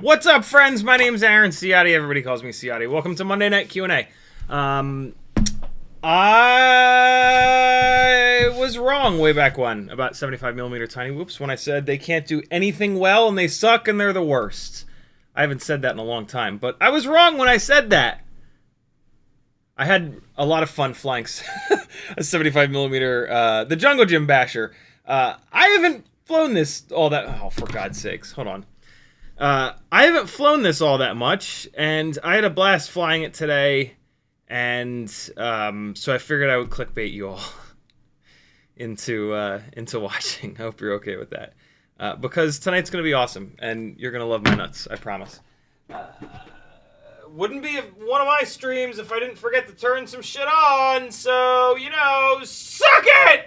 What's up, friends? My name's Aaron Ciotti. Everybody calls me Ciotti. Welcome to Monday Night Q&A. I was wrong way back when about 75mm tiny whoops when I said they can't do anything well and they suck and they're the worst. I haven't said that in a long time, but I was wrong when I said that. I had a lot of fun flying a 75mm, the Jungle Gym Basher. I haven't flown this all that... Oh, for God's sakes. Hold on. I haven't flown this all that much, and I had a blast flying it today, and so I figured I would clickbait you all into watching. I hope you're okay with that, because tonight's going to be awesome, and you're going to love my nuts, I promise. Wouldn't be one of my streams if I didn't forget to turn some shit on, so, you know, suck it!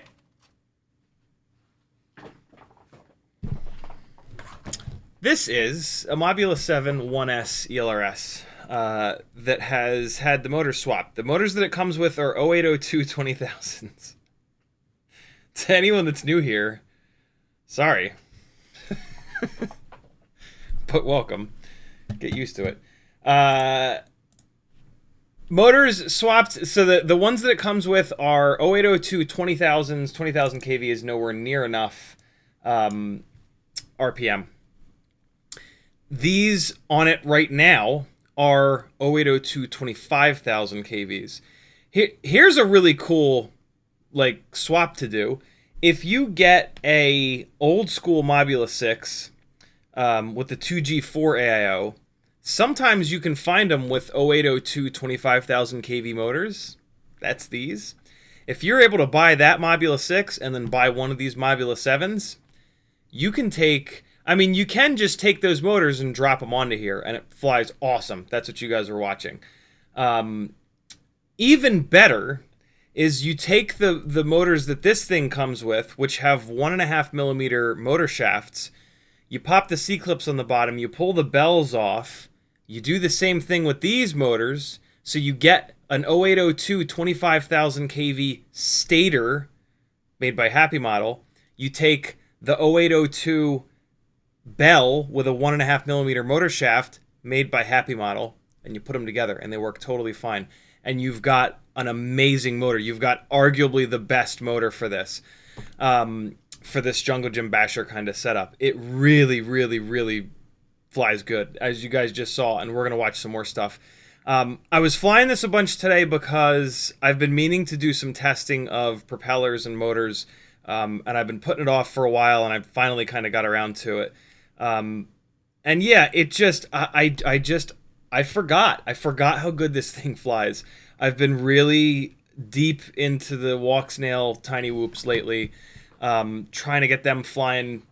This is a Mobula 7 1S ELRS that has had the motor swapped. The motors that it comes with are 0802 20,000s. To anyone that's new here, sorry. But welcome. Get used to it. Motors swapped, so the ones that it comes with are 0802 20,000s. 20,000 kV is nowhere near enough RPM. These on it right now are 0802 25,000 kVs. Here's a really cool swap to do. If you get a old school Mobula 6 with the 2G4 AIO, sometimes you can find them with 0802 25,000 kV motors. That's these. If you're able to buy that Mobula 6 and then buy one of these Mobula 7s, you can take... I mean, you can just take those motors and drop them onto here, and it flies awesome. That's what you guys are watching. Even better is you take the motors that this thing comes with, which have 1.5mm motor shafts. You pop the C-clips on the bottom. You pull the bells off. You do the same thing with these motors. So you get an 0802 25,000 kV stator made by HappyModel. You take the 0802 bell with a 1.5mm motor shaft made by HappyModel, and you put them together, and they work totally fine. And you've got an amazing motor. You've got arguably the best motor for this. for this Jungle Gym Basher kind of setup. It really, really, really flies good, as you guys just saw, and we're going to watch some more stuff. I was flying this a bunch today because I've been meaning to do some testing of propellers and motors, and I've been putting it off for a while, and I finally kind of got around to it. And yeah, it just, I forgot how good this thing flies. I've been really deep into the walk snail tiny whoops lately, trying to get them flying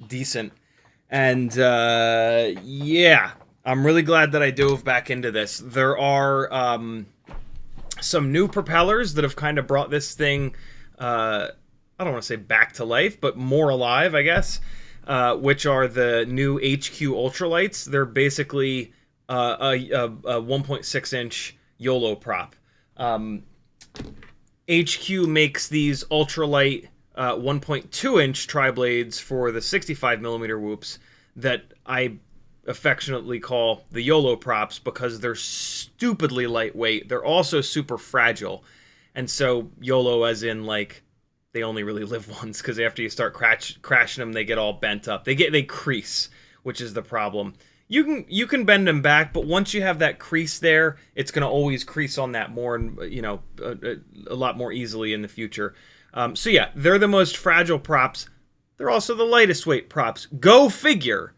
decent. And yeah, I'm really glad that I dove back into this. There are some new propellers that have kind of brought this thing, I don't want to say back to life, but more alive, I guess, which are the new HQ ultralights. They're basically a 1.6-inch YOLO prop. HQ makes these ultralight 1.2-inch tri-blades for the 65mm whoops that I affectionately call the YOLO props because they're stupidly lightweight. They're also super fragile. And so YOLO as in, like, they only really live once, because after you start crashing them, they get all bent up. They crease, which is the problem. You can bend them back, but once you have that crease there, it's going to always crease on that more, and a lot more easily in the future. So yeah, they're the most fragile props. They're also the lightest weight props. Go figure.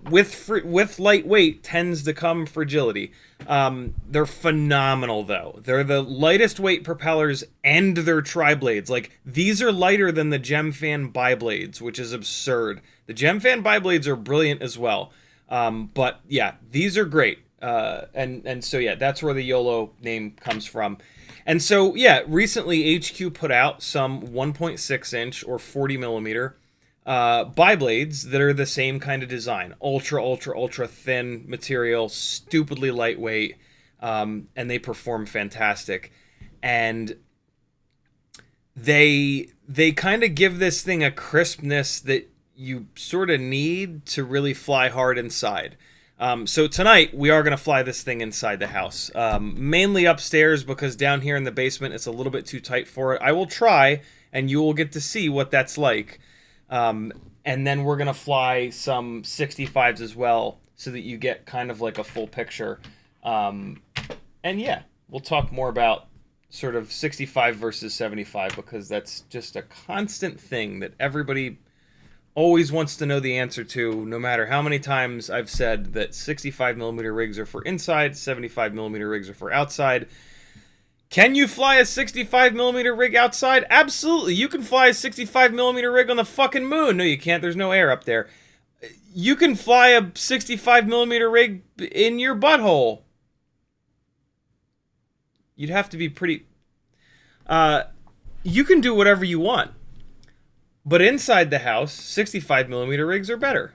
With lightweight tends to come fragility. They're phenomenal though. They're the lightest weight propellers and they're tri-blades. Like, these are lighter than the GemFan bi-blades, which is absurd. The GemFan bi-blades are brilliant as well. But yeah, these are great. And so yeah, that's where the YOLO name comes from. And so yeah, recently HQ put out some 1.6-inch or 40mm bi-blades that are the same kind of design. Ultra thin material, stupidly lightweight, and they perform fantastic. And they kind of give this thing a crispness that you sort of need to really fly hard inside. So tonight we are going to fly this thing inside the house, mainly upstairs, because down here in the basement it's a little bit too tight for it. I will try, and you will get to see what that's like. And then we're going to fly some 65s as well, so that you get kind of like a full picture. And yeah, we'll talk more about sort of 65 versus 75, because that's just a constant thing that everybody always wants to know the answer to, no matter how many times I've said that 65mm rigs are for inside, 75mm rigs are for outside. Can you fly a 65mm rig outside? Absolutely. You can fly a 65mm rig on the fucking moon. No, you can't. There's no air up there. You can fly a 65mm rig in your butthole. You'd have to be pretty... you can do whatever you want. But inside the house, 65mm rigs are better.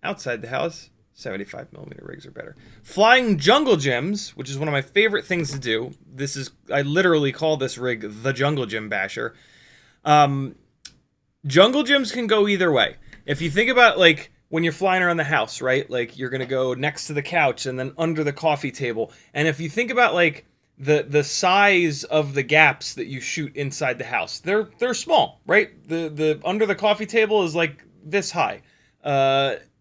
Outside the house, 75mm rigs are better. Flying jungle gyms, which is one of my favorite things to do. I literally call this rig the Jungle Gym Basher. Jungle gyms can go either way. If you think about, like, when you're flying around the house, right? Like, you're going to go next to the couch and then under the coffee table. And if you think about, like, the size of the gaps that you shoot inside the house, they're small, right? The under the coffee table is like this high.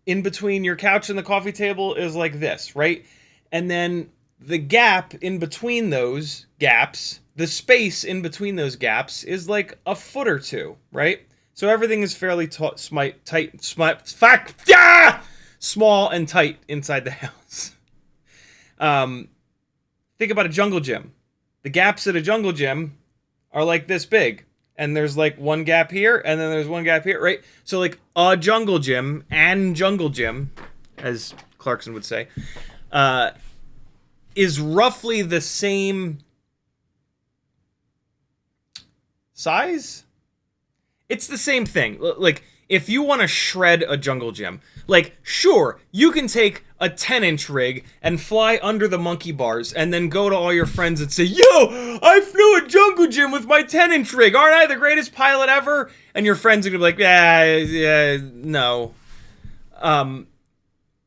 In between your couch and the coffee table is like this, right? And then the gap in between those gaps, the space in between those gaps is like a foot or two, right? So everything is fairly small and tight inside the house. Think about a jungle gym. The gaps at a jungle gym are like this big. And there's like one gap here, and then there's one gap here, right? So like a jungle gym, as Clarkson would say, is roughly the same size? It's the same thing. Like, if you want to shred a jungle gym, like, sure, you can take a 10-inch rig and fly under the monkey bars and then go to all your friends and say, yo, I flew a jungle gym with my 10-inch rig. Aren't I the greatest pilot ever? And your friends are going to be like, yeah, no.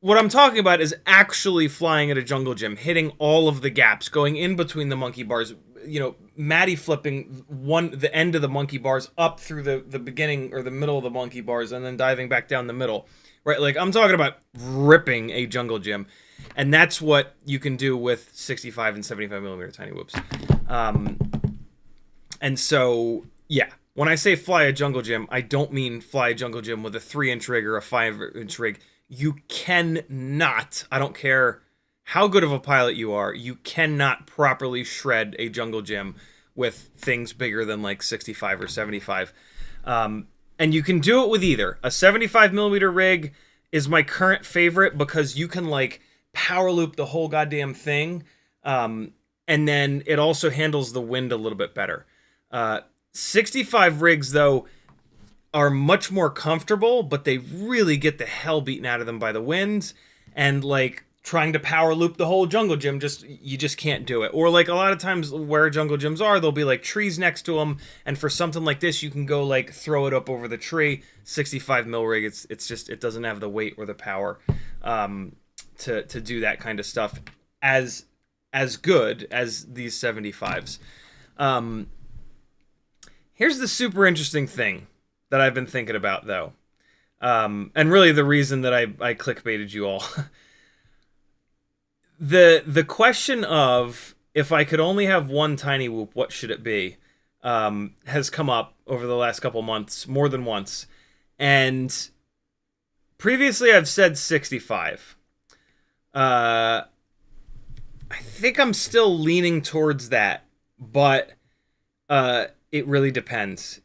What I'm talking about is actually flying at a jungle gym, hitting all of the gaps, going in between the monkey bars, Matty flipping the end of the monkey bars up through the beginning or the middle of the monkey bars and then diving back down the middle, right? Like, I'm talking about ripping a jungle gym, and that's what you can do with 65 and 75 millimeter tiny whoops. And so, yeah, when I say fly a jungle gym, I don't mean fly a jungle gym with a 3-inch rig or a 5-inch rig. You cannot, I don't care how good of a pilot you are, you cannot properly shred a jungle gym with things bigger than like 65 or 75. And you can do it with either. A 75 millimeter rig is my current favorite because you can like power loop the whole goddamn thing. And then it also handles the wind a little bit better. 65 rigs, though, are much more comfortable, but they really get the hell beaten out of them by the winds. And, like, trying to power loop the whole jungle gym, you just can't do it. Or, like, a lot of times where jungle gyms are, there'll be, like, trees next to them. And for something like this, you can go, like, throw it up over the tree. 65 mil rig, it's just, it doesn't have the weight or the power to do that kind of stuff as good as these 75s. Here's the super interesting thing that I've been thinking about, though. And really the reason that I clickbaited you all. The question of, if I could only have one tiny whoop, what should it be? Has come up over the last couple months, more than once. And previously I've said 65. I think I'm still leaning towards that, but it really depends.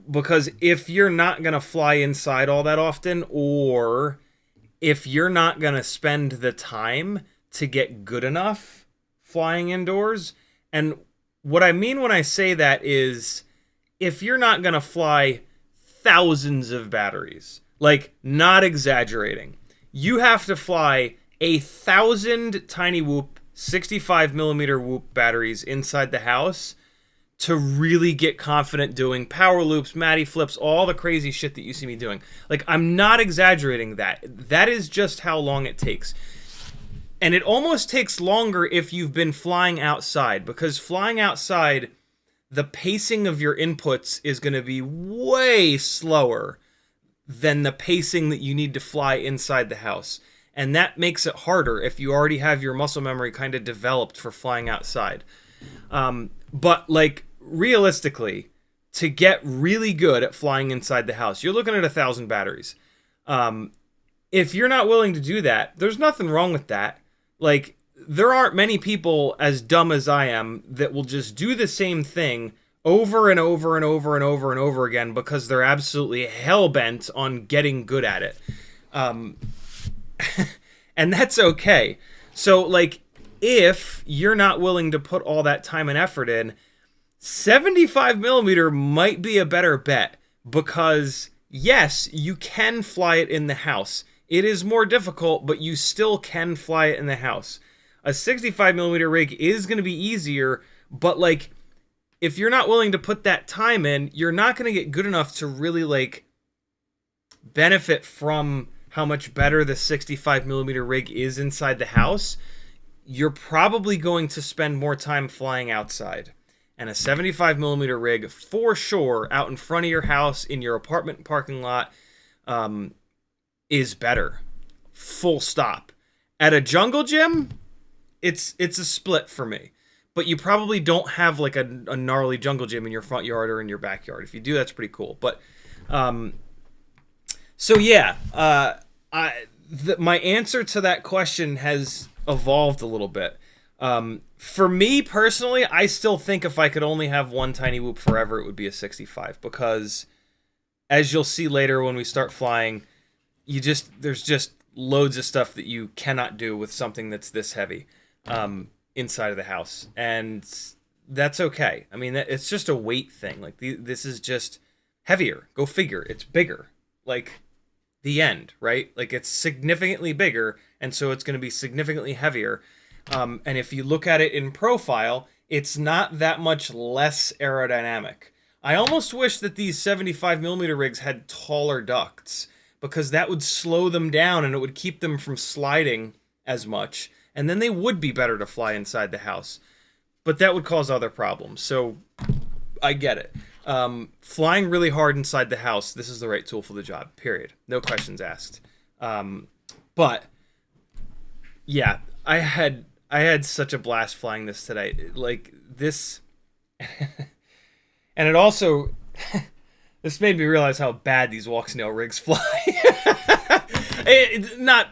Because if you're not going to fly inside all that often, or if you're not going to spend the time to get good enough flying indoors, and what I mean when I say that is, if you're not going to fly thousands of batteries, like, not exaggerating, you have to fly 1,000 tiny whoop 65 millimeter whoop batteries inside the house to really get confident doing power loops, Matty flips, all the crazy shit that you see me doing. Like, I'm not exaggerating that. That is just how long it takes. And it almost takes longer if you've been flying outside, because flying outside, the pacing of your inputs is going to be way slower than the pacing that you need to fly inside the house. And that makes it harder if you already have your muscle memory kind of developed for flying outside. But, like, realistically, to get really good at flying inside the house, you're looking at 1,000 batteries. If you're not willing to do that, there's nothing wrong with that. Like, there aren't many people as dumb as I am that will just do the same thing over and over and over and over and over again because they're absolutely hell-bent on getting good at it. And that's okay. So, like, if you're not willing to put all that time and effort in, 75 millimeter might be a better bet, because yes, you can fly it in the house. It is more difficult, but you still can fly it in the house. A 65 millimeter rig is going to be easier, but, like, if you're not willing to put that time in, you're not going to get good enough to really, like, benefit from how much better the 65 millimeter rig is inside the house. You're probably going to spend more time flying outside. And a 75 millimeter rig, for sure, out in front of your house, in your apartment parking lot, is better. Full stop. At a jungle gym, it's a split for me. But you probably don't have, like, a gnarly jungle gym in your front yard or in your backyard. If you do, that's pretty cool. But, so yeah, my answer to that question has evolved a little bit. For me personally, I still think if I could only have one tiny whoop forever, it would be a 65, because as you'll see later when we start flying, there's just loads of stuff that you cannot do with something that's this heavy inside of the house, and that's okay. I mean, it's just a weight thing. Like, this is just heavier. Go figure. It's bigger. Like, the end, right? Like, it's significantly bigger, and so it's going to be significantly heavier. And if you look at it in profile, it's not that much less aerodynamic. I almost wish that these 75 millimeter rigs had taller ducts, because that would slow them down and it would keep them from sliding as much, and then they would be better to fly inside the house. but that would cause other problems. So I get it. Flying really hard inside the house, this is the right tool for the job, period. No questions asked. But yeah, I had such a blast flying this today. Like this, and it also this made me realize how bad these walk snail rigs fly. Not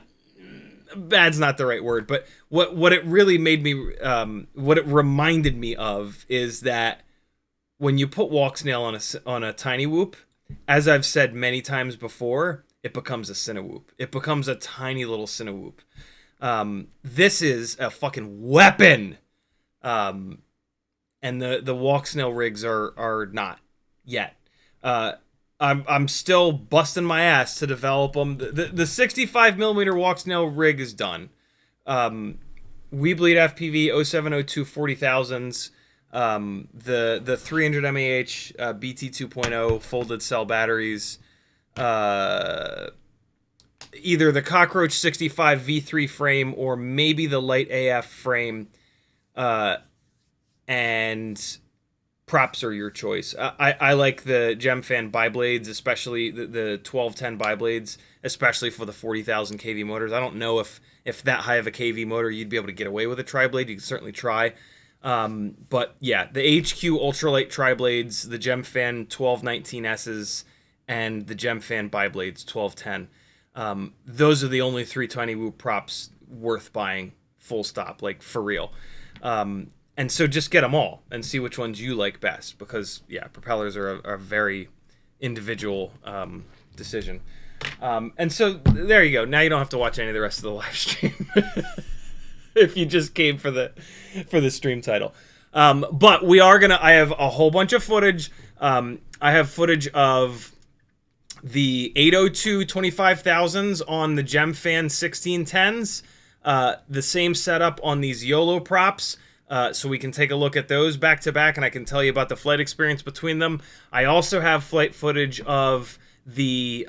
bad's not the right word, but what it really made me, what it reminded me of is that when you put walk snail on a tiny whoop, as I've said many times before, it becomes a cinewhoop. It becomes a tiny little cinewhoop. This is a fucking weapon. And the walk snail rigs are not yet. I'm still busting my ass to develop them. The 65 millimeter walk snail rig is done. We Bleed FPV 0702 40,000s. The 300 mAh BT 2.0 folded cell batteries. Either the Cockroach 65 V3 frame or maybe the Light AF frame. And props are your choice. I like the GemFan biblades, especially the 1210 biblades, especially for the 40,000 kV motors. I don't know if that high of a kV motor you'd be able to get away with a tri-blade. You can certainly try. But yeah, the HQ ultralight tri-blades, the GemFan 1219Ss, and the GemFan biblades 1210. Those are the only 3 tiny whoop props worth buying, full stop, like for real. And so just get them all and see which ones you like best, because yeah, propellers are a very individual decision. And so there you go. Now you don't have to watch any of the rest of the live stream if you just came for the stream title. But we are gonna. I have a whole bunch of footage. I have footage of the 802 25,000s on the GemFan 1610s. The same setup on these YOLO props. So we can take a look at those back to back, and I can tell you about the flight experience between them. I also have flight footage of the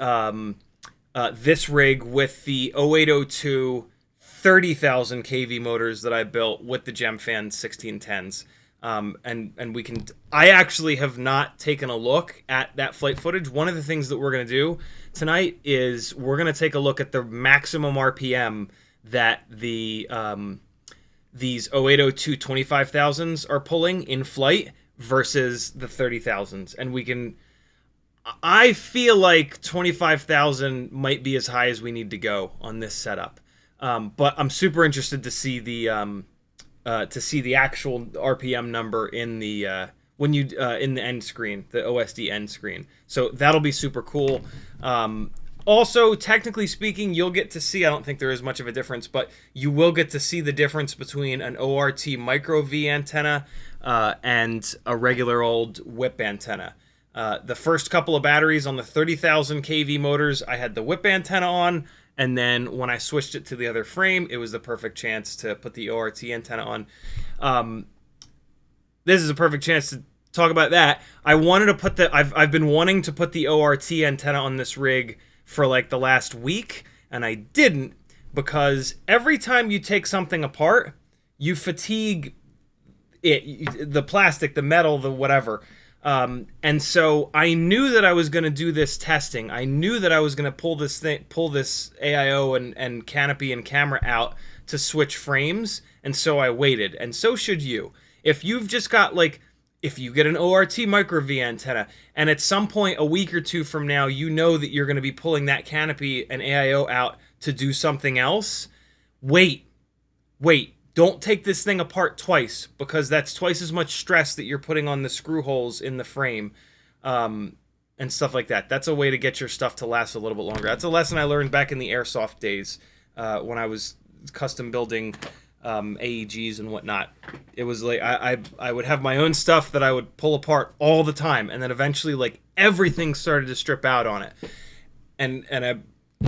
this rig with the 0802 30,000 kV motors that I built with the GemFan 1610s. And we can. I actually have not taken a look at that flight footage. One of the things that we're going to do tonight is we're going to take a look at the maximum RPM that the these 0802 25,000s are pulling in flight versus the 30,000s. And we can, I feel like 25,000 might be as high as we need to go on this setup. But I'm super interested to see the actual RPM number in the in the end screen, the OSD end screen. So that'll be super cool. Also, technically speaking, you'll get to see, I don't think there is much of a difference, but you will get to see the difference between an ORT micro V antenna and a regular old whip antenna. The first couple of batteries on the 30,000 kV motors, I had the whip antenna on, and then when I switched it to the other frame, it was the perfect chance to put the ORT antenna on. This is a perfect chance to talk about that. I wanted to put I've been wanting to put the ORT antenna on this rig for like the last week, and I didn't, because every time you take something apart, you fatigue it, the plastic, the metal, the whatever. And so I knew that I was going to do this testing. I knew that I was going to pull this AIO and canopy and camera out to switch frames, and so I waited. And so should you. If you've just got like, if you get an ORT micro V antenna, and at some point a week or two from now, you know that you're going to be pulling that canopy and AIO out to do something else, wait. Don't take this thing apart twice, because that's twice as much stress that you're putting on the screw holes in the frame, and stuff like that. That's a way to get your stuff to last a little bit longer. That's a lesson I learned back in the airsoft days, when I was custom building AEGs and whatnot. It was like I would have my own stuff that I would pull apart all the time, and then eventually like everything started to strip out on it, and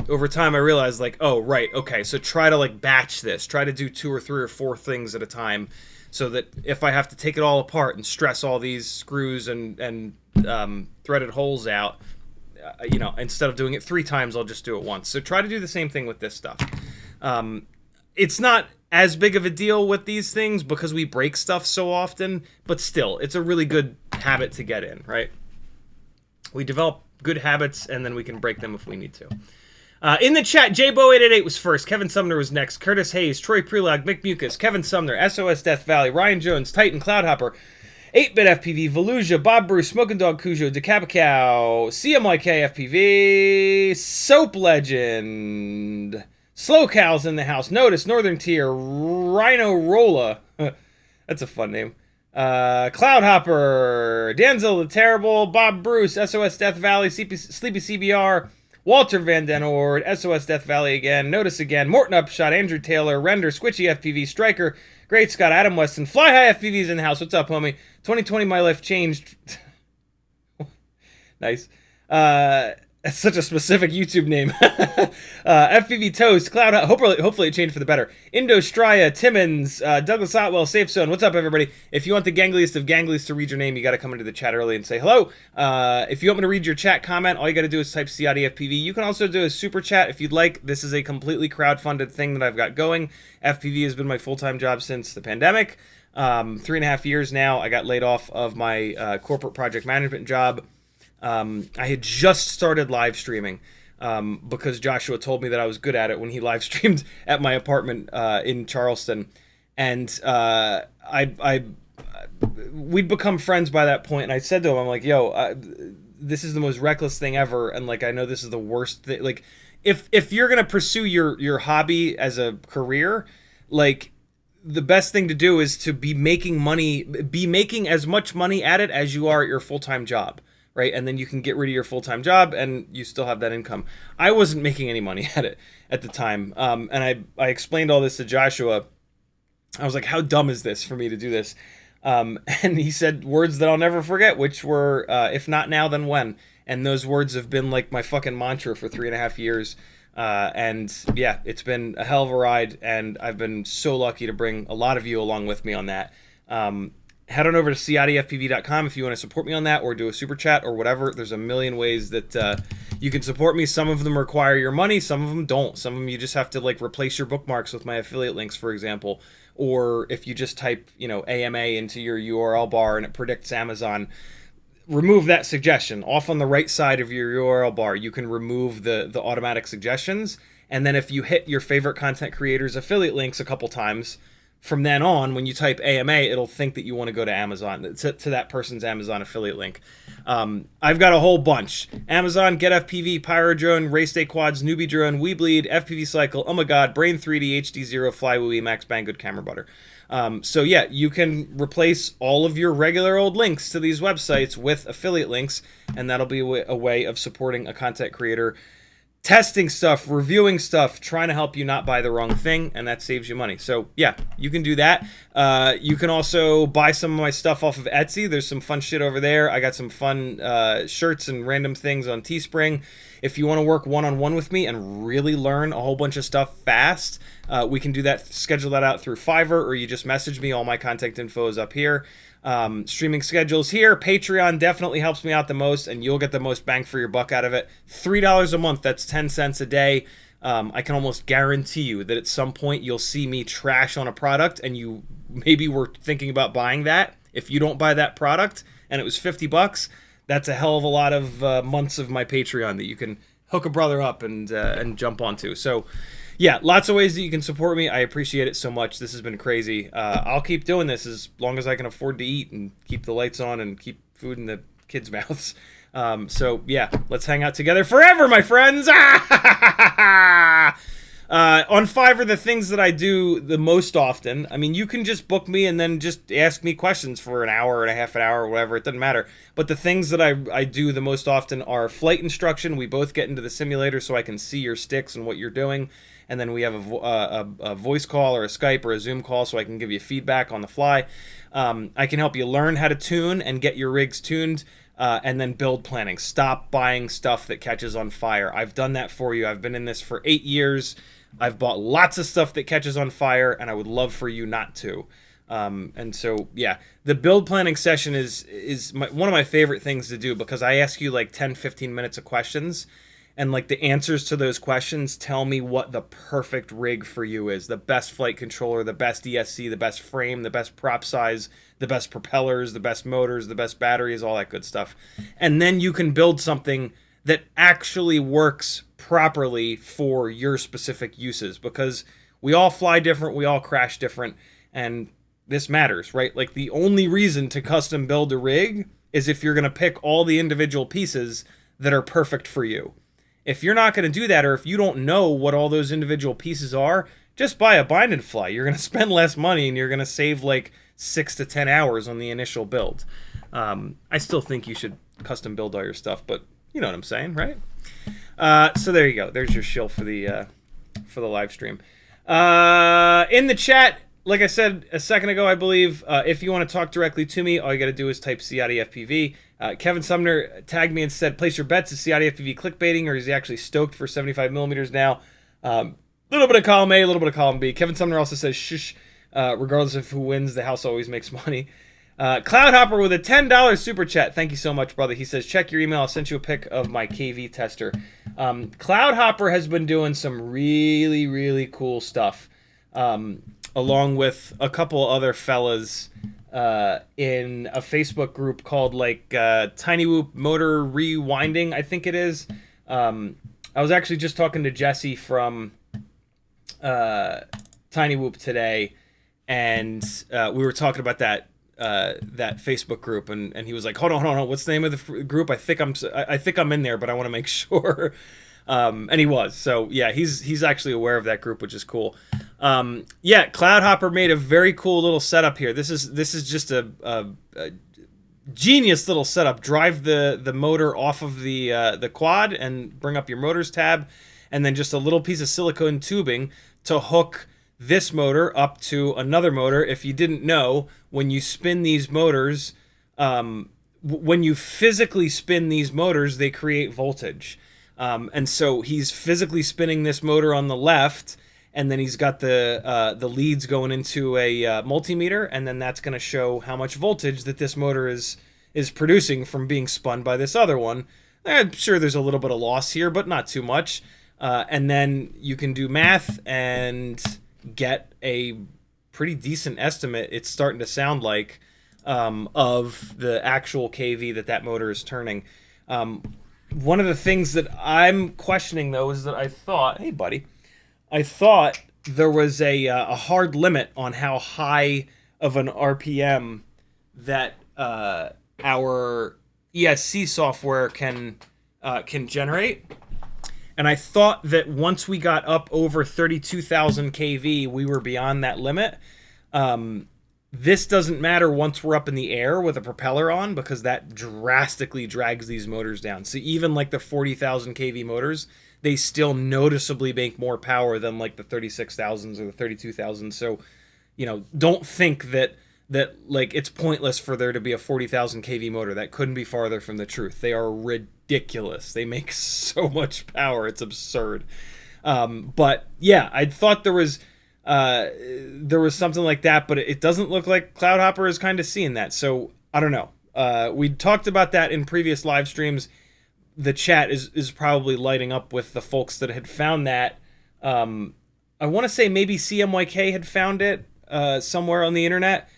over time I realized like, oh right, okay, so try to like batch this, try to do 2 or 3 or 4 things at a time, so that if I have to take it all apart and stress all these screws and threaded holes out, instead of doing it 3 times, I'll just do it once. So try to do the same thing with this stuff. It's not as big of a deal with these things because we break stuff so often, but still, it's a really good habit to get in, right? We develop good habits, and then we can break them if we need to. In the chat, JBO888 was first. Kevin Sumner was next. Curtis Hayes, Troy Prelog, Mick Mucus, Kevin Sumner, SOS Death Valley, Ryan Jones, Titan, Cloudhopper, 8-Bit FPV, Volusia, Bob Bruce, Smoking Dog Cujo, Decapicow, CMYK FPV, Soap Legend, Slow Cows in the house, Notice, Northern Tier, Rhino Rolla, that's a fun name, Cloudhopper, Danzel the Terrible, Bob Bruce, SOS Death Valley, Sleepy CBR, Walter Van Den Ord, SOS Death Valley again, Notice again, Morton Upshot, Andrew Taylor, Render, Squitchy FPV, Striker, Great Scott, Adam Weston, Fly High FPV's in the house. What's up, homie? 2020, my life changed. Nice. That's such a specific YouTube name. FPV Toast, Cloud, hopefully it changed for the better. Indostraya, Timmons, Douglas Otwell, Safe Zone. What's up, everybody? If you want the gangliest of ganglies to read your name, you got to come into the chat early and say hello. If you want me to read your chat comment, all you got to do is type CiottiFPV. You can also do a super chat if you'd like. This is a completely crowdfunded thing that I've got going. FPV has been my full-time job since the pandemic. 3.5 years now. I got laid off of my corporate project management job. I had just started live streaming because Joshua told me that I was good at it when he live streamed at my apartment in Charleston, and we'd become friends by that point. And I said to him, "I'm like, yo, this is the most reckless thing ever, and like I know this is the worst thing. Like, if you're gonna pursue your hobby as a career, like." The best thing to do is to be making as much money at it as you are at your full-time job, right? And then you can get rid of your full-time job and you still have that income. I wasn't making any money at it at the time. And I explained all this to Joshua. I was like, how dumb is this for me to do this? And he said words that I'll never forget, which were, if not now, then when? And those words have been like my fucking mantra for 3.5 years. And yeah, it's been a hell of a ride, and I've been so lucky to bring a lot of you along with me on that. Head on over to CiottiFPV.com if you want to support me on that, or do a super chat or whatever. There's a million ways that you can support me. Some of them require your money, some of them don't. Some of them you just have to like replace your bookmarks with my affiliate links, for example. Or if you just type, AMA into your URL bar and it predicts Amazon, remove that suggestion. Off on the right side of your URL bar, you can remove the automatic suggestions. And then if you hit your favorite content creators' affiliate links a couple times, from then on, when you type AMA, it'll think that you want to go to Amazon, to that person's Amazon affiliate link. I've got a whole bunch. Amazon, Get FPV, Pyro Drone, Race Day Quads, Newbie Drone, WeBleed, FPV Cycle, Oh My God, Brain 3D, HD0, Flywee, Max Bang, Good Camera Butter. So yeah, you can replace all of your regular old links to these websites with affiliate links, and that'll be a way of supporting a content creator, testing stuff, reviewing stuff, trying to help you not buy the wrong thing, and that saves you money. So yeah, you can do that. You can also buy some of my stuff off of Etsy. There's some fun shit over there. I got some fun shirts and random things on Teespring. If you want to work one-on-one with me and really learn a whole bunch of stuff fast, we can do that, schedule that out through Fiverr, or you just message me. All my contact info is up here. Streaming schedules here. Patreon definitely helps me out the most, and you'll get the most bang for your buck out of it. $3 a month, that's 10 cents a day. I can almost guarantee you that at some point you'll see me trash on a product, and you maybe were thinking about buying that. If you don't buy that product and it was $50, that's a hell of a lot of months of my Patreon that you can hook a brother up and jump onto. So yeah, lots of ways that you can support me. I appreciate it so much. This has been crazy. I'll keep doing this as long as I can afford to eat and keep the lights on and keep food in the kids' mouths. So yeah, let's hang out together forever, my friends. On Fiverr, the things that I do the most often, I mean, you can just book me and then just ask me questions for an hour and a half an hour or whatever. It doesn't matter. But the things that I do the most often are flight instruction. We both get into the simulator so I can see your sticks and what you're doing. And then we have a voice call or a Skype or a Zoom call so I can give you feedback on the fly. I can help you learn how to tune and get your rigs tuned. And then build planning. Stop buying stuff that catches on fire. I've done that for you. I've been in this for 8 years. I've bought lots of stuff that catches on fire, and I would love for you not to. And so, yeah, the build planning session is one of my favorite things to do because I ask you like 10, 15 minutes of questions, and like the answers to those questions tell me what the perfect rig for you is. The best flight controller, the best ESC, the best frame, the best prop size, the best propellers, the best motors, the best batteries, all that good stuff. And then you can build something that actually works properly for your specific uses, because we all fly different, we all crash different, and this matters, right? Like, the only reason to custom build a rig is if you're going to pick all the individual pieces that are perfect for you. If you're not going to do that, or if you don't know what all those individual pieces are, just buy a bind and fly. You're going to spend less money, and you're going to save like 6 to 10 hours on the initial build. I still think you should custom build all your stuff, but you know what I'm saying, right? So there you go. There's your shill for the live stream. In the chat, like I said a second ago, I believe, if you want to talk directly to me, all you got to do is type CiottiFPV. Kevin Sumner tagged me and said, place your bets. Is CiottiFPV clickbaiting, or is he actually stoked for 75 millimeters now? A little bit of column A, a little bit of column B. Kevin Sumner also says, shush, regardless of who wins, the house always makes money. Cloudhopper with a $10 super chat. Thank you so much, brother. He says, check your email. I'll send you a pic of my KV tester. Cloudhopper has been doing some really, really cool stuff, along with a couple other fellas in a Facebook group called like Tiny Whoop Motor Rewinding, I think it is. I was actually just talking to Jesse from Tiny Whoop today, and we were talking about that Facebook group, and he was like, hold on, what's the name of the group? I think I'm in there, but I want to make sure. And he was. So yeah, he's actually aware of that group, which is cool. Yeah, Cloudhopper made a very cool little setup here. This is just a genius little setup. Drive the motor off of the quad and bring up your motors tab, and then just a little piece of silicone tubing to hook this motor up to another motor. If you didn't know, when you spin these motors, when you physically spin these motors, they create voltage. And so he's physically spinning this motor on the left, and then he's got the leads going into a multimeter, and then that's going to show how much voltage that this motor is producing from being spun by this other one. I'm sure there's a little bit of loss here, but not too much. And then you can do math and get a pretty decent estimate, it's starting to sound like, of the actual KV that motor is turning. One of the things that I'm questioning, though, is that I thought there was a hard limit on how high of an RPM that our ESC software can generate. And I thought that once we got up over 32,000 kV, we were beyond that limit. This doesn't matter once we're up in the air with a propeller on, because that drastically drags these motors down. So even like the 40,000 kV motors, they still noticeably make more power than like the 36,000s or the 32,000s. So, you know, don't think that like it's pointless for there to be a 40,000 kV motor. That couldn't be farther from the truth. They are ridiculous. They make so much power. It's absurd. But yeah, I thought there was something like that, but it doesn't look like Cloudhopper is kind of seeing that. So I don't know. We talked about that in previous live streams. The chat is probably lighting up with the folks that had found that. I want to say maybe CMYK had found it somewhere on the internet.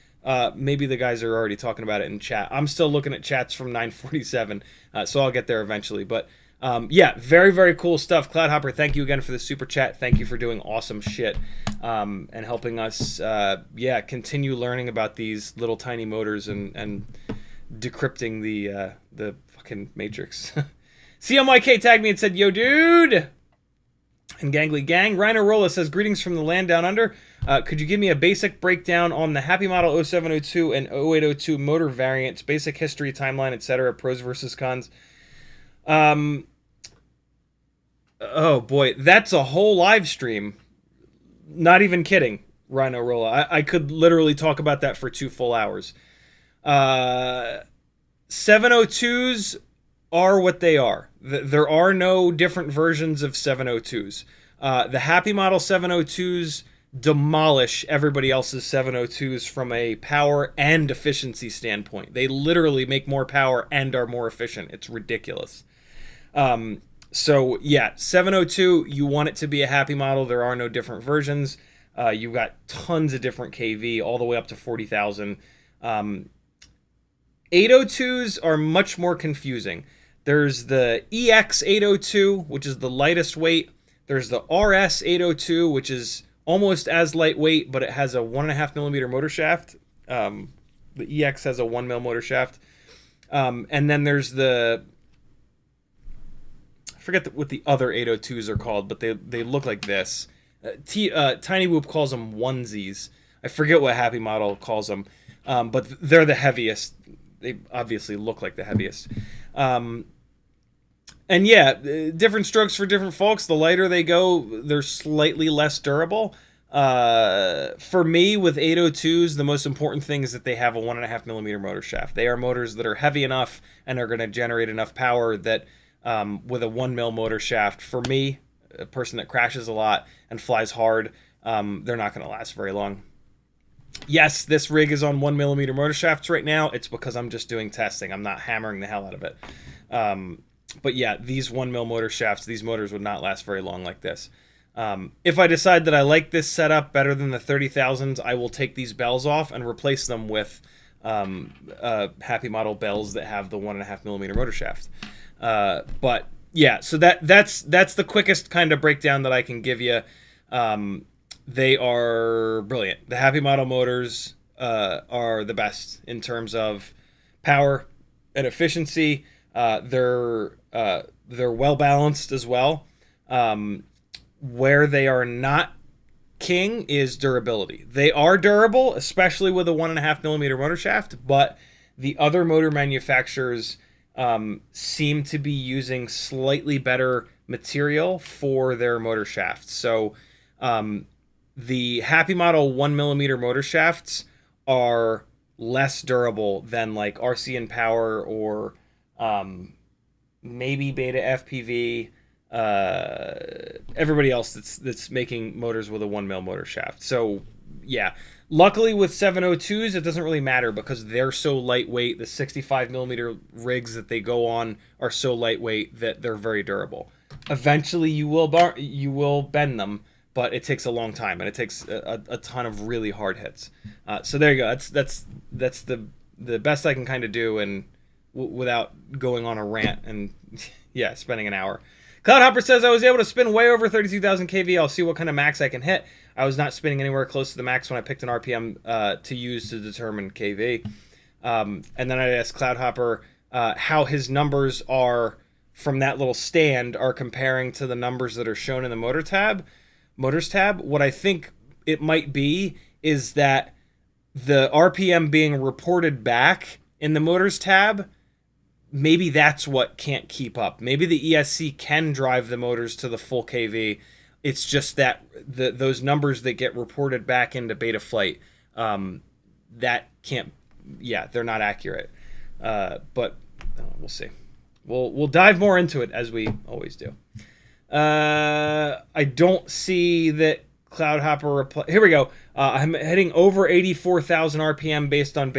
Maybe the guys are already talking about it in chat. I'm still looking at chats from 947, so I'll get there eventually. But yeah, very, very cool stuff. Cloudhopper, thank you again for the super chat. Thank you for doing awesome shit and helping us, continue learning about these little tiny motors and decrypting the fucking matrix. CMYK tagged me and said, yo, dude! And Gangly Gang. Rhino Rolla says, greetings from the land down under. Could you give me a basic breakdown on the HappyModel 0702 and 0802 motor variants, basic history, timeline, etc., pros versus cons? Oh boy, that's a whole live stream. Not even kidding, Rhino Rolla. I could literally talk about that for 2 full hours. 702s are what they are. There are no different versions of 702s. The HappyModel 702s demolish everybody else's 702s from a power and efficiency standpoint. They literally make more power and are more efficient. It's ridiculous. So yeah, 702, you want it to be a HappyModel. There are no different versions. You've got tons of different KV, all the way up to 40,000. 802s are much more confusing. There's the EX 802, which is the lightest weight. There's the RS 802, which is almost as lightweight, but it has a 1.5 millimeter motor shaft. The EX has a 1 mil motor shaft. And then there's the, I forget what the other 802s are called, but they look like this. Tiny Whoop calls them onesies. I forget what HappyModel calls them, but they're the heaviest. They obviously look like the heaviest. And yeah, different strokes for different folks. The lighter they go, they're slightly less durable. For me, with 802s, the most important thing is that they have a 1.5 millimeter motor shaft. They are motors that are heavy enough and are going to generate enough power that with a 1 mil motor shaft, for me, a person that crashes a lot and flies hard, they're not going to last very long. Yes, this rig is on 1 millimeter motor shafts right now. It's because I'm just doing testing. I'm not hammering the hell out of it. But yeah, these 1 mil motor shafts, these motors would not last very long like this. If I decide that I like this setup better than the 30,000s, I will take these bells off and replace them with HappyModel bells that have the 1.5 millimeter motor shaft. But yeah, so that's the quickest kind of breakdown that I can give you. They are brilliant. The HappyModel motors are the best in terms of power and efficiency. They're well balanced as well. Where they are not king is durability. They are durable, especially with a 1.5 millimeter motor shaft, but the other motor manufacturers seem to be using slightly better material for their motor shafts. So the HappyModel 1 millimeter motor shafts are less durable than like RC and Power or maybe Beta FPV. Everybody else that's making motors with a 1 mil motor shaft. So yeah, luckily with 702s, it doesn't really matter because they're so lightweight. The 65 millimeter rigs that they go on are so lightweight that they're very durable. Eventually you will bend them, but it takes a long time and it takes a ton of really hard hits. So there you go. That's the best I can kind of do, and without going on a rant and yeah, spending an hour. Cloudhopper says, I was able to spin way over 32,000 kV. I'll see what kind of max I can hit. I was not spinning anywhere close to the max when I picked an RPM to use to determine KV. And then I asked Cloudhopper how his numbers are from that little stand are comparing to the numbers that are shown in the motors tab. What I think it might be is that the RPM being reported back in the motors tab, maybe that's what can't keep up. Maybe the ESC can drive the motors to the full KV. It's just that those numbers that get reported back into Betaflight, that can't, yeah, they're not accurate. But we'll see. We'll dive more into it as we always do. I don't see that Cloudhopper reply. Here we go. I'm hitting over 84,000 RPM based on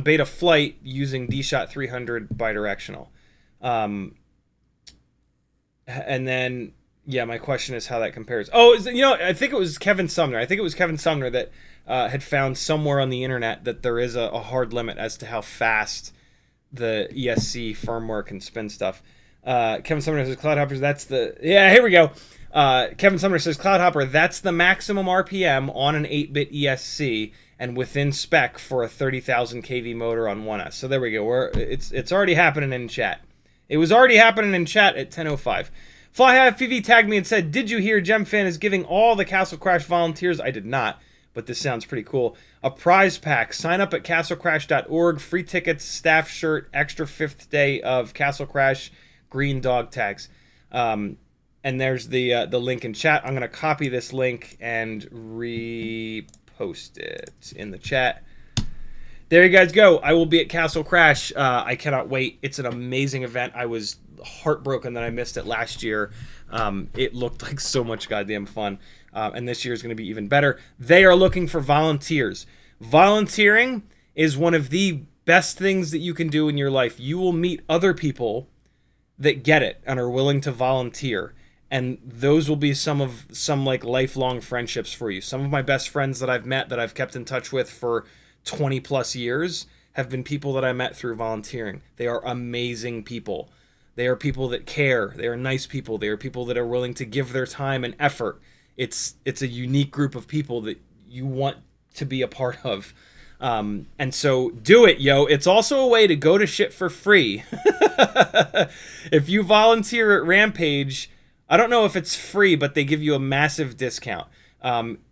Betaflight using D-Shot 300 bidirectional. And then, yeah, my question is how that compares. Oh, I think it was Kevin Sumner. I think it was Kevin Sumner that had found somewhere on the internet that there is a hard limit as to how fast the ESC firmware can spin stuff. Kevin Sumner says Cloudhopper, that's the... Yeah, here we go. Kevin Sumner says Cloudhopper, that's the maximum RPM on an 8-bit ESC and within spec for a 30,000 kV motor on 1S. So there we go. It's already happening in chat. It was already happening in chat at 10:05. CiottiFPV tagged me and said, did you hear GemFan is giving all the CastleCrash volunteers? I did not, but this sounds pretty cool. A prize pack. Sign up at castlecrash.org. Free tickets, staff shirt, extra 5th day of CastleCrash, green dog tags. And there's the link in chat. I'm going to copy this link and repost it in the chat. There you guys go. I will be at CastleCrash. I cannot wait. It's an amazing event. I was heartbroken that I missed it last year. It looked like so much goddamn fun. And this year is going to be even better. They are looking for volunteers. Volunteering is one of the best things that you can do in your life. You will meet other people that get it and are willing to volunteer. And those will be some like lifelong friendships for you. Some of my best friends that I've met, that I've kept in touch with for 20 plus years, have been people that I met through volunteering. They are amazing people. They are people that care. They are nice people. They are people that are willing to give their time and effort. It's a unique group of people that you want to be a part of. And so do it, yo. It's also a way to go to shit for free. If you volunteer at Rampage, I don't know if it's free, but they give you a massive discount.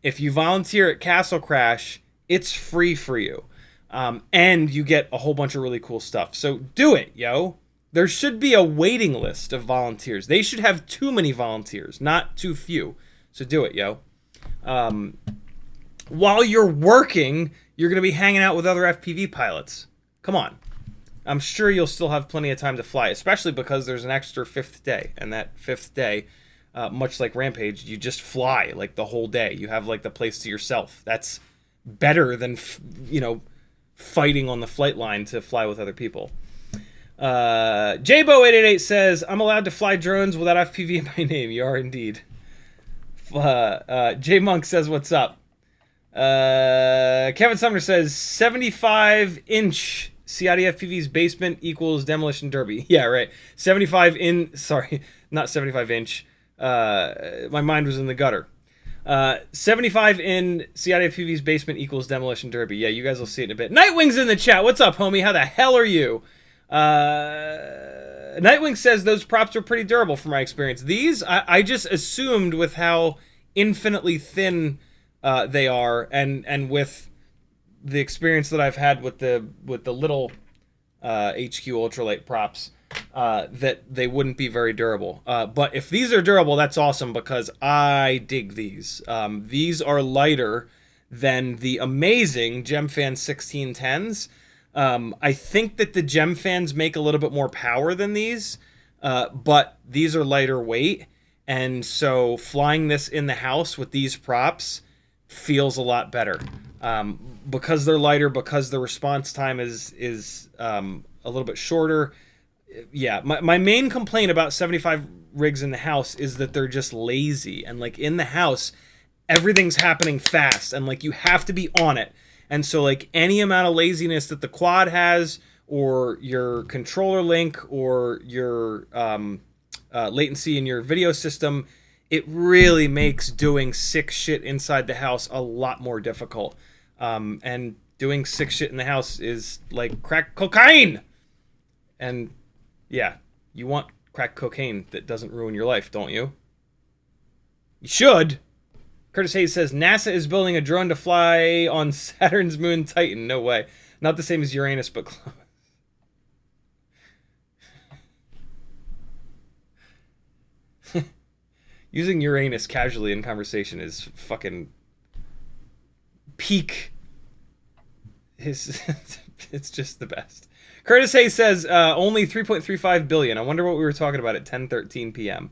If you volunteer at CastleCrash, it's free for you. And you get a whole bunch of really cool stuff. So do it, yo. There should be a waiting list of volunteers. They should have too many volunteers, not too few. So do it, yo. While you're working, you're going to be hanging out with other FPV pilots. Come on. I'm sure you'll still have plenty of time to fly, especially because there's an extra 5th day. And that 5th day, much like Rampage, you just fly like the whole day. You have like the place to yourself. That's better than, fighting on the flight line to fly with other people. Jbo888 says, I'm allowed to fly drones without FPV in my name. You are indeed. J Monk says, what's up? Kevin Sumner says 75-inch CiottiFPV's basement equals demolition derby. Yeah, right. 75 in. Sorry, not 75-inch. My mind was in the gutter. 75 in CiottiFPV's basement equals demolition derby. Yeah, you guys will see it in a bit. Nightwing's in the chat. What's up, homie? How the hell are you? Nightwing says those props are pretty durable from my experience. These, I just assumed with how infinitely thin they are, and with the experience that I've had with the little HQ ultralight props, that they wouldn't be very durable. But if these are durable, that's awesome, because I dig these. These are lighter than the amazing GemFan 1610s. I think that the GemFans make a little bit more power than these, but these are lighter weight, and so flying this in the house with these props feels a lot better. Because they're lighter, because the response time is a little bit shorter. Yeah, my main complaint about 75 rigs in the house is that they're just lazy, and like in the house, everything's happening fast, and like you have to be on it. And so like any amount of laziness that the quad has, or your controller link, or your latency in your video system, it really makes doing sick shit inside the house a lot more difficult. And doing sick shit in the house is like crack cocaine. And yeah, you want crack cocaine that doesn't ruin your life, don't you? You should. Curtis Hayes says, NASA is building a drone to fly on Saturn's moon Titan. No way. Not the same as Uranus, but close. Using Uranus casually in conversation is fucking peak. It's just the best. Curtis Hayes says, only 3.35 billion. I wonder what we were talking about at 10:13 p.m.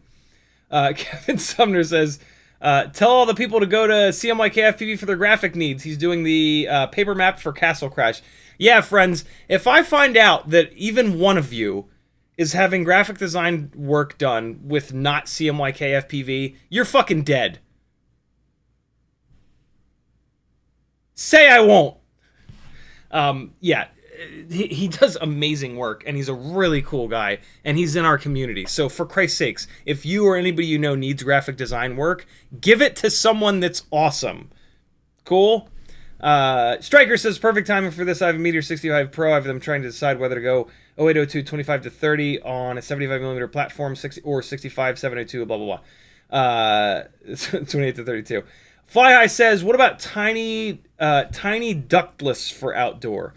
Kevin Sumner says, tell all the people to go to CMYK-FPV for their graphic needs. He's doing the paper map for CastleCrash. Yeah, friends, if I find out that even one of you is having graphic design work done with not CMYK-FPV, you're fucking dead. Say I won't. Yeah, he does amazing work, and he's a really cool guy, and he's in our community. So for Christ's sakes, if you or anybody you know needs graphic design work, give it to someone that's awesome. Cool? Striker says, perfect timing for this. I have a Meteor 65 Pro. I'm trying to decide whether to go 0802 25 to 30 on a 75mm platform, 60 or 65 702, blah, blah, blah. 28 to 32. Fly High says, what about tiny ductless for outdoor?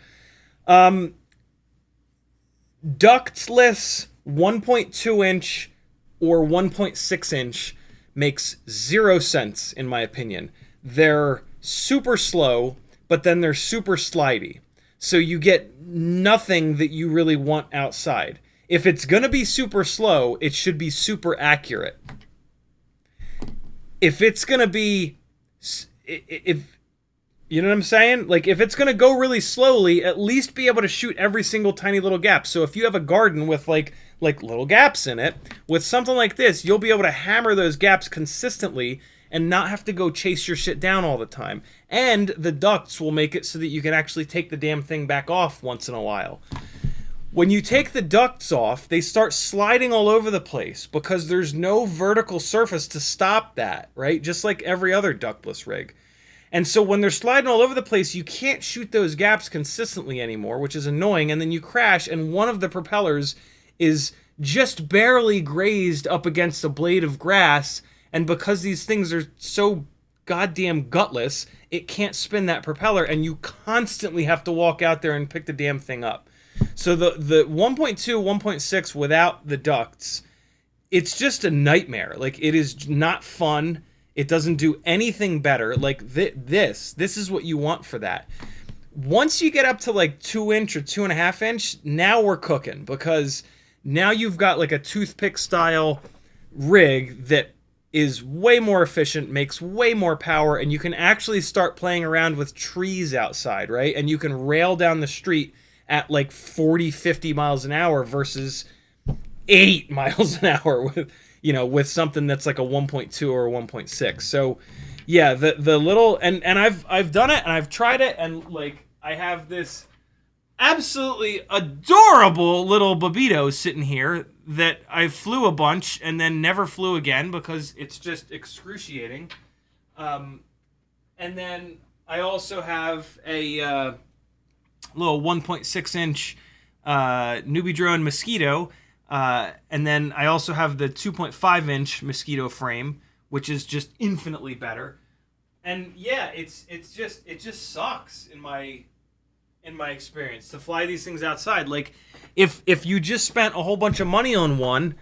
Ductless 1.2 inch or 1.6 inch makes 0 sense, in my opinion. They're super slow, but then they're super slidey. So you get nothing that you really want outside. If it's going to be super slow, it should be super accurate. If it's going to be... You know what I'm saying? Like, if it's going to go really slowly, at least be able to shoot every single tiny little gap. So if you have a garden with, like little gaps in it, with something like this, you'll be able to hammer those gaps consistently and not have to go chase your shit down all the time. And the ducts will make it so that you can actually take the damn thing back off once in a while. When you take the ducts off, they start sliding all over the place because there's no vertical surface to stop that, right? Just like every other ductless rig. And so when they're sliding all over the place, you can't shoot those gaps consistently anymore, which is annoying. And then you crash, and one of the propellers is just barely grazed up against a blade of grass. And because these things are so goddamn gutless, it can't spin that propeller, and you constantly have to walk out there and pick the damn thing up. So the 1.2, 1.6 without the ducts, it's just a nightmare. Like, it is not fun. It doesn't do anything better. Like, this is what you want for that. Once you get up to like 2-inch or 2.5-inch, now we're cooking, because now you've got like a toothpick style rig that is way more efficient, makes way more power, and you can actually start playing around with trees outside, right? And you can rail down the street at like 40, 50 miles an hour versus 8 miles an hour with, with something that's like a 1.2 or a 1.6. So yeah, the little, and I've done it, and I've tried it, and like I have this absolutely adorable little Babito sitting here that I flew a bunch and then never flew again because it's just excruciating. And then I also have a little 1.6-inch newbie drone Mosquito. And then I also have the 2.5-inch Mosquito frame, which is just infinitely better. And yeah, it just sucks in my experience to fly these things outside. Like, if you just spent a whole bunch of money on one,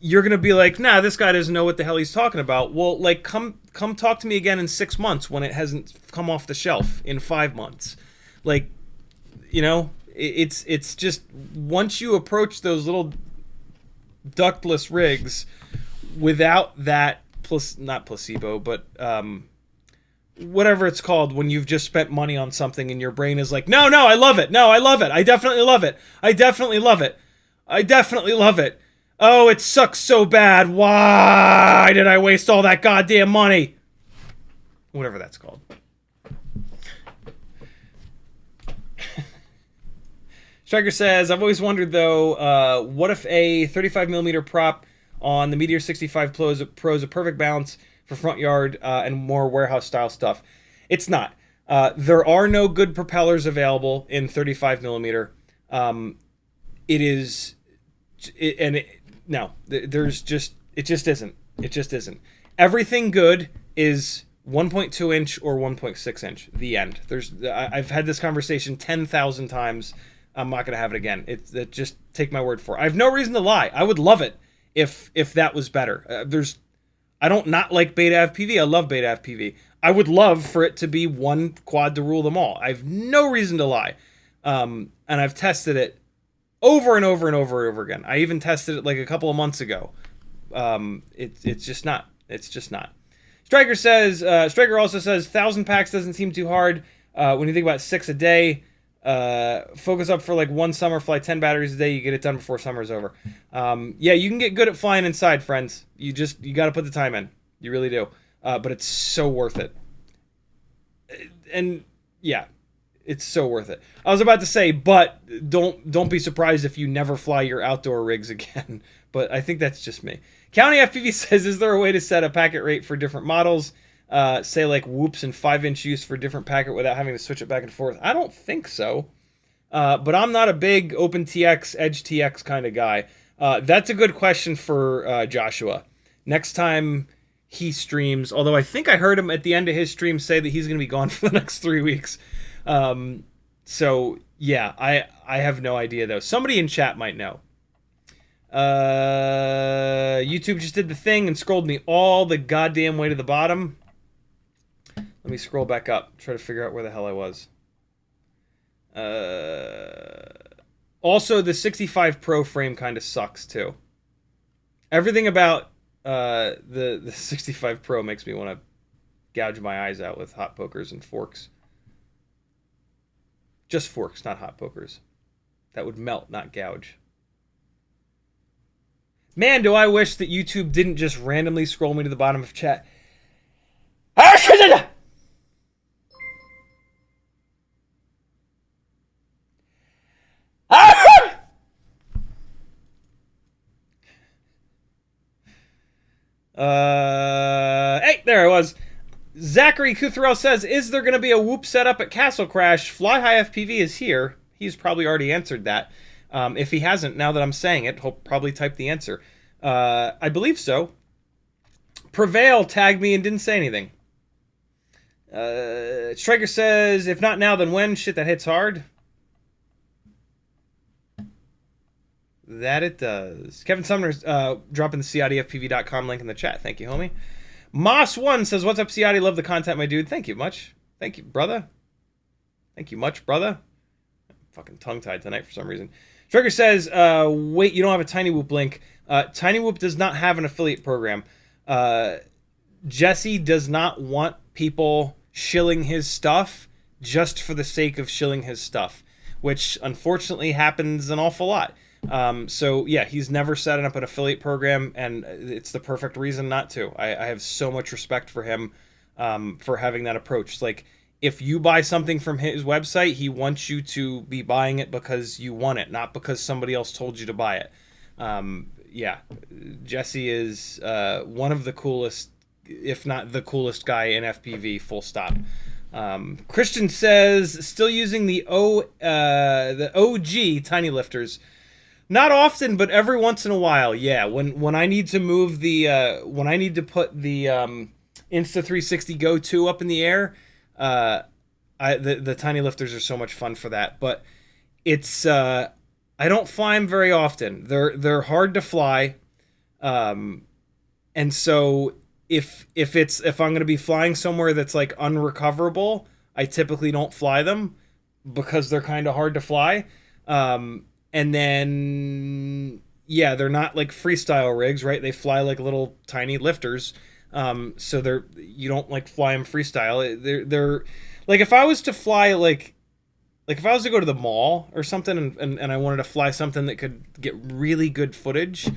you're gonna be like, nah, this guy doesn't know what the hell he's talking about. Well, like, come talk to me again in 6 months when it hasn't come off the shelf in 5 months. Like, it's just, once you approach those little ductless rigs without that, not placebo, but whatever it's called, when you've just spent money on something and your brain is like, no, I love it. No, I love it. I definitely love it. I definitely love it. I definitely love it. Oh, it sucks so bad. Why did I waste all that goddamn money? Whatever that's called. Striker says, I've always wondered, though, what if a 35mm prop on the Meteor 65 Pro is a perfect balance for front yard and more warehouse-style stuff? It's not. There are no good propellers available in 35mm. It just isn't. It just isn't. Everything good is 1.2-inch or 1.6-inch. The end. I've had this conversation 10,000 times. I'm not going to have it again. Just take my word for it. I have no reason to lie. I would love it if that was better. I don't not like Beta FPV. I love Beta FPV. I would love for it to be one quad to rule them all. I have no reason to lie. And I've tested it over and over and over and over again. I even tested it like a couple of months ago. It's just not. It's just not. Striker also says 1,000 packs doesn't seem too hard when you think about 6 a day. Focus up for like 1 summer, fly 10 batteries a day, you get it done before summer's over. Yeah, you can get good at flying inside, friends. You got to put the time in. You really do. But it's so worth it. And yeah, it's so worth it. I was about to say, but don't be surprised if you never fly your outdoor rigs again. But I think that's just me. County FPV says, is there a way to set a packet rate for different models? Say like whoops and 5-inch use for different packet without having to switch it back and forth? I don't think so. But I'm not a big OpenTX, EdgeTX kind of guy. That's a good question for Joshua. Next time he streams, although I think I heard him at the end of his stream say that he's going to be gone for the next 3 weeks. So yeah, I have no idea though. Somebody in chat might know. YouTube just did the thing and scrolled me all the goddamn way to the bottom. Let me scroll back up, try to figure out where the hell I was. Also, the 65 Pro frame kind of sucks, too. Everything about the 65 Pro makes me want to gouge my eyes out with hot pokers and forks. Just forks, not hot pokers. That would melt, not gouge. Man, do I wish that YouTube didn't just randomly scroll me to the bottom of chat. Hey, there I was. Zachary Cuthrell says, is there going to be a whoop setup at CastleCrash? Fly High FPV is here. He's probably already answered that. If he hasn't, now that I'm saying it, he'll probably type the answer. I believe so. Prevail tagged me and didn't say anything. Striker says, if not now, then when? Shit, that hits hard. That it does. Kevin Sumner's dropping the CiottiFPV.com link in the chat. Thank you, homie. Moss1 says, what's up, Ciotti? Love the content, my dude. Thank you much. Thank you, brother. Thank you much, brother. I'm fucking tongue-tied tonight for some reason. Striker says, wait, you don't have a Tiny Whoop link. Tiny Whoop does not have an affiliate program. Jesse does not want people shilling his stuff just for the sake of shilling his stuff, which unfortunately happens an awful lot. So yeah, he's never set up an affiliate program, and it's the perfect reason not to. I have so much respect for him for having that approach. Like, if you buy something from his website, he wants you to be buying it because you want it, not because somebody else told you to buy it. Yeah, Jesse is one of the coolest, if not the coolest guy in FPV, full stop. Christian says, still using the OG tiny lifters. Not often, but every once in a while, yeah. When I need to move the when I need to put the Insta360 Go 2 up in the air, the tiny lifters are so much fun for that. But it's I don't fly them very often. They're hard to fly, and so if I'm going to be flying somewhere that's like unrecoverable, I typically don't fly them because they're kind of hard to fly. And then, yeah, they're not like freestyle rigs, right? They fly like little tiny lifters. So you don't like fly them freestyle. They're like, if I was to fly like if I was to go to the mall or something and I wanted to fly something that could get really good footage,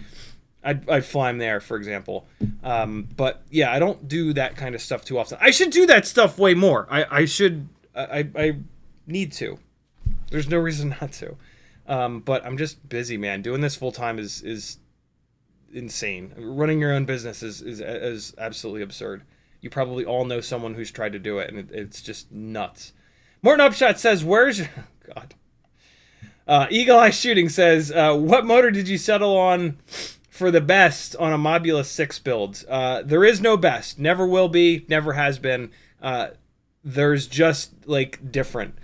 I'd fly them there, for example. But yeah, I don't do that kind of stuff too often. I should do that stuff way more. I need to. There's no reason not to. But I'm just busy, man. Doing this full time is insane. Running your own business is absolutely absurd. You probably all know someone who's tried to do it, and it's just nuts. Morton Upshot says, "Where's your God?" Eagle Eye Shooting says, "What motor did you settle on for the best on a Mobula 6 build?" There is no best. Never will be. Never has been. There's just like different.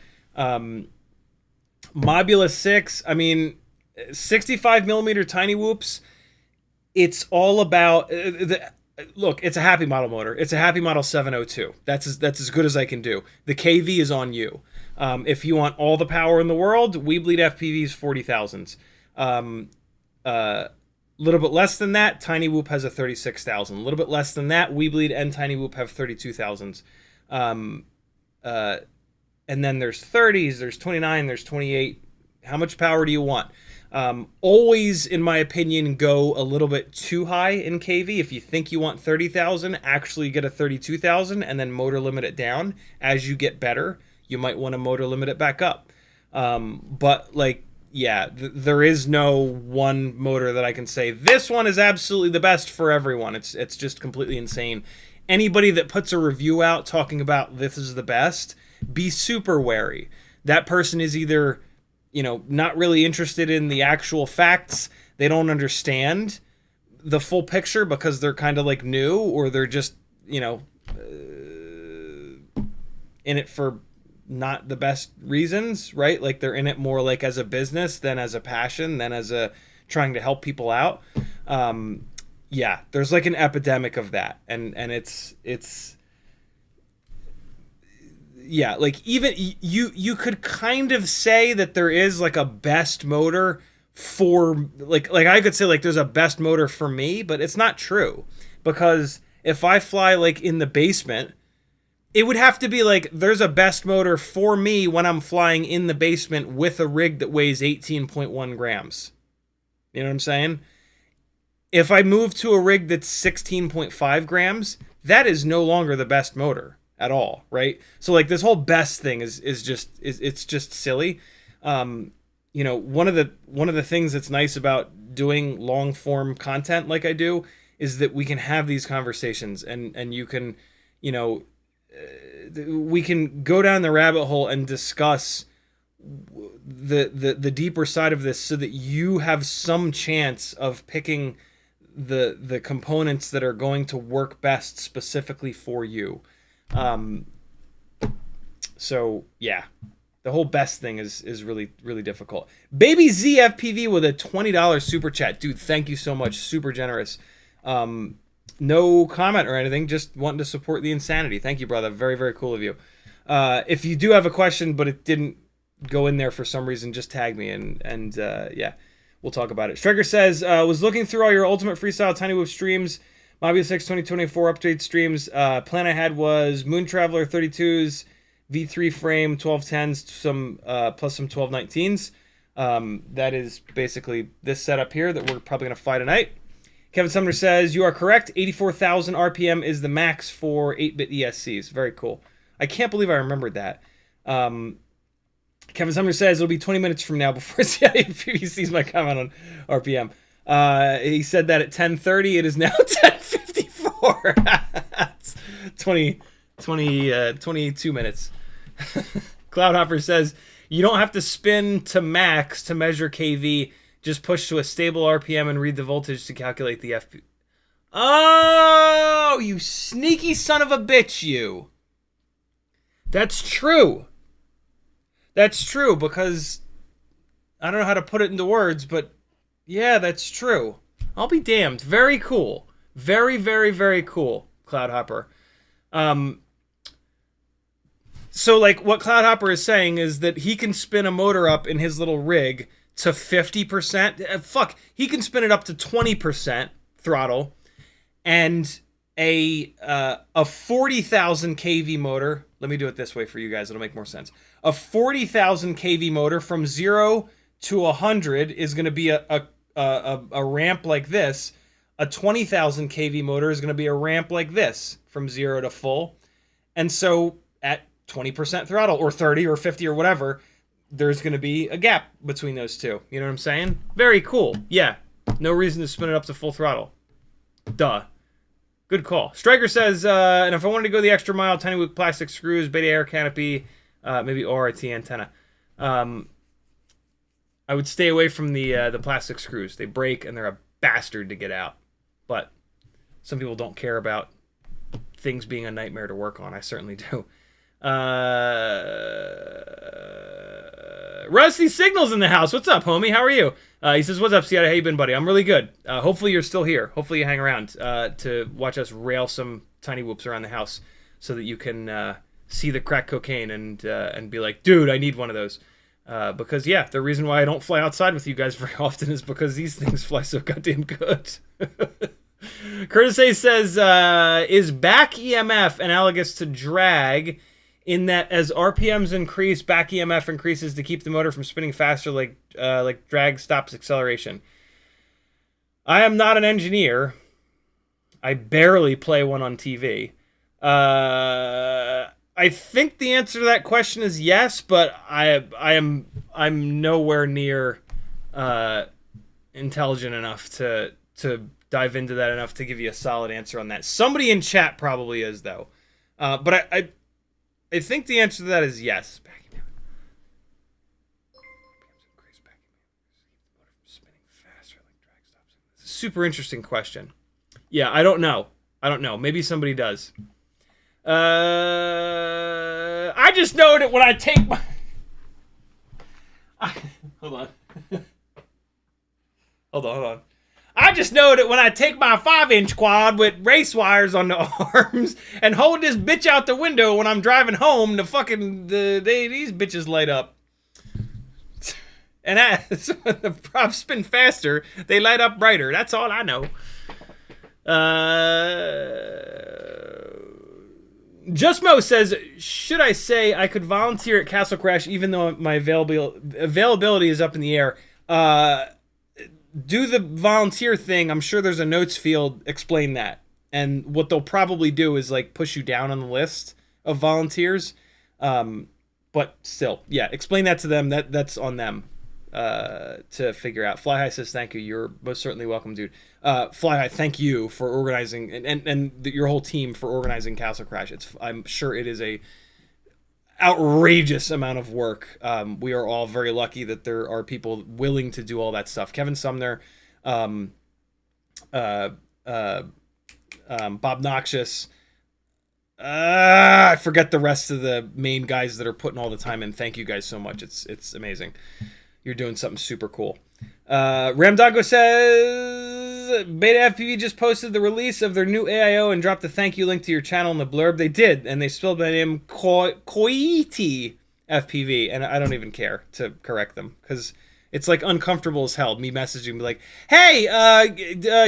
Mobula 6, I mean, 65mm tiny whoops, it's all about, look, it's a HappyModel motor. It's a HappyModel 702. That's as good as I can do. The KV is on you. If you want all the power in the world, We Bleed FPV's 40,000s. Little bit less than that, Tiny Whoop has a 36,000. A little bit less than that, We Bleed and Tiny Whoop have 32,000s. And then there's 30s, there's 29, there's 28. How much power do you want? Always, in my opinion, go a little bit too high in KV. If you think you want 30,000, actually get a 32,000 and then motor limit it down. As you get better, you might want to motor limit it back up. But like, yeah, there is no one motor that I can say, this one is absolutely the best for everyone. It's just completely insane. Anybody that puts a review out talking about this is the best, be super wary. That person is either, not really interested in the actual facts, they don't understand the full picture because they're kind of like new, or they're just, in it for not the best reasons, right? Like they're in it more like as a business than as a passion, than as a trying to help people out. Yeah, there's like an epidemic of that. And it's yeah, like even you could kind of say that there is like a best motor for like I could say like there's a best motor for me, but it's not true, because if I fly like in the basement it would have to be like, there's a best motor for me when I'm flying in the basement with a rig that weighs 18.1 grams. You know what I'm saying? If I move to a rig that's 16.5 grams, that is no longer the best motor at all, right? So like this whole best thing is it's just silly. You know, one of the things that's nice about doing long form content like I do is that we can have these conversations, and you can, you know, we can go down the rabbit hole and discuss the deeper side of this, so that you have some chance of picking the components that are going to work best specifically for you. So yeah, the whole best thing is really, really difficult. Baby ZFPV with a $20 super chat. Dude, thank you so much. Super generous. No comment or anything, just wanting to support the insanity. Thank you, brother. Very, very cool of you. If you do have a question, but it didn't go in there for some reason, just tag me, and yeah, we'll talk about it. Striker says, was looking through all your Ultimate Freestyle Tiny Whoop streams, Mobula 6 2024 update streams. Plan I had was Moon Traveler 32s, V3 frame, 1210s, some plus some 1219s. That is basically this setup here that we're probably going to fly tonight. Kevin Sumner says, you are correct. 84,000 RPM is the max for 8-bit ESCs. Very cool. I can't believe I remembered that. Kevin Sumner says, it'll be 20 minutes from now before CiottiFPV sees my comment on RPM. He said that at 10:30. It is now 10:54. That's 22 minutes. Cloudhopper says, you don't have to spin to max to measure KV. Just push to a stable RPM and read the voltage to calculate the FP. Oh, you sneaky son of a bitch, you. That's true. That's true, because I don't know how to put it into words, but yeah, that's true. I'll be damned. Very cool. Very, very, very cool, Cloudhopper. So, like, what Cloudhopper is saying is that he can spin a motor up in his little rig to 50%. Fuck, he can spin it up to 20% throttle, and a 40,000 kV motor. Let me do it this way for you guys. It'll make more sense. A 40,000 kV motor from 0 to 100 is going to be a ramp like this. A 20,000 kV motor is going to be a ramp like this from 0 to full. And so at 20% throttle, or 30 or 50 or whatever, there's going to be a gap between those two. You know what I'm saying? Very cool. Yeah. No reason to spin it up to full throttle. Duh. Good call. Striker says, and if I wanted to go the extra mile, tiny with plastic screws, beta air canopy, maybe ORT antenna, I would stay away from the plastic screws. They break and they're a bastard to get out. But some people don't care about things being a nightmare to work on. I certainly do. Rusty Signals in the house. What's up, homie? How are you? He says, what's up, Ciotti? How you been, buddy? I'm really good. Hopefully you're still here. Hopefully you hang around to watch us rail some tiny whoops around the house so that you can see the crack cocaine and be like, dude, I need one of those. Because, yeah, the reason why I don't fly outside with you guys very often is because these things fly so goddamn good. Curtis A says, is back EMF analogous to drag in that as RPMs increase, back EMF increases to keep the motor from spinning faster like drag stops acceleration? I am not an engineer. I barely play one on TV. I think the answer to that question is yes, but I'm nowhere near intelligent enough to dive into that enough to give you a solid answer on that. Somebody in chat probably is, though. But I think the answer to that is yes. Super interesting question. Yeah, I don't know. Maybe somebody does. I just know that when I take my... Hold on. Hold on. I just know that when I take my 5-inch quad with race wires on the arms and hold this bitch out the window when I'm driving home, these bitches light up. And as the props spin faster, they light up brighter. That's all I know. Just Mo says, should I say I could volunteer at CastleCrash even though my availability is up in the air? Do the volunteer thing. I'm sure there's a notes field. Explain that. And what they'll probably do is like push you down on the list of volunteers. But still, yeah, explain that to them. That's on them to figure out. Fly High says, thank you. You're most certainly welcome, dude. Fly High, thank you for organizing and your whole team for organizing CastleCrash. I'm sure it is a outrageous amount of work. We are all very lucky that there are people willing to do all that stuff. Kevin Sumner, Bob Noxious. I forget the rest of the main guys that are putting all the time in. Thank you guys so much. It's amazing. You're doing something super cool. Ramdago says, Beta FPV just posted the release of their new AIO and dropped a thank you link to your channel in the blurb. They did, and they spelled my name CiottiFPV, and I don't even care to correct them, because it's like uncomfortable as hell, me messaging me like, hey,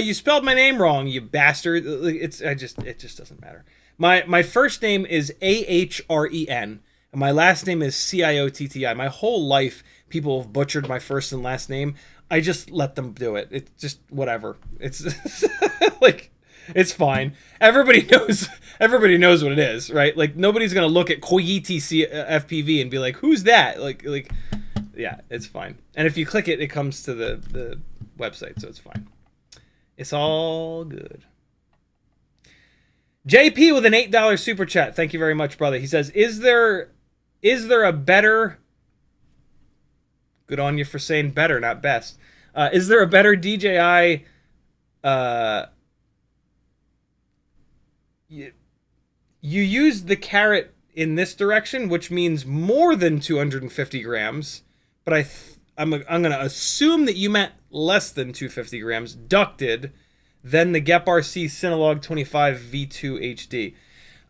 you spelled my name wrong, you bastard. It just doesn't matter. My first name is Ahren, and my last name is Ciotti. My whole life, people have butchered my first and last name. I just let them do it. It's just whatever. It's like, it's fine. Everybody knows what it is, right? Like, nobody's gonna look at CiottiFPV and be like, who's that? Like, yeah, it's fine. And if you click it, it comes to the website, so it's fine. It's all good. JP with an $8 super chat. Thank you very much, brother. He says, is there a better... Good on you for saying better, not best. Is there a better DJI... You used the carrot in this direction, which means more than 250 grams. But I'm going to assume that you meant less than 250 grams. Ducted... Then the GepRC Synolog 25 V2 HD.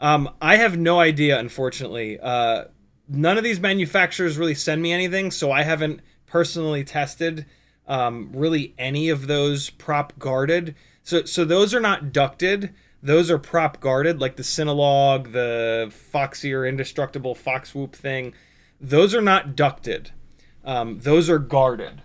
I have no idea, unfortunately. None of these manufacturers really send me anything, so I haven't personally tested really any of those prop guarded. So those are not ducted. Those are prop guarded, like the Synolog, the Foxier Indestructible Fox Whoop thing. Those are not ducted. Those are guarded.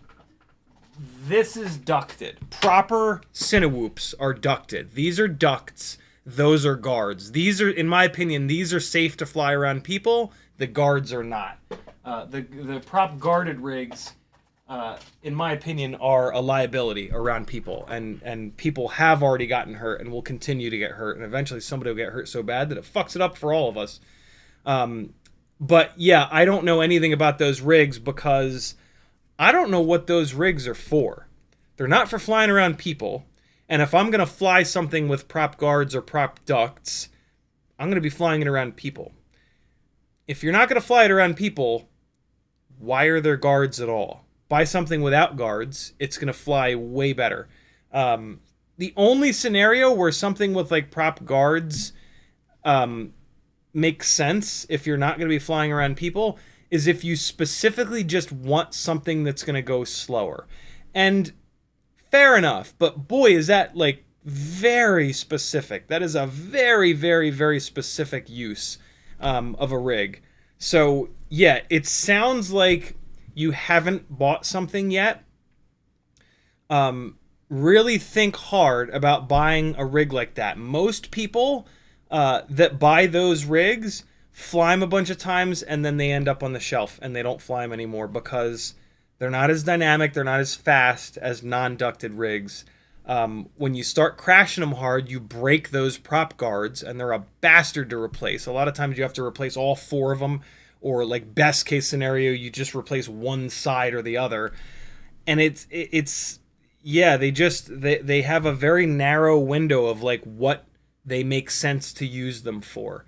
This is ducted. Proper Cinewhoops are ducted. These are ducts. Those are guards. These are, in my opinion, these are safe to fly around people. The guards are not. The prop guarded rigs, in my opinion, are a liability around people. And people have already gotten hurt and will continue to get hurt. And eventually somebody will get hurt so bad that it fucks it up for all of us. But yeah, I don't know anything about those rigs because... I don't know what those rigs are for. They're not for flying around people. And if I'm going to fly something with prop guards or prop ducts, I'm going to be flying it around people. If you're not going to fly it around people, why are there guards at all? Buy something without guards. It's going to fly way better. The only scenario where something with like prop guards makes sense if you're not going to be flying around people is if you specifically just want something that's going to go slower. And fair enough, but boy, is that like very specific. That is a very, very, very specific use of a rig. So yeah, it sounds like you haven't bought something yet. Really think hard about buying a rig like that. Most people that buy those rigs fly them a bunch of times and then they end up on the shelf and they don't fly them anymore because they're not as dynamic, they're not as fast as non-ducted rigs. When you start crashing them hard, you break those prop guards and they're a bastard to replace. A lot of times you have to replace all four of them, or like best case scenario, you just replace one side or the other. And it's yeah, they have a very narrow window of like what they make sense to use them for.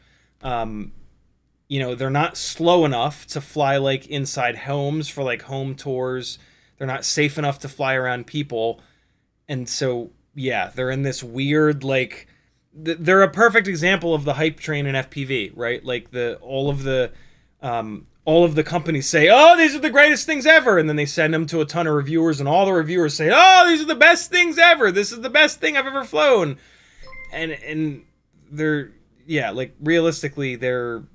You know, they're not slow enough to fly like inside homes for like home tours. They're not safe enough to fly around people. And so, yeah, they're in this weird, like, they're a perfect example of the hype train in FPV, right? Like all of the companies say, oh, these are the greatest things ever. And then they send them to a ton of reviewers and all the reviewers say, oh, these are the best things ever. This is the best thing I've ever flown. And they're yeah, like realistically, they're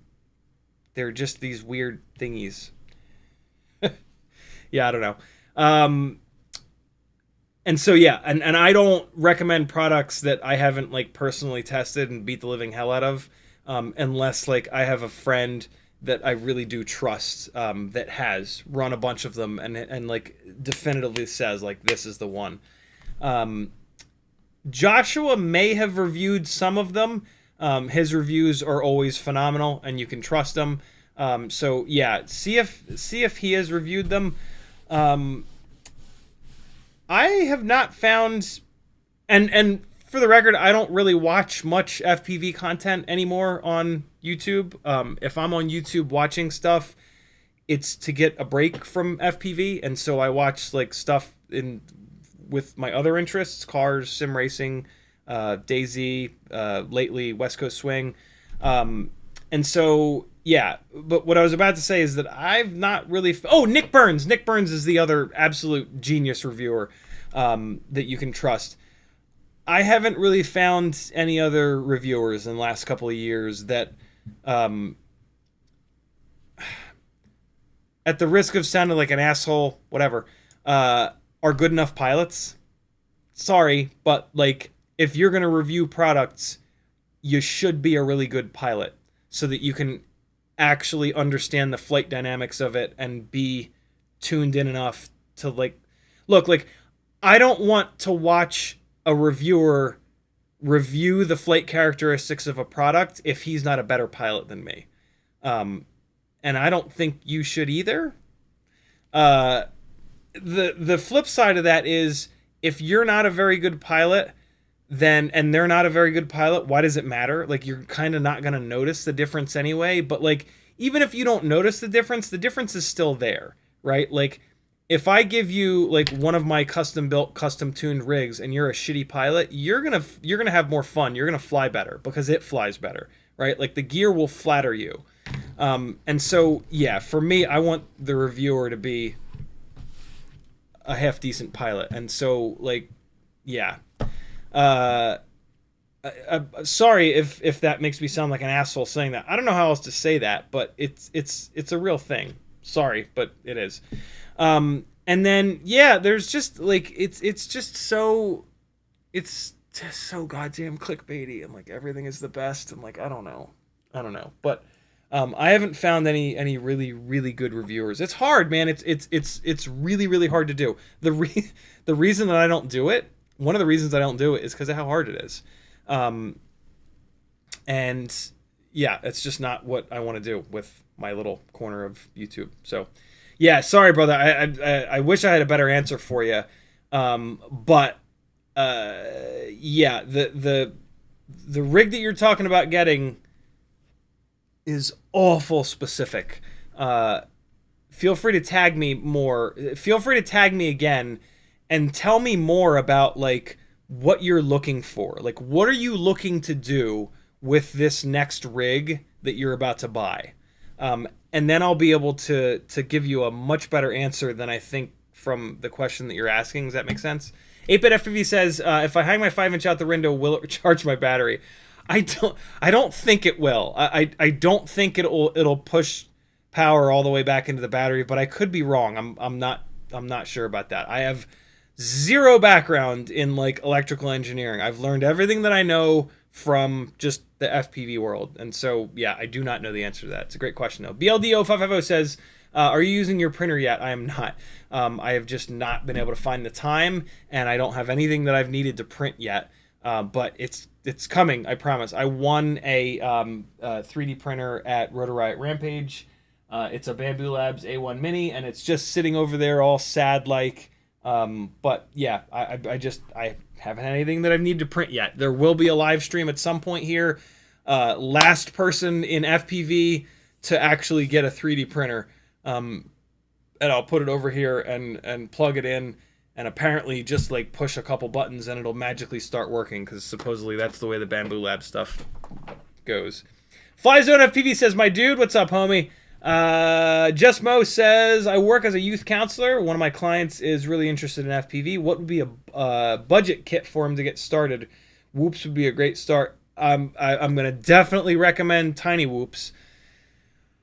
just these weird thingies. Yeah, I don't know. And so yeah, and I don't recommend products that I haven't like personally tested and beat the living hell out of, unless like I have a friend that I really do trust, that has run a bunch of them and like definitively says like this is the one. Joshua may have reviewed some of them. His reviews are always phenomenal, and you can trust them. So yeah, see if he has reviewed them. I have not found, and for the record, I don't really watch much FPV content anymore on YouTube. If I'm on YouTube watching stuff, it's to get a break from FPV, and so I watch like stuff with my other interests: cars, sim racing, DayZ, lately West Coast Swing, and so yeah. But what I was about to say is that I've not really. Oh, Nick Burns. Nick Burns is the other absolute genius reviewer that you can trust. I haven't really found any other reviewers in the last couple of years that, at the risk of sounding like an asshole, whatever, are good enough pilots. Sorry, but like if you're gonna review products, you should be a really good pilot so that you can actually understand the flight dynamics of it and be tuned in enough to like look like I don't want to watch a reviewer review the flight characteristics of a product if he's not a better pilot than me. And I don't think you should either. The flip side of that is if you're not a very good pilot, then and they're not a very good pilot, why does it matter? Like you're kind of not going to notice the difference anyway, but like even if you don't notice the difference is still there, right? Like if I give you like one of my custom built, custom tuned rigs and you're a shitty pilot, you're going to have more fun. You're going to fly better because it flies better, right? Like the gear will flatter you. And so, yeah, for me, I want the reviewer to be a half decent pilot. And so like, yeah, sorry if that makes me sound like an asshole saying that. I don't know how else to say that, but it's a real thing. Sorry, but it is. And then yeah, there's just like it's just so goddamn clickbaity and like everything is the best and like I don't know, but I haven't found any really good reviewers. It's hard, man. It's really hard to do. The reason that I don't do it, one of the reasons I don't do it is because of how hard it is. And yeah, it's just not what I want to do with my little corner of YouTube. So yeah, sorry, brother. I wish I had a better answer for you. But yeah, the rig that you're talking about getting is awful specific. Feel free to tag me more. Feel free to tag me again and tell me more about like what you're looking for. Like what are you looking to do with this next rig that you're about to buy? And then I'll be able to give you a much better answer than I think from the question that you're asking. Does that make sense? 8BitFPV says, if I hang my 5-inch out the window, will it recharge my battery? I don't think it will. I don't think it'll push power all the way back into the battery, but I could be wrong. I'm not sure about that. I have zero background in like electrical engineering. I've learned everything that I know from just the FPV world. And so, yeah, I do not know the answer to that. It's a great question, though. BLDO550 says, are you using your printer yet? I am not. I have just not been able to find the time, and I don't have anything that I've needed to print yet. But it's coming, I promise. I won a 3D printer at Rotor Riot Rampage. It's a Bamboo Labs A1 Mini, and it's just sitting over there all sad-like. But, yeah, I haven't had anything that I need to print yet. There will be a live stream at some point here. Last person in FPV to actually get a 3D printer. And I'll put it over here and plug it in and apparently just like push a couple buttons and it'll magically start working because supposedly that's the way the Bamboo Lab stuff goes. Flyzone FPV says, my dude, what's up, homie? Just Mo says, I work as a youth counselor. One of my clients is really interested in FPV. What would be a budget kit for him to get started? Whoops would be a great start. I'm going to definitely recommend Tiny Whoops.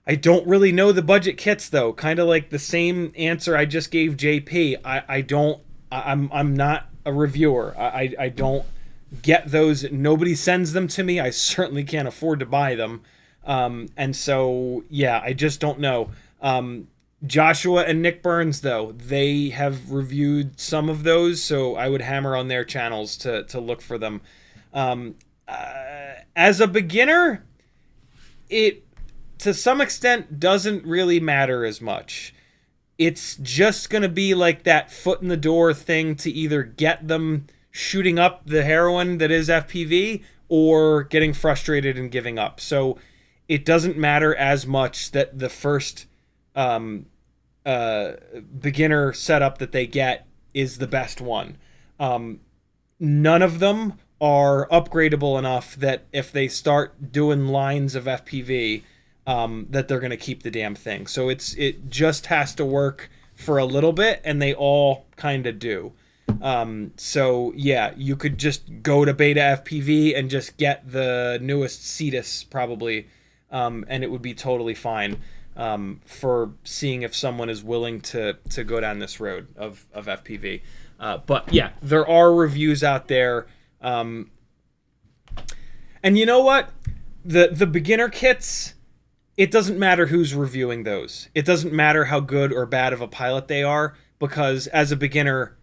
I don't really know the budget kits though. Kind of like the same answer I just gave JP. I'm not a reviewer. I don't get those. Nobody sends them to me. I certainly can't afford to buy them. And so yeah, I just don't know. Joshua and Nick Burns though, they have reviewed some of those, so I would hammer on their channels to look for them. As a beginner, it to some extent doesn't really matter as much. It's just going to be like that foot in the door thing to either get them shooting up the heroin that is FPV or getting frustrated and giving up. So it doesn't matter as much that the first beginner setup that they get is the best one. None of them are upgradable enough that if they start doing lines of FPV, that they're going to keep the damn thing. So it just has to work for a little bit, and they all kind of do. So yeah, you could just go to Beta FPV and just get the newest Cetus probably, and it would be totally fine for seeing if someone is willing to go down this road of FPV. But yeah, there are reviews out there. And you know what? The beginner kits, it doesn't matter who's reviewing those. It doesn't matter how good or bad of a pilot they are, because as a beginner,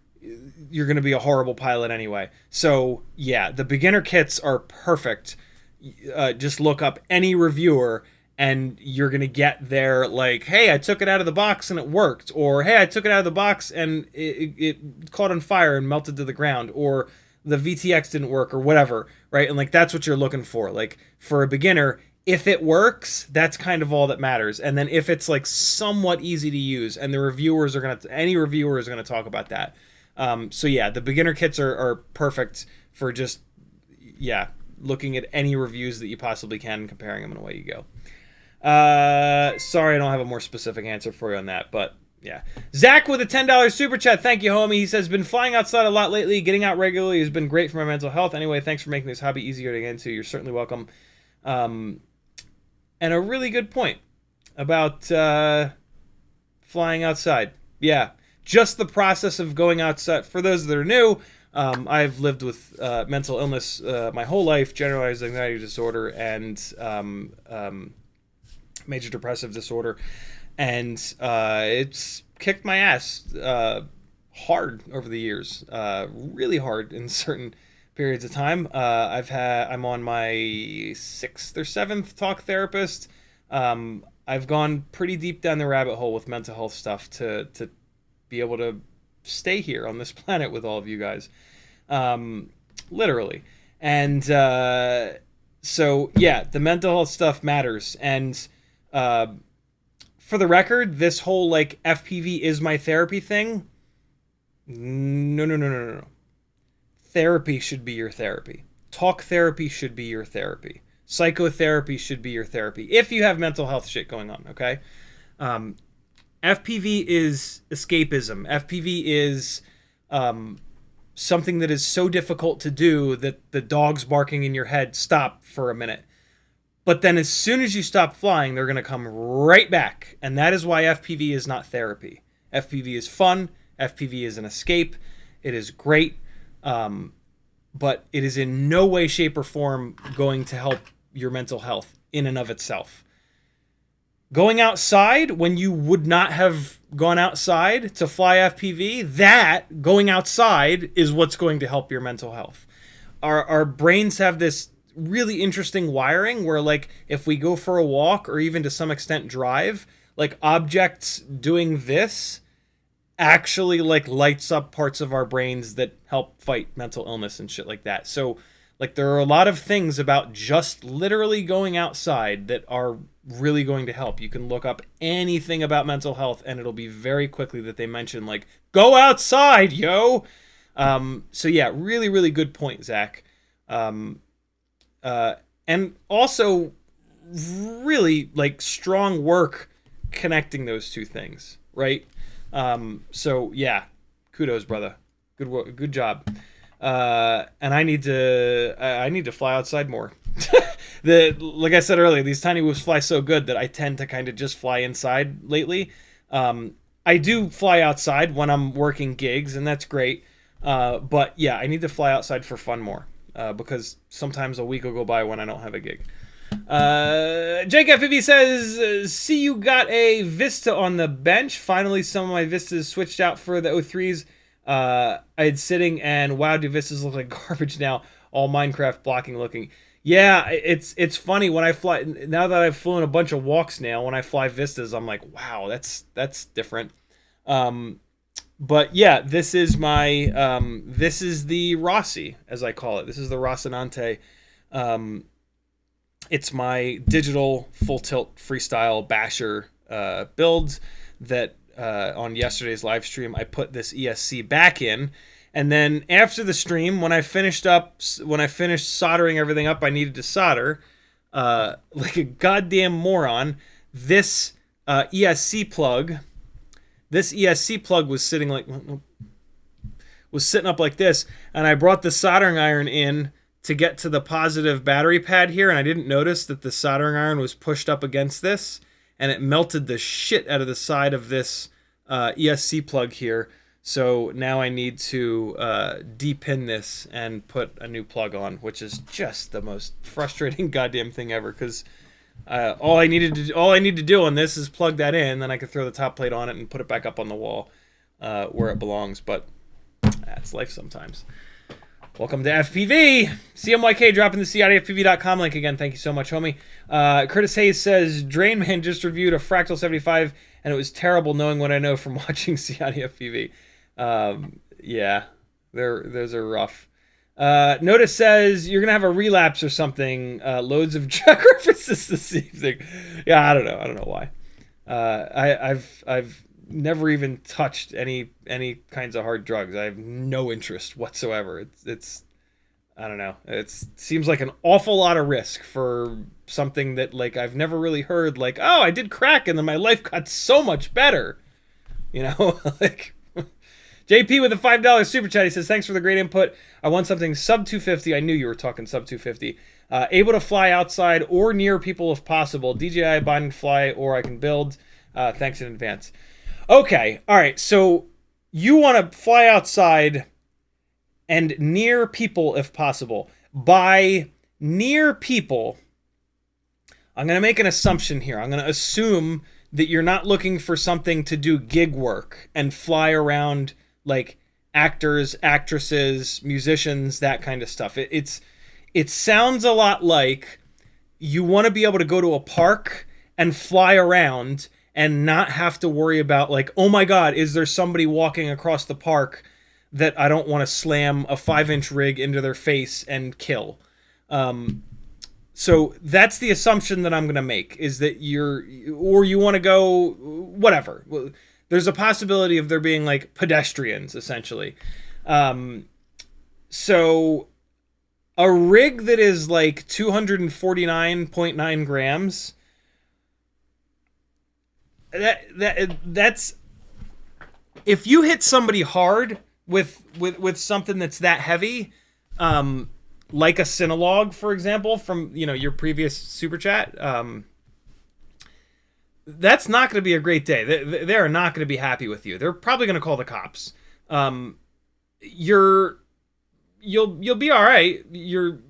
you're going to be a horrible pilot anyway. So yeah, the beginner kits are perfect. Just look up any reviewer and you're going to get their, like, hey, I took it out of the box and it worked. Or, hey, I took it out of the box and it caught on fire and melted to the ground. Or the VTX didn't work or whatever, right? And, like, that's what you're looking for. Like, for a beginner, if it works, that's kind of all that matters. And then if it's, like, somewhat easy to use, and the reviewers are going to, any reviewer is going to talk about that. So, yeah, the beginner kits are perfect for just, yeah, looking at any reviews that you possibly can and comparing them, and away you go. Sorry I don't have a more specific answer for you on that, but yeah. Zach with a $10 super chat. Thank you, homie. He says, been flying outside a lot lately. Getting out regularly has been great for my mental health. Anyway, thanks for making this hobby easier to get into. You're certainly welcome. And a really good point about flying outside. Yeah, just the process of going outside. For those that are new, I've lived with mental illness my whole life, generalized anxiety disorder, and major depressive disorder, and it's kicked my ass hard over the years, really hard in certain periods of time. I'm on my 6th or 7th talk therapist. I've gone pretty deep down the rabbit hole with mental health stuff to be able to stay here on this planet with all of you guys, literally. And so yeah, the mental health stuff matters. And for the record, this whole, like, FPV is my therapy thing, no. Therapy should be your therapy. Talk therapy should be your therapy. Psychotherapy should be your therapy if you have mental health shit going on, okay? FPV is escapism. FPV is something that is so difficult to do that the dogs barking in your head stop for a minute. But then as soon as you stop flying, they're going to come right back. And that is why FPV is not therapy. FPV is fun. FPV is an escape. It is great. But it is in no way, shape, or form going to help your mental health in and of itself. Going outside when you would not have gone outside to fly FPV, that going outside is what's going to help your mental health. Our brains have this really interesting wiring where, like, if we go for a walk or even to some extent drive, like, objects doing this actually, like, lights up parts of our brains that help fight mental illness and shit like that. So, like, there are a lot of things about just literally going outside that are really going to help. You can look up anything about mental health and it'll be very quickly that they mention, like, go outside, yo. So yeah, really, really good point, Zach. And also really, like, strong work connecting those two things, right? So yeah, kudos, brother. Good work, good job. And I need to fly outside more. Like I said earlier, these tiny whoops fly so good that I tend to kind of just fly inside lately. I do fly outside when I'm working gigs, and that's great. But yeah, I need to fly outside for fun more, because sometimes a week will go by when I don't have a gig. Jake FPV says, see, you got a Vista on the bench. Finally, some of my Vistas switched out for the O3s. I had sitting, and wow, do Vistas look like garbage now? All Minecraft blocking looking. Yeah, it's funny when I fly. Now that I've flown a bunch of walks now, when I fly Vistas, I'm like, wow, that's different. But yeah, this is my this is the Rossi, as I call it. This is the Rocinante. It's my digital full tilt freestyle basher build that on yesterday's live stream I put this ESC back in, and then after the stream, when I finished soldering everything up I needed to solder, like a goddamn moron, this ESC plug was sitting up like this, and I brought the soldering iron in to get to the positive battery pad here, and I didn't notice that the soldering iron was pushed up against this, and it melted the shit out of the side of this ESC plug here. So now I need to depin this and put a new plug on, which is just the most frustrating goddamn thing ever, because all I need to do on this is plug that in, then I can throw the top plate on it and put it back up on the wall where it belongs. But that's life sometimes. Welcome to FPV. CMYK dropping the CiottiFPV.com link again. Thank you so much, homie. Curtis Hayes says, Drainman just reviewed a Fractal 75, and it was terrible knowing what I know from watching CiottiFPV. Yeah, those are rough. Notice says, you're going to have a relapse or something. Loads of drug references this evening. Yeah, I don't know why. I've never even touched any kinds of hard drugs. I have no interest whatsoever. It's I don't know. It seems like an awful lot of risk for something that, like, I've never really heard, like, oh, I did crack and then my life got so much better. You know, like, JP with a $5 super chat. He says, thanks for the great input. I want something sub 250. I knew you were talking sub 250. Able to fly outside or near people if possible. DJI bind and fly, or I can build. Thanks in advance. Okay, all right, so you want to fly outside and near people if possible. By near people, I'm going to make an assumption here. I'm going to assume that you're not looking for something to do gig work and fly around like actors, actresses, musicians, that kind of stuff. It sounds a lot like you want to be able to go to a park and fly around and not have to worry about, like, oh my God, is there somebody walking across the park that I don't want to slam a 5-inch rig into their face and kill? So that's the assumption that I'm going to make, is that you want to go, whatever. There's a possibility of there being, like, pedestrians, essentially. So a rig that is, like, 249.9 grams... That's if you hit somebody hard with something that's that heavy, like a Synolog, for example, from your previous super chat, that's not going to be a great day. They are not going to be happy with you. They're probably going to call the cops. You'll be all right. You're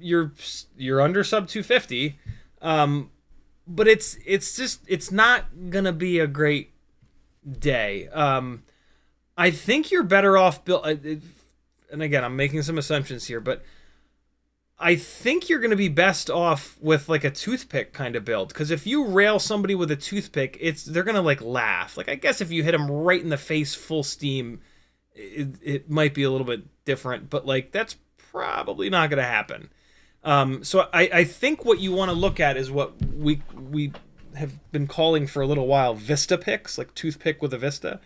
under sub 250. But it's not gonna be a great day. I think you're better off built. And again, I'm making some assumptions here, but I think you're gonna be best off with like a toothpick kind of build. Because if you rail somebody with a toothpick, they're gonna like laugh. Like, I guess if you hit them right in the face full steam, it might be a little bit different. But like, that's probably not gonna happen. So I think what you want to look at is what we have been calling for a little while Vista picks, like toothpick with a Vista.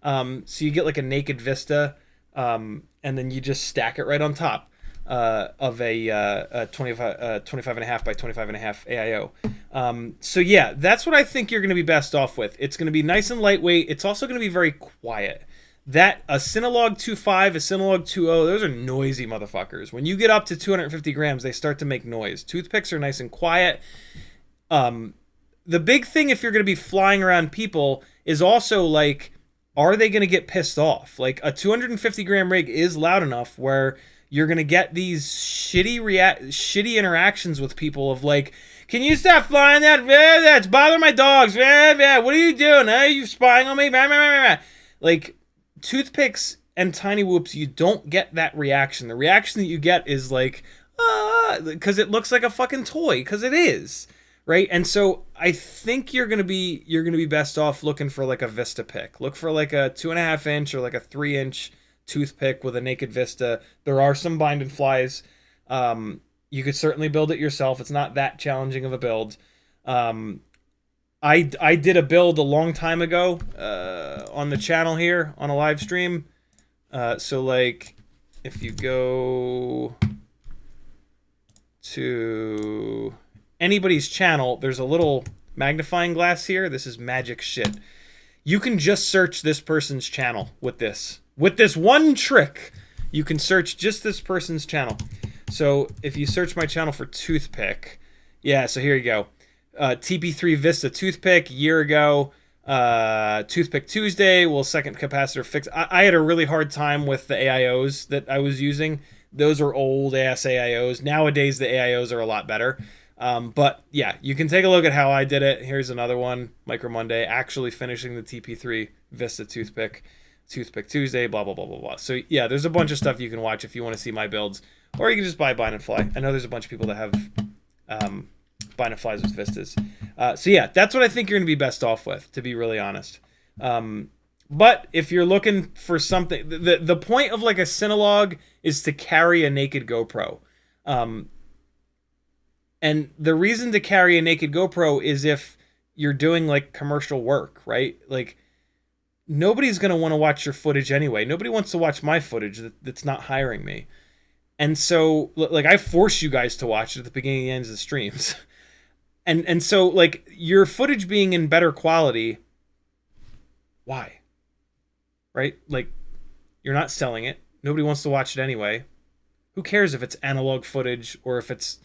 So you get like a naked Vista, and then you just stack it right on top of a 25.5 by 25.5 AIO. So yeah, that's what I think you're going to be best off with. It's going to be nice and lightweight. It's also going to be very quiet. That a Synolog 2.5, a Synolog 2.0, those are noisy motherfuckers. When you get up to 250 grams, they start to make noise. Toothpicks are nice and quiet. The big thing if you're going to be flying around people is also like, are they going to get pissed off? Like a 250 gram rig is loud enough where you're going to get these shitty interactions with people of like, can you stop flying that? That's bothering my dogs. What are you doing? Are you spying on me? Like, toothpicks and tiny whoops, you don't get that reaction. The reaction that you get is like, because it looks like a fucking toy, because it is, right? And so I think you're gonna be best off looking for like a Vista pick. Look for like a 2.5 inch or like a 3 inch toothpick with a naked Vista. There are some bind and flies. You could certainly build it yourself. It's not that challenging of a build. I did a build a long time ago on the channel here on a live stream. So like if you go to anybody's channel, there's a little magnifying glass here. This is magic shit. You can just search this person's channel with this. With this one trick, you can search just this person's channel. So if you search my channel for toothpick, yeah, so here you go. TP3 Vista toothpick, year ago. Toothpick Tuesday, will second capacitor fix. I had a really hard time with the AIOs that I was using. Those are old ass AIOs. Nowadays the AIOs are a lot better. But yeah, you can take a look at how I did it. Here's another one, Micro Monday, actually finishing the TP3 Vista toothpick Tuesday, blah, blah, blah, blah, blah. So yeah, there's a bunch of stuff you can watch if you want to see my builds, or you can just buy bind and fly. I know there's a bunch of people that have bind and flies with Vistas. So yeah, that's what I think you're going to be best off with, to be really honest. But if you're looking for something, the point of like a Synolog is to carry a naked GoPro. And the reason to carry a naked GoPro is if you're doing like commercial work, right? Like nobody's going to want to watch your footage anyway. Nobody wants to watch my footage that's not hiring me. And so like I force you guys to watch it at the beginning and ends of the streams. And so like your footage being in better quality, why? Right? Like you're not selling it. Nobody wants to watch it anyway. Who cares if it's analog footage or if it's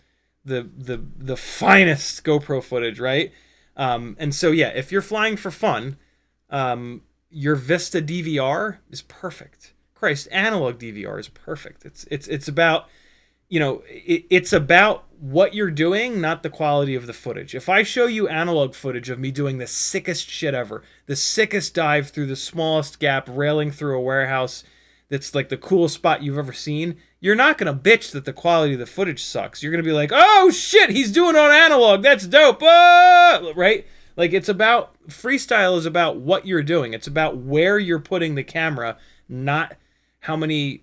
the finest GoPro footage, right? And so yeah, if you're flying for fun, your Vista DVR is perfect. Christ, analog DVR is perfect. It's about, you know, it's about what you're doing, not the quality of the footage. If I show you analog footage of me doing the sickest shit ever, the sickest dive through the smallest gap, railing through a warehouse that's like the coolest spot you've ever seen, you're not going to bitch that the quality of the footage sucks. You're going to be like, oh shit, he's doing it on analog. That's dope. Right? Like it's about, freestyle is about what you're doing. It's about where you're putting the camera, not how many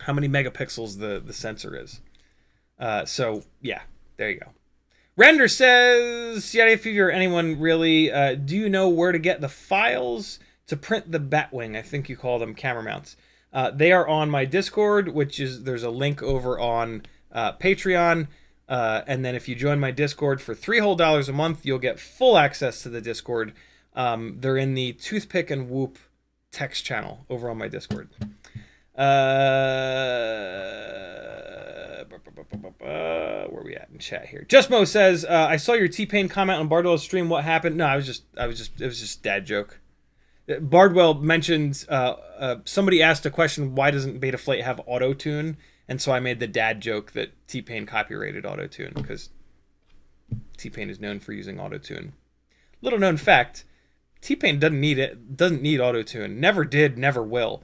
megapixels the sensor is. So yeah, there you go. Render says, CiottiFPV or anyone really, do you know where to get the files to print the Batwing? I think you call them camera mounts. They are on my Discord, which is, there's a link over on Patreon. And then if you join my Discord for $3 whole a month, you'll get full access to the Discord. They're in the Toothpick and Whoop text channel over on my Discord. Where are we at in chat here? Justmo says, I saw your T-Pain comment on Bardwell's stream. What happened? No, it was just dad joke. Bardwell mentioned, somebody asked a question, why doesn't Betaflight have auto-tune? And so I made the dad joke that T-Pain copyrighted auto-tune because T-Pain is known for using auto-tune. Little known fact, T-Pain doesn't need auto-tune. Never did, never will.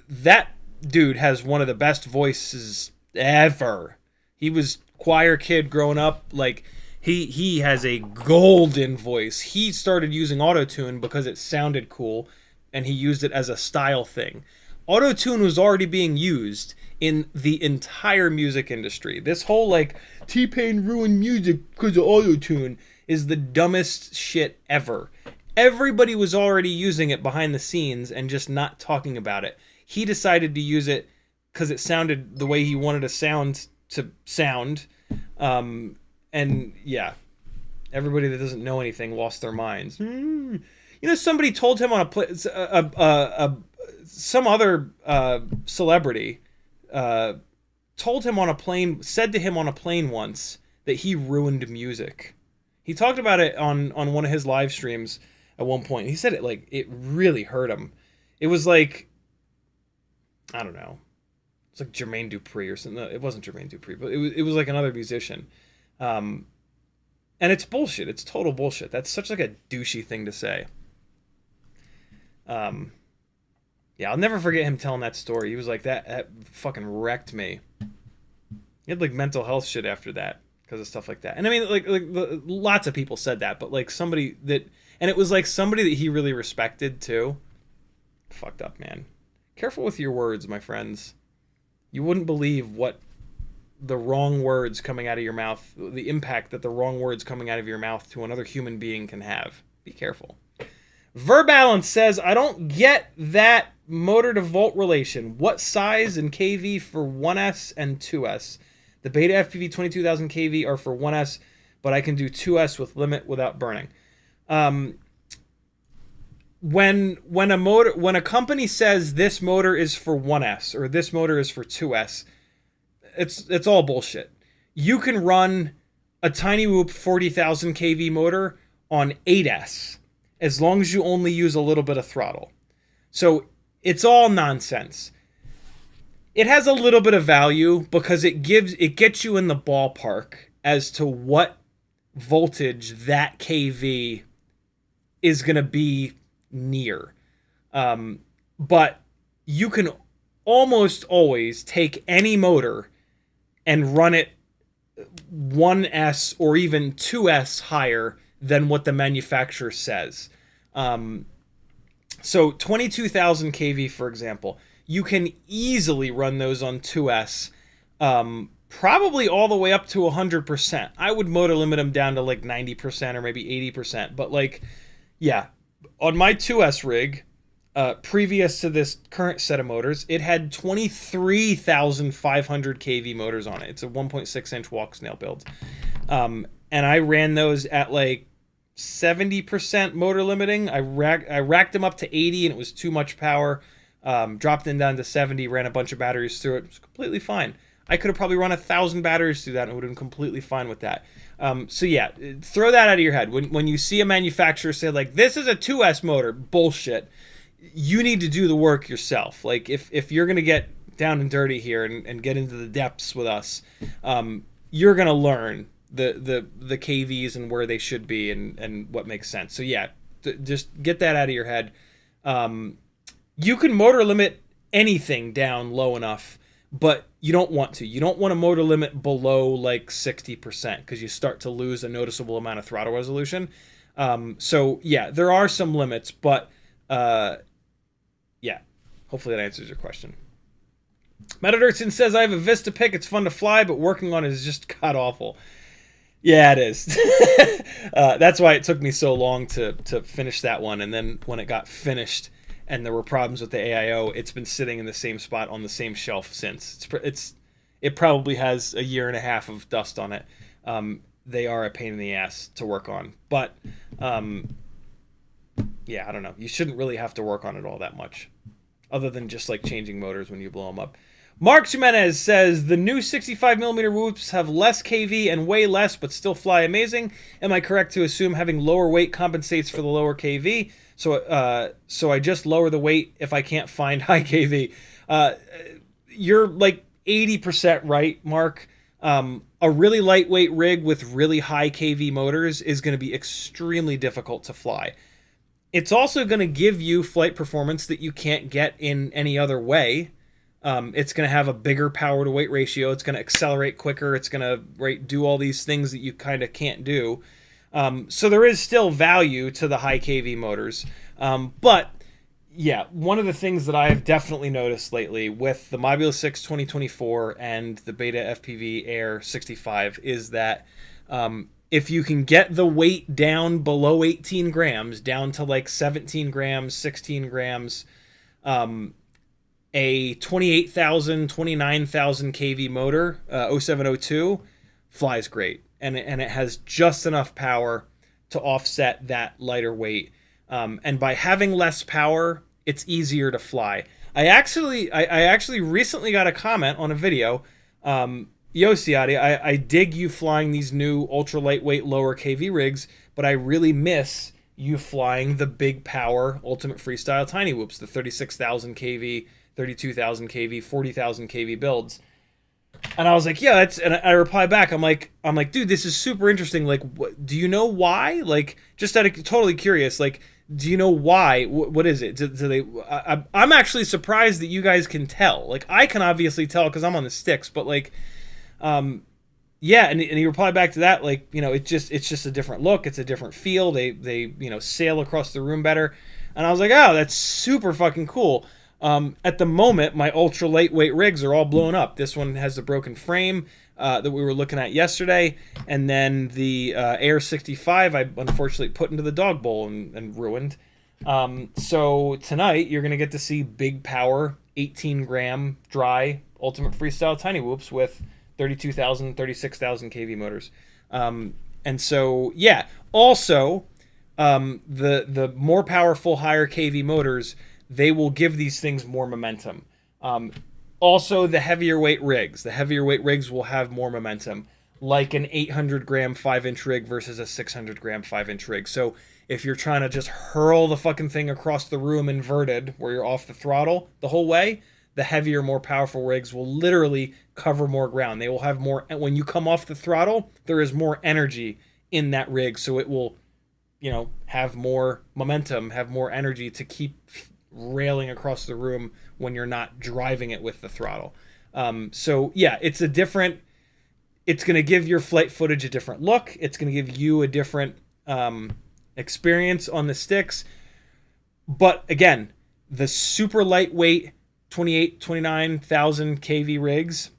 That dude has one of the best voices ever. He was choir kid growing up. Like he has a golden voice. He started using auto-tune because it sounded cool and he used it as a style thing. Auto-tune was already being used in the entire music industry. This whole like T-Pain ruined music because of auto-tune is the dumbest shit ever. Everybody was already using it behind the scenes and just not talking about it. He decided to use it because it sounded the way he wanted to sound. And yeah, Everybody that doesn't know anything lost their minds. You know, somebody told him on some other celebrity told him on a plane, said to him on a plane once that he ruined music. He talked about it on one of his live streams at one point. He said it like it really hurt him. It was like, I don't know. It's like Jermaine Dupri or something. It wasn't Jermaine Dupri, but it was like another musician. And it's bullshit. It's total bullshit. That's such like a douchey thing to say. Yeah, I'll never forget him telling that story. He was like, that fucking wrecked me. He had like mental health shit after that because of stuff like that. And I mean, like lots of people said that, but like somebody that, and it was like somebody that he really respected too. Fucked up, man. Careful with your words, my friends. You wouldn't believe what the wrong words coming out of your mouth, the impact that the wrong words coming out of your mouth to another human being can have. Be careful. Verbalance says, I don't get that motor to volt relation. What size and kV for 1S and 2S? The Beta FPV 22,000 kV are for 1S, but I can do 2S with limit without burning. When a company says this motor is for 1S or this motor is for 2S, it's all bullshit. You can run a Tiny Whoop 40,000 kV motor on 8S as long as you only use a little bit of throttle. So it's all nonsense. It has a little bit of value because it gets you in the ballpark as to what voltage that kV is going to be near. But you can almost always take any motor and run it 1S or even 2S higher than what the manufacturer says. So 22,000 kV, for example, you can easily run those on 2S, probably all the way up to 100%. I would motor limit them down to like 90% or maybe 80%. But like, yeah, on my 2S rig, previous to this current set of motors, it had 23,500 kV motors on it. It's a 1.6 inch walk snail build. And I ran those at like 70% motor limiting. I racked them up to 80 and it was too much power. Dropped them down to 70, ran a bunch of batteries through it. It was completely fine. I could have probably run 1,000 batteries through that and it would have been completely fine with that. So yeah, throw that out of your head. When you see a manufacturer say like, this is a 2S motor, bullshit. You need to do the work yourself. Like if you're going to get down and dirty here and get into the depths with us, you're going to learn the KVs and where they should be and what makes sense. So yeah, just get that out of your head. You can motor limit anything down low enough, but you don't want to. You don't want to motor limit below like 60% because you start to lose a noticeable amount of throttle resolution. So yeah, there are some limits, but yeah, hopefully that answers your question. Metadirtson says, I have a Vista pick. It's fun to fly, but working on it is just god-awful. Yeah, it is. That's why it took me so long to finish that one. And then when it got finished and there were problems with the AIO, it's been sitting in the same spot on the same shelf since. It probably has a year and a half of dust on it. They are a pain in the ass to work on. But, yeah, I don't know. You shouldn't really have to work on it all that much, other than just like changing motors when you blow them up. Mark Jimenez says, the new 65mm whoops have less kV and weigh less, but still fly amazing. Am I correct to assume having lower weight compensates for the lower kV? So I just lower the weight if I can't find high kV. You're like 80% right, Mark. A really lightweight rig with really high kV motors is going to be extremely difficult to fly. It's also going to give you flight performance that you can't get in any other way. It's going to have a bigger power to weight ratio. It's going to accelerate quicker. It's going to do all these things that you kind of can't do. So there is still value to the high kV motors. But yeah, one of the things that I've definitely noticed lately with the Mobula 6 2024 and the Beta FPV Air 65 is that if you can get the weight down below 18 grams, down to like 17 grams, 16 grams, a 28,000, 29,000 kV motor, 0702, flies great. and it has just enough power to offset that lighter weight. And by having less power, it's easier to fly. I actually recently got a comment on a video. Yo, Ciotti, I dig you flying these new ultra lightweight lower KV rigs, but I really miss you flying the big power ultimate freestyle tiny whoops, the 36,000 kV, 32,000 kV, 40,000 kV builds. And I was like, yeah, and I replied back. I'm like, dude, this is super interesting. Like, do you know why? Like, just out of totally curious, like, do you know why? What is it? Do they? I'm actually surprised that you guys can tell. Like, I can obviously tell because I'm on the sticks, but like, yeah. And he replied back to that, like, you know, it's just a different look. It's a different feel. They sail across the room better. And I was like, oh, that's super fucking cool. At the moment, my ultra lightweight rigs are all blown up. This one has the broken frame that we were looking at yesterday, and then the Air 65 I unfortunately put into the dog bowl and ruined. So tonight you're gonna get to see big power 18-gram dry ultimate freestyle tiny whoops with 32,000, 36,000 kV motors. And so yeah, also the more powerful higher kV motors, they will give these things more momentum. Also, the heavier weight rigs. The heavier weight rigs will have more momentum, like an 800-gram 5-inch rig versus a 600-gram 5-inch rig. So if you're trying to just hurl the fucking thing across the room inverted, where you're off the throttle the whole way, the heavier, more powerful rigs will literally cover more ground. They will have more... When you come off the throttle, there is more energy in that rig, so it will, have more momentum, have more energy to keep railing across the room when you're not driving it with the throttle. So yeah, it's going to give your flight footage a different look. It's going to give you a different experience on the sticks. But again, the super lightweight 29,000 kV rigs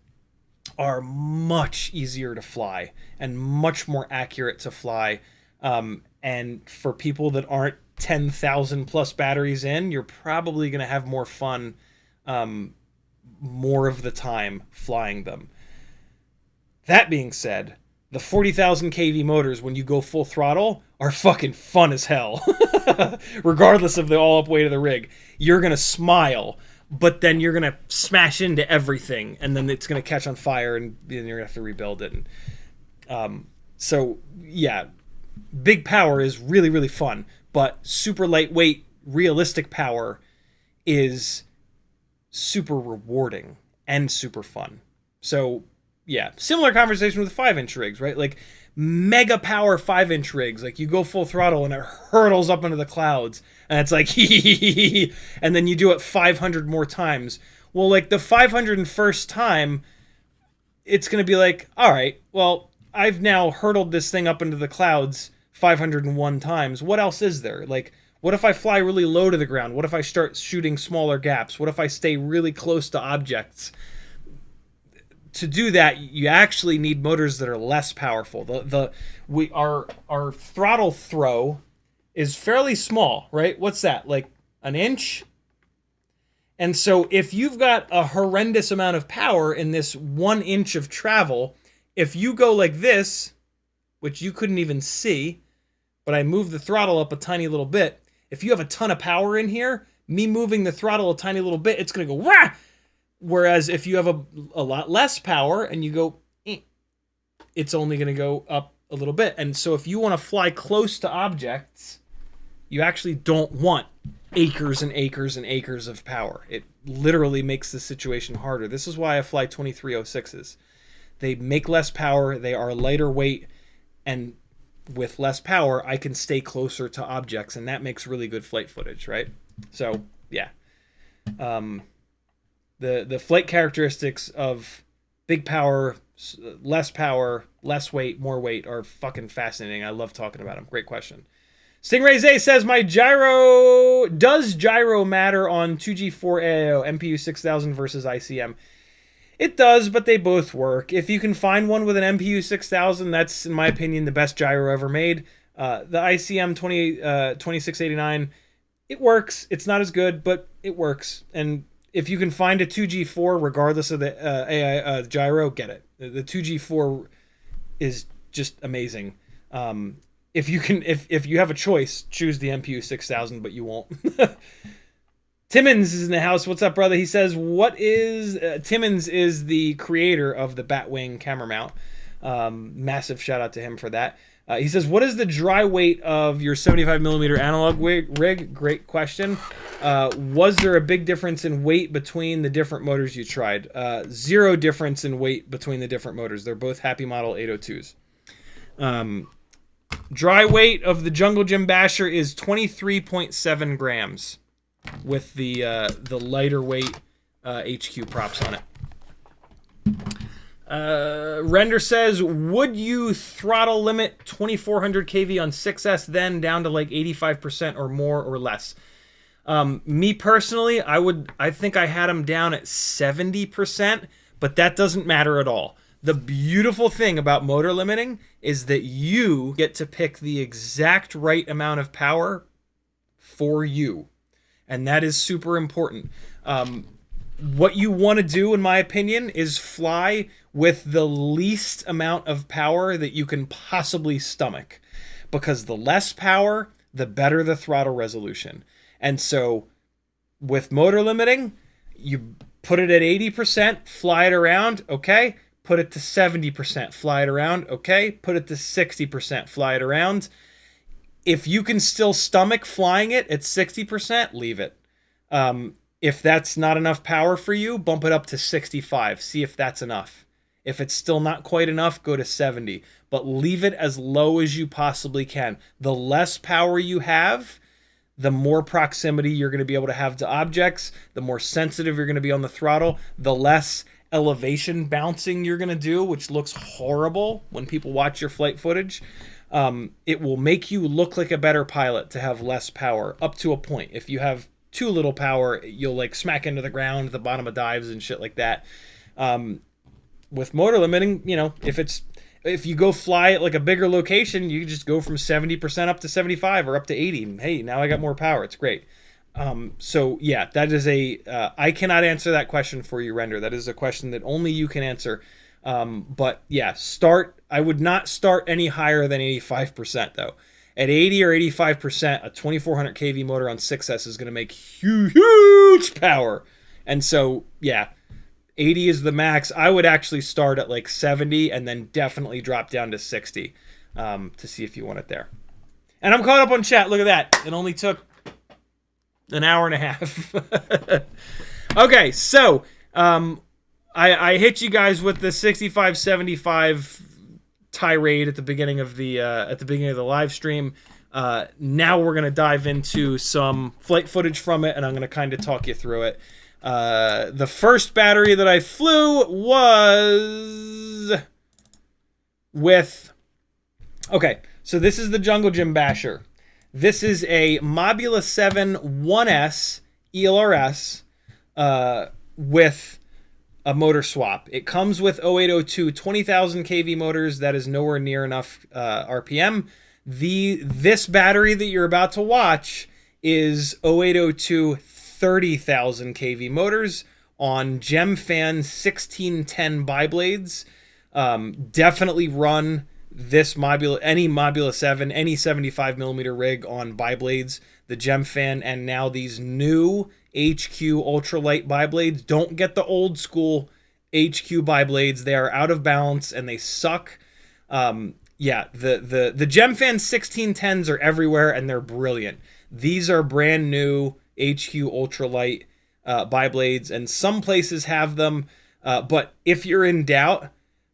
are much easier to fly and much more accurate to fly. And for people that aren't 10,000 plus batteries in, you're probably going to have more fun more of the time flying them. That being said, the 40,000 kV motors, when you go full throttle, are fucking fun as hell. Regardless of the all-up weight of the rig. You're going to smile, but then you're going to smash into everything, and then it's going to catch on fire, and then you're going to have to rebuild it. And, so, yeah, big power is really, really fun. But super lightweight, realistic power is super rewarding and super fun. So, yeah, similar conversation with 5-inch rigs, right? Like, mega power 5-inch rigs. Like, you go full throttle and it hurtles up into the clouds. And it's like, and then you do it 500 more times. Well, like, the 501st time, it's going to be like, all right, well, I've now hurtled this thing up into the clouds 501 times. What else is there? Like, what if I fly really low to the ground? What if I start shooting smaller gaps? What if I stay really close to objects? To do that, you actually need motors that are less powerful. Our throttle throw is fairly small, right? What's that? Like an inch? And so if you've got a horrendous amount of power in this 1 inch of travel, if you go like this, which you couldn't even see, but I moved the throttle up a tiny little bit. If you have a ton of power in here, me moving the throttle a tiny little bit, it's going to go wah! Whereas if you have a lot less power and you go, it's only going to go up a little bit. And so if you want to fly close to objects, you actually don't want acres and acres and acres of power. It literally makes the situation harder. This is why I fly 2306s. They make less power, they are lighter weight, and with less power, I can stay closer to objects, and that makes really good flight footage, right? So, yeah. The flight characteristics of big power, less weight, more weight are fucking fascinating. I love talking about them. Great question. Stingray Zay says, does gyro matter on 2G4 AIO, MPU 6000 versus ICM? It does, but they both work. If you can find one with an MPU 6000, that's, in my opinion, the best gyro ever made. The ICM 2689, it works. It's not as good, but it works. And if you can find a 2G4, regardless of the AI gyro, get it. The 2G4 is just amazing. If you have a choice, choose the MPU 6000, but you won't. Timmons is in the house. What's up, brother? He says, what is... Timmons is the creator of the Batwing camera mount. Massive shout out to him for that. He says, what is the dry weight of your 75mm analog rig? Great question. Was there a big difference in weight between the different motors you tried? Zero difference in weight between the different motors. They're both HappyModel 802s. Dry weight of the Jungle Gym Basher is 23.7 grams with the lighter weight HQ props on it. Render says, would you throttle limit 2400 kV on 6S then down to like 85% or more or less? Me personally, I think I had them down at 70%, but that doesn't matter at all. The beautiful thing about motor limiting is that you get to pick the exact right amount of power for you. And that is super important. What you want to do, in my opinion, is fly with the least amount of power that you can possibly stomach. Because the less power, the better the throttle resolution. And so, with motor limiting, you put it at 80%, fly it around, okay? Put it to 70%, fly it around, okay? Put it to 60%, fly it around. If you can still stomach flying it at 60%, leave it. If that's not enough power for you, bump it up to 65. See if that's enough. If it's still not quite enough, go to 70. But leave it as low as you possibly can. The less power you have, the more proximity you're going to be able to have to objects, the more sensitive you're going to be on the throttle, the less elevation bouncing you're going to do, which looks horrible when people watch your flight footage. It will make you look like a better pilot to have less power, up to a point. If you have too little power, you'll like smack into the ground at the bottom of dives and shit like that. With motor limiting, you know, if you go fly at like a bigger location, you just go from 70% up to 75 or up to 80. And hey, now I got more power. It's great. So yeah, that is I cannot answer that question for you, Render. That is a question that only you can answer. But yeah, I would not start any higher than 85% though. At 80 or 85%, a 2400 kV motor on 6S is going to make huge power. And so, yeah, 80 is the max. I would actually start at like 70 and then definitely drop down to 60 to see if you want it there. And I'm caught up on chat. Look at that. It only took an hour and a half. Okay, so I hit you guys with the 65-75 tirade at the beginning of the live stream. Now we're gonna dive into some flight footage from it, and I'm gonna kind of talk you through it. The first battery that I flew was with. Okay, so this is the Jungle Gym Basher. This is a Mobula 7 1S ELRS with a motor swap. It comes with 0802 20,000 kV motors. That is nowhere near enough RPM. This battery that you're about to watch is 0802 30,000 kV motors on GemFan 1610 biblades. Definitely run this any Mobula 7, any 75mm rig on biblades. The GemFan and now these new HQ ultralight biblades. Don't get the old school HQ biblades. They are out of balance and they suck. Yeah, the GemFan 1610s are everywhere and they're brilliant. These are brand new HQ ultralight biblades, and some places have them. But if you're in doubt,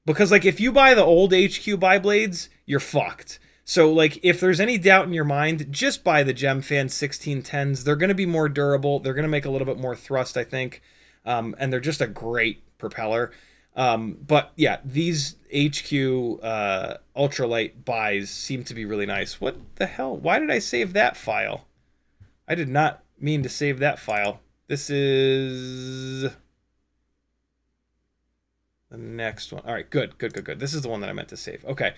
because like if you buy the old HQ biblades, you're fucked. So like if there's any doubt in your mind, just buy the GemFan 1610s. They're going to be more durable. They're going to make a little bit more thrust, I think. And they're just a great propeller. But yeah, these HQ ultralight buys seem to be really nice. What the hell? Why did I save that file? I did not mean to save that file. This is the next one. All right, good. This is the one that I meant to save. Okay.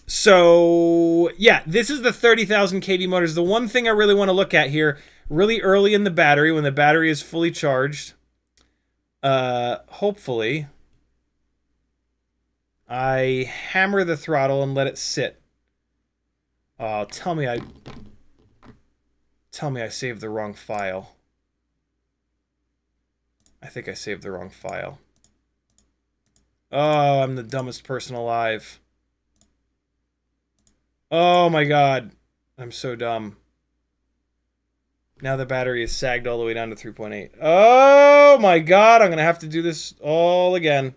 So yeah, this is the 30,000 kV motors. The one thing I really want to look at here, really early in the battery, when the battery is fully charged, hopefully I hammer the throttle and let it sit. Oh, tell me I saved the wrong file. I think I saved the wrong file. Oh, I'm the dumbest person alive. Oh my god. I'm so dumb. Now the battery is sagged all the way down to 3.8. Oh my god, I'm going to have to do this all again.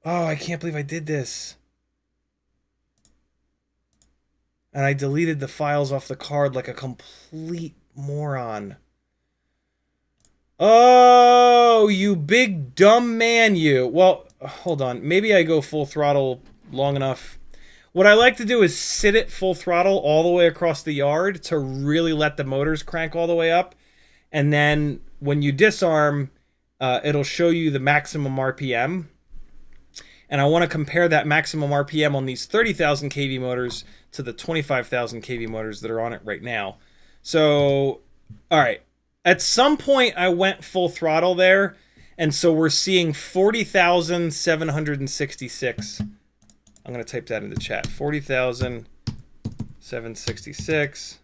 Oh, I can't believe I did this. And I deleted the files off the card like a complete moron. Oh, you big dumb man, you. Well, hold on. Maybe I go full throttle long enough. What I like to do is sit at full throttle all the way across the yard to really let the motors crank all the way up. And then when you disarm, it'll show you the maximum RPM. And I want to compare that maximum RPM on these 30,000 kV motors to the 25,000 kV motors that are on it right now. So, all right. At some point, I went full throttle there, and so we're seeing 40,766. I'm going to type that in the chat. 40,766,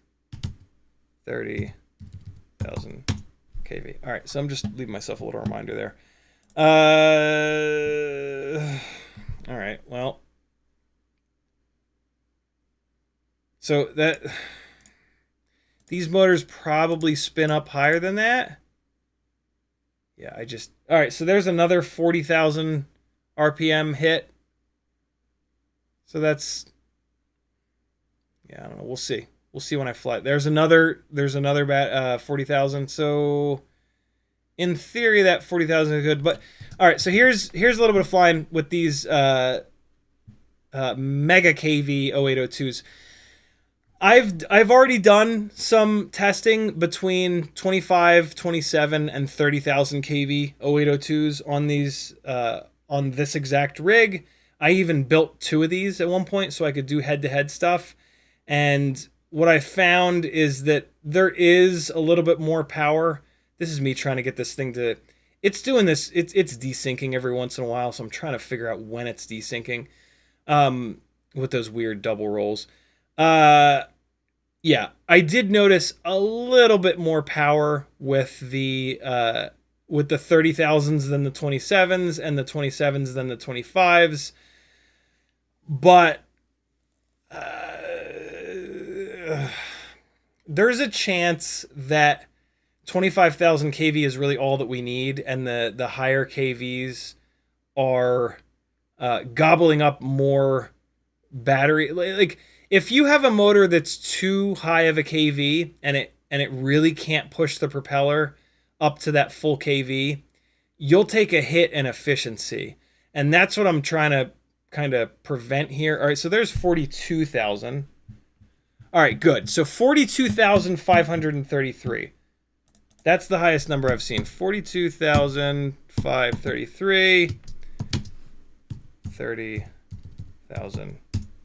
30,000 kV. All right, so I'm just leaving myself a little reminder there. All right, well. So that... These motors probably spin up higher than that. Yeah, all right, so there's another 40,000 RPM hit. So that's... Yeah, I don't know. We'll see. We'll see when I fly. There's another 40,000. So in theory, that 40,000 is good. But all right, so here's a little bit of flying with these mega KV 0802s. I've already done some testing between 25, 27, and 30,000 kV 0802s on these on this exact rig. I even built 2 of these at one point so I could do head-to-head stuff. And what I found is that there is a little bit more power. This is me trying to get this thing to... It's doing this. It's desyncing every once in a while, so I'm trying to figure out when it's desyncing with those weird double rolls. Yeah, I did notice a little bit more power with the 30,000s than the 27s, and the 27s than the 25s. But there's a chance that 25,000 kV is really all that we need, and the higher KVs are gobbling up more battery. Like, if you have a motor that's too high of a kV and it really can't push the propeller up to that full kV, you'll take a hit in efficiency. And that's what I'm trying to kind of prevent here. All right, so there's 42,000. All right, good. So 42,533. That's the highest number I've seen. 42,533. 30,000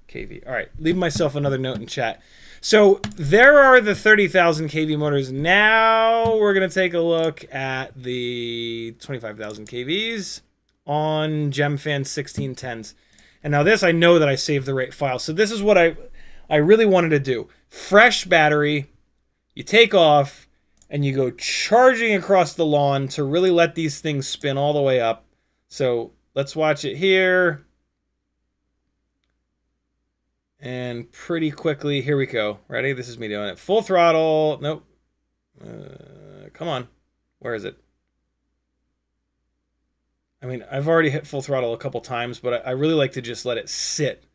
kV. All right, leave myself another note in chat. So there are the 30,000 kV motors. Now we're going to take a look at the 25,000 kVs on GemFan 1610s. And now this, I know that I saved the right file. So this is what I really wanted to do. Fresh battery, you take off, and you go charging across the lawn to really let these things spin all the way up. So let's watch it here. And pretty quickly, here we go. Ready? This is me doing it. Full throttle. Nope. Come on. Where is it? I mean, I've already hit full throttle a couple times, but I really like to just let it sit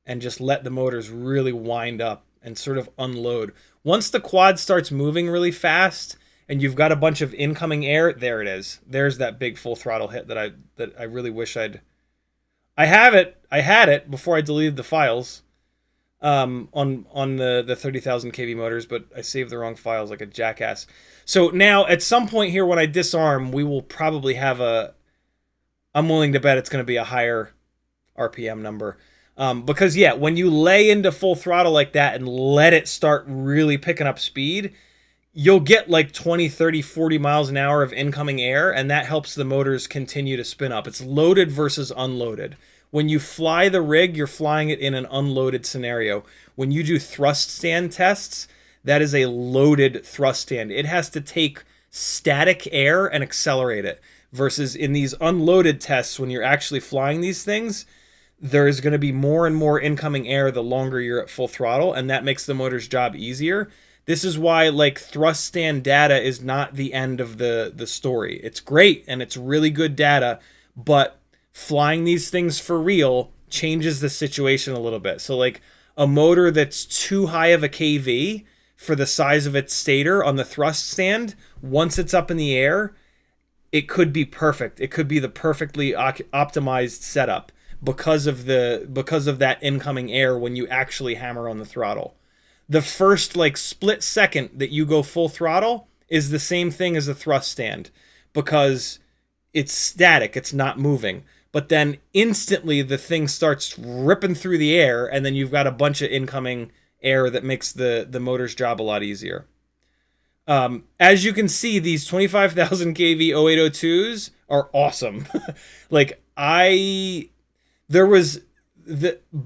and just let the motors really wind up and sort of unload. Once the quad starts moving really fast and you've got a bunch of incoming air, there it is. There's that big full throttle hit that I really wish I had it before I deleted the files. On the 30,000 kV motors, but I saved the wrong files like a jackass. So now at some point here when I disarm, we will probably have I'm willing to bet it's going to be a higher RPM number. Because yeah, when you lay into full throttle like that and let it start really picking up speed, you'll get like 20, 30, 40 miles an hour of incoming air, and that helps the motors continue to spin up. It's loaded versus unloaded. When you fly the rig, you're flying it in an unloaded scenario. When you do thrust stand tests, that is a loaded thrust stand. It has to take static air and accelerate it. Versus in these unloaded tests, when you're actually flying these things, there's going to be more and more incoming air the longer you're at full throttle, and that makes the motor's job easier. This is why, like, thrust stand data is not the end of the story. It's great, and it's really good data, but flying these things for real changes the situation a little bit. So, like, a motor that's too high of a KV for the size of its stator on the thrust stand, once it's up in the air, it could be perfect. It could be the perfectly optimized setup because of that incoming air when you actually hammer on the throttle. The first like split second that you go full throttle is the same thing as a thrust stand because it's static, it's not moving. But then instantly the thing starts ripping through the air, and then you've got a bunch of incoming air that makes the motor's job a lot easier. As you can see, these 25,000 kV 0802s are awesome.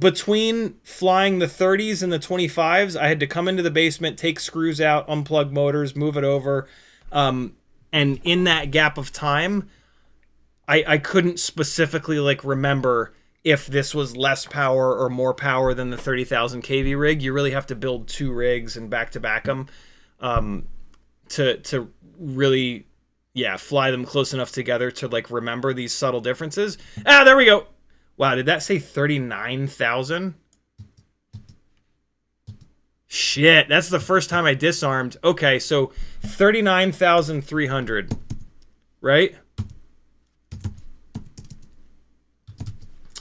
Between flying the 30s and the 25s, I had to come into the basement, take screws out, unplug motors, move it over. And in that gap of time, I couldn't specifically like remember if this was less power or more power than the 30,000 kV rig. You really have to build two rigs and back-to-back them. To really, fly them close enough together to like remember these subtle differences. There we go. Wow, did that say 39,000? Shit, that's the first time I disarmed. Okay, so 39,300, right?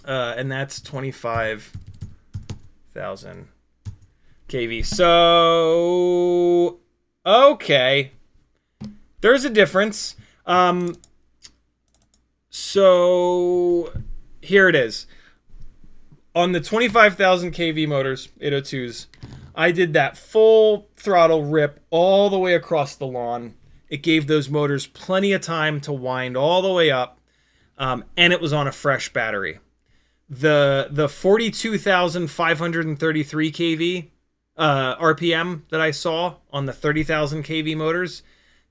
And that's 25,000 kV. So okay, there's a difference. So here it is. On the 25,000 kV motors, 802s, I did that full throttle rip all the way across the lawn. It gave those motors plenty of time to wind all the way up, and it was on a fresh battery. The 42,533 kV RPM that I saw on the 30,000 kV motors,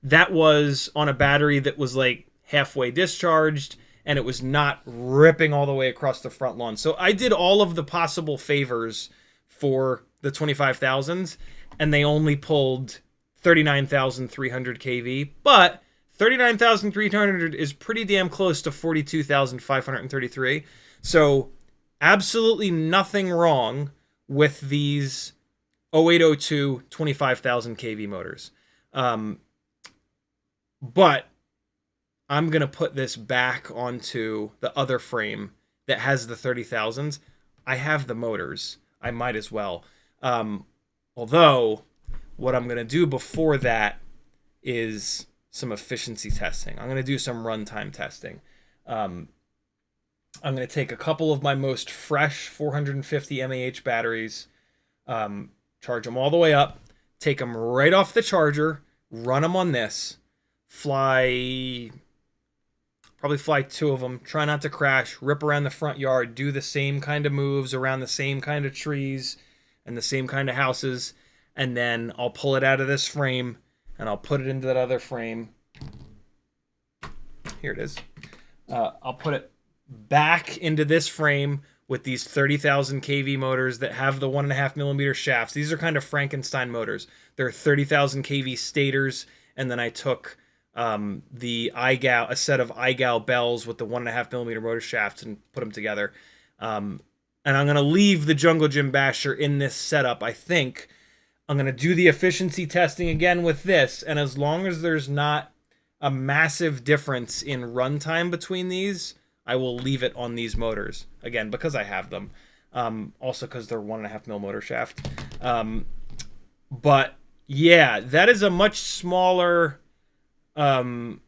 that was on a battery that was like halfway discharged, and it was not ripping all the way across the front lawn. So I did all of the possible favors for the 25,000s, and they only pulled 39,300 kV, but 39,300 is pretty damn close to 42,533. So absolutely nothing wrong with these 0802 25,000 kV motors. But I'm going to put this back onto the other frame that has the 30,000s. I have the motors. I might as well. Although, what I'm going to do before that is some efficiency testing. I'm going to do some runtime testing. I'm going to take a couple of my most fresh 450 mAh batteries, charge them all the way up, take them right off the charger, run them on this, probably fly two of them, try not to crash, rip around the front yard, do the same kind of moves around the same kind of trees and the same kind of houses, and then I'll pull it out of this frame and I'll put it into that other frame. Here it is. I'll put it back into this frame with these 30,000 kV motors that have the 1.5 millimeter shafts. These are kind of Frankenstein motors. They're 30,000 kV stators, and then I took a set of iGal bells with the 1.5 millimeter motor shafts and put them together. And I'm going to leave the Jungle Gym Basher in this setup, I think. I'm going to do the efficiency testing again with this, and as long as there's not a massive difference in runtime between these, I will leave it on these motors. Again, because I have them. Also because they're 1.5 mil motor shaft. But yeah, that is a much smaller... Oh!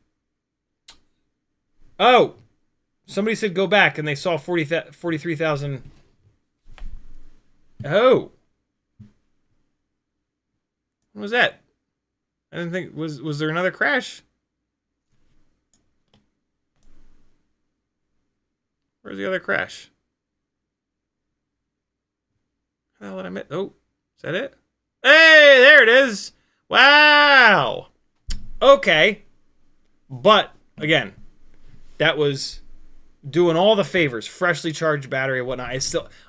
Somebody said go back and they saw 43,000... Oh! What was that? I didn't think... Was there another crash? Where's the other crash? How the hell did I miss? Oh, is that it? Hey, there it is. Wow. Okay. But, again, that was doing all the favors. Freshly charged battery and whatnot.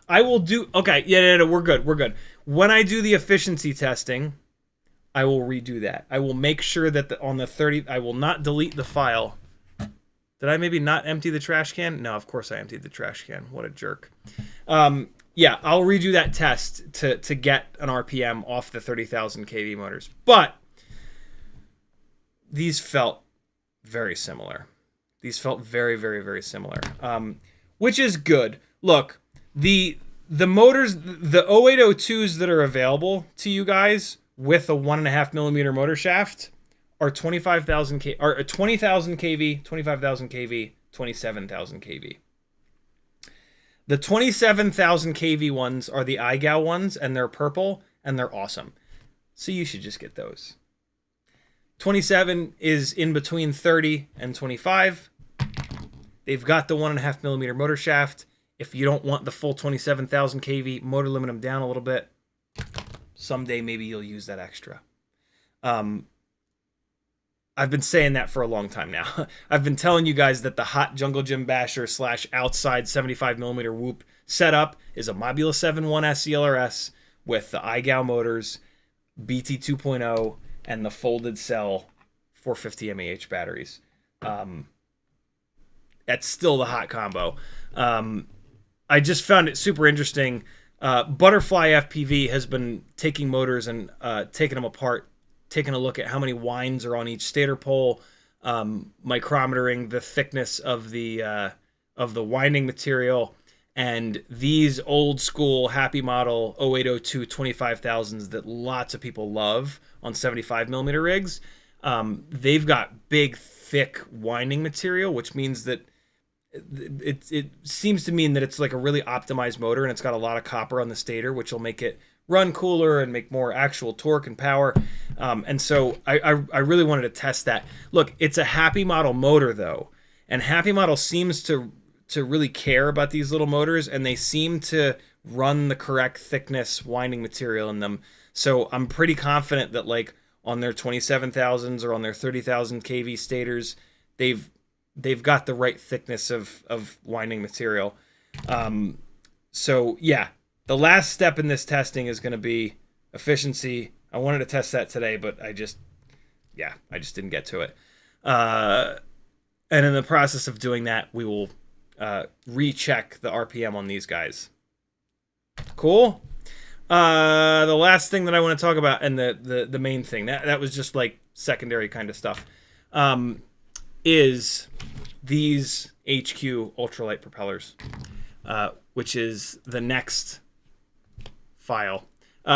I will do... Okay, yeah, we're good. We're good. When I do the efficiency testing, I will redo that. I will make sure that on the 30... I will not delete the file. Did I maybe not empty the trash can? No, of course I emptied the trash can. What a jerk. Yeah, I'll redo that test to get an RPM off the 30,000 kV motors. But these felt very similar. These felt very, very, very similar, which is good. Look, the motors, the 0802s that are available to you guys with a 1.5 millimeter motor shaft are 25,000 kV, or 20,000 kV, 25,000 kV, 27,000 kV. The 27,000 kV ones are the iGal ones, and they're purple, and they're awesome. So you should just get those. 27 is in between 30 and 25. They've got the 1.5 millimeter motor shaft. If you don't want the full 27,000 kV, motor limit them down a little bit. Someday maybe you'll use that extra. I've been saying that for a long time now. I've been telling you guys that the hot Jungle Gym Basher / outside 75mm whoop setup is a Mobula 7.1 SCLRS with the iGal motors, BT 2.0, and the folded cell 450 mAh batteries. That's still the hot combo. I just found it super interesting. Butterfly FPV has been taking motors and taking them apart, taking a look at how many winds are on each stator pole, micrometering the thickness of the winding material, and these old school HappyModel 0802 25,000s that lots of people love on 75mm rigs. They've got big, thick winding material, which means that it seems to mean that it's like a really optimized motor, and it's got a lot of copper on the stator, which will make it run cooler and make more actual torque and power. And so I really wanted to test that. Look, it's a HappyModel motor though, and HappyModel seems to really care about these little motors, and they seem to run the correct thickness winding material in them. So I'm pretty confident that like on their 27,000s or on their 30,000 kV stators, they've got the right thickness of winding material. So yeah, the last step in this testing is going to be efficiency. I wanted to test that today, but I just didn't get to it. And in the process of doing that, we will recheck the RPM on these guys. Cool. The last thing that I want to talk about, and the main thing, that was just like secondary kind of stuff, is these HQ ultralight propellers, which is the next file.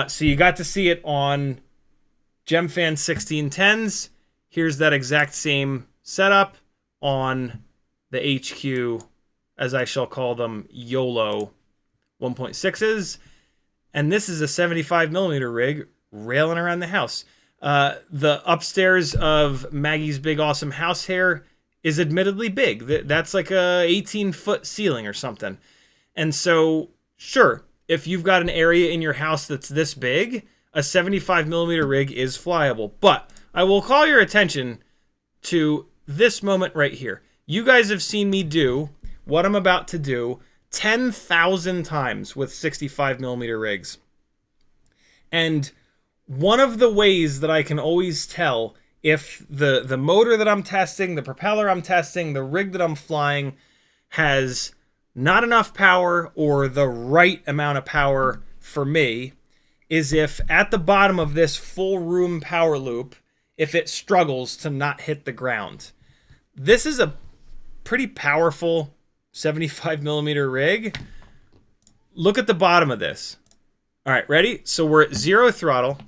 So you got to see it on GemFan 1610s. Here's that exact same setup on the HQ, as I shall call them, YOLO 1.6s. And this is a 75mm rig railing around the house. The upstairs of Maggie's big awesome house here is admittedly big. That's like a 18-foot ceiling or something. And so, sure, if you've got an area in your house that's this big, a 75mm rig is flyable. But I will call your attention to this moment right here. You guys have seen me do what I'm about to do 10,000 times with 65mm rigs. And one of the ways that I can always tell if the motor that I'm testing, the propeller I'm testing, the rig that I'm flying has not enough power or the right amount of power for me is if at the bottom of this full room power loop, if it struggles to not hit the ground. This is a pretty powerful 75mm rig. Look at the bottom of this. All right, ready? So we're at zero throttle.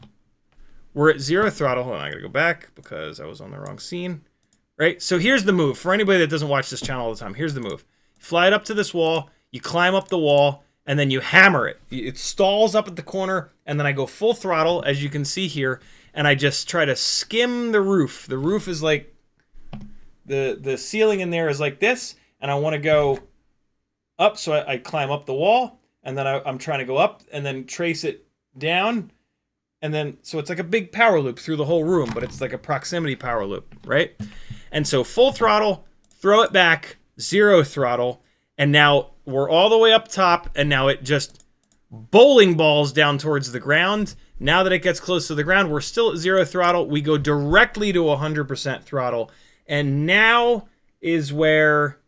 We're at zero throttle. Hold on, I gotta go back because I was on the wrong scene. Right? So here's the move. For anybody that doesn't watch this channel all the time, here's the move. You fly it up to this wall, you climb up the wall, and then you hammer it. It stalls up at the corner, and then I go full throttle, as you can see here, and I just try to skim the roof. The roof is like, the ceiling in there is like this, and I want to go up, so I climb up the wall, and then I'm trying to go up and then trace it down, and then, so it's like a big power loop through the whole room, but it's like a proximity power loop, right? And so full throttle, throw it back, 0 throttle, and now we're all the way up top, and now it just bowling balls down towards the ground. Now that it gets close to the ground, we're still at 0 throttle. We go directly to 100% throttle, and now is where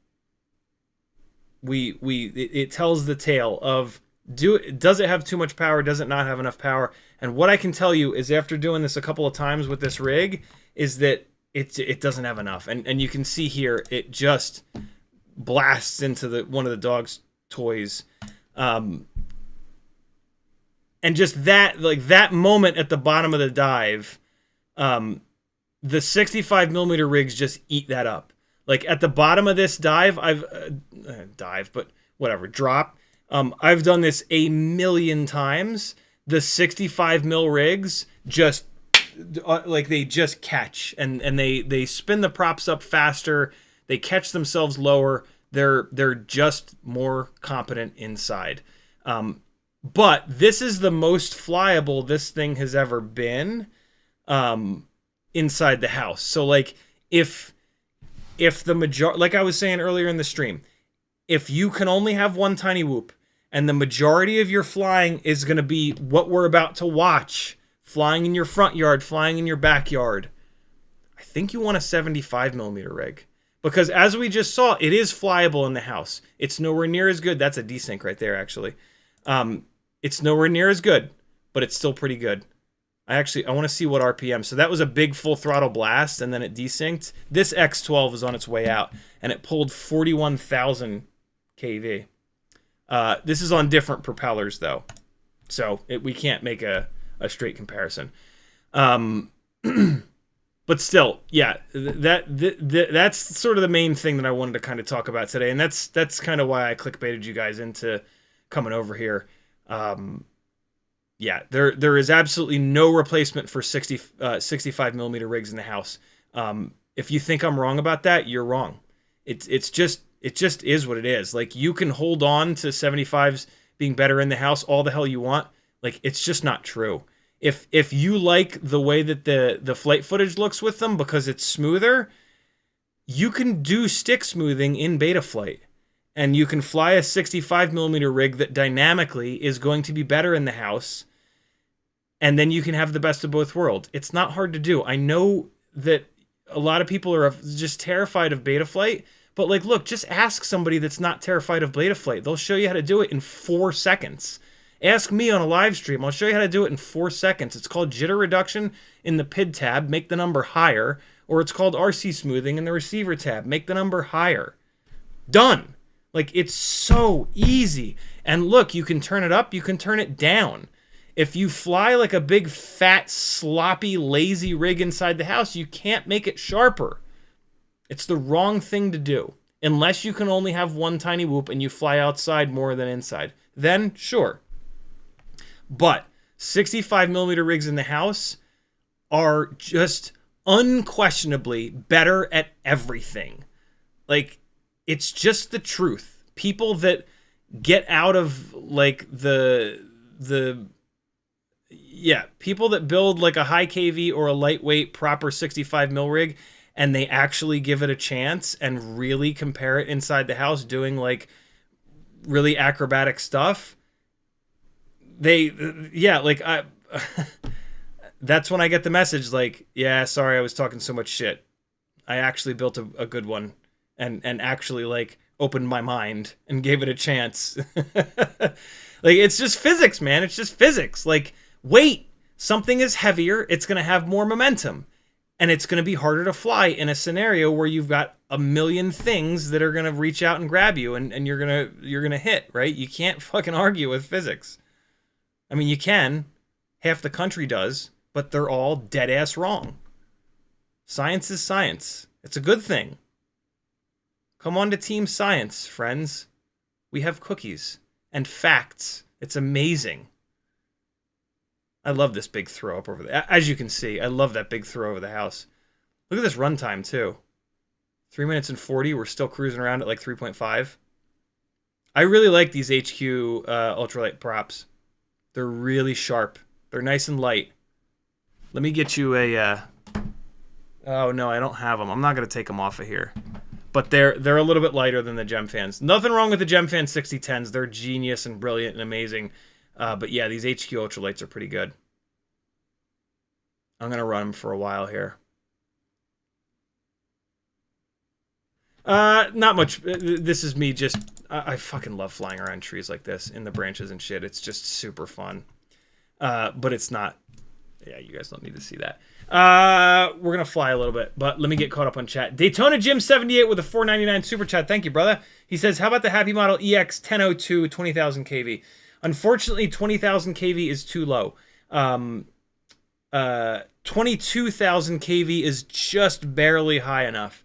it tells the tale of, does it have too much power? Does it not have enough power? And what I can tell you is, after doing this a couple of times with this rig, is that it doesn't have enough. And you can see here, it just blasts into one of the dog's toys. And just that, like that moment at the bottom of the dive, the 65mm rigs just eat that up. Like at the bottom of this dive, drop. I've done this a million times. The 65mm rigs just, like they just catch, and they spin the props up faster. They catch themselves lower. They're just more competent inside. But this is the most flyable this thing has ever been inside the house. So like if the majority, like I was saying earlier in the stream, if you can only have one tiny whoop and the majority of your flying is going to be what we're about to watch, flying in your front yard, flying in your backyard, I think you want a 75mm rig. Because as we just saw, it is flyable in the house. It's nowhere near as good. That's a desync right there, actually. It's nowhere near as good, but it's still pretty good. I want to see what RPM. So that was a big full throttle blast, and then it desynced. This X12 is on its way out, and it pulled 41,000 kV. This is on different propellers, though. So we can't make a straight comparison. But still, yeah, that's sort of the main thing that I wanted to kind of talk about today, and that's kind of why I clickbaited you guys into coming over here. Yeah, there is absolutely no replacement for 65mm rigs in the house. If you think I'm wrong about that, you're wrong. It just is what it is. Like, you can hold on to 75s being better in the house all the hell you want. Like, it's just not true. If you like the way that the flight footage looks with them because it's smoother, you can do stick smoothing in Betaflight. And you can fly a 65mm rig that dynamically is going to be better in the house. And then you can have the best of both worlds. It's not hard to do. I know that a lot of people are just terrified of Betaflight. But like, look, just ask somebody that's not terrified of Betaflight. They'll show you how to do it in 4 seconds. Ask me on a live stream. I'll show you how to do it in 4 seconds. It's called jitter reduction in the PID tab. Make the number higher. Or it's called RC smoothing in the receiver tab. Make the number higher. Done. Like, it's so easy. And look, you can turn it up, you can turn it down. If you fly like a big, fat, sloppy, lazy rig inside the house, you can't make it sharper. It's the wrong thing to do. Unless you can only have one tiny whoop and you fly outside more than inside. Then, sure. But 65mm rigs in the house are just unquestionably better at everything. Like, it's just the truth. People that get out of like people that build like a high kV or a lightweight proper 65mm rig and they actually give it a chance and really compare it inside the house doing like really acrobatic stuff. That's when I get the message like, yeah, sorry, I was talking so much shit. I actually built a good one. And actually, like, opened my mind and gave it a chance. Like, it's just physics, man. It's just physics. Like, weight. Something is heavier. It's going to have more momentum. And it's going to be harder to fly in a scenario where you've got a million things that are going to reach out and grab you. And you're going to hit, right? You can't fucking argue with physics. I mean, you can. Half the country does. But they're all dead-ass wrong. Science is science. It's a good thing. Come on to Team Science, friends. We have cookies and facts. It's amazing. I love this big throw up over there. As you can see, I love that big throw over the house. Look at this runtime, too. 3 minutes and 40. We're still cruising around at like 3.5. I really like these HQ ultralight props. They're really sharp. They're nice and light. Let me get you a... Oh, no, I don't have them. I'm not going to take them off of here. But they're a little bit lighter than the GemFans. Nothing wrong with the GemFan 6010s. They're genius and brilliant and amazing. But yeah, these HQ ultralights are pretty good. I'm going to run them for a while here. Not much. This is me just... I fucking love flying around trees like this in the branches and shit. It's just super fun. But it's not... Yeah, you guys don't need to see that. We're going to fly a little bit, but let me get caught up on chat. Daytona Jim 78 with a $4.99 super chat. Thank you, brother. He says, how about the HappyModel EX 1002 20,000 kV? Unfortunately, 20,000 kV is too low. 22,000 kV is just barely high enough.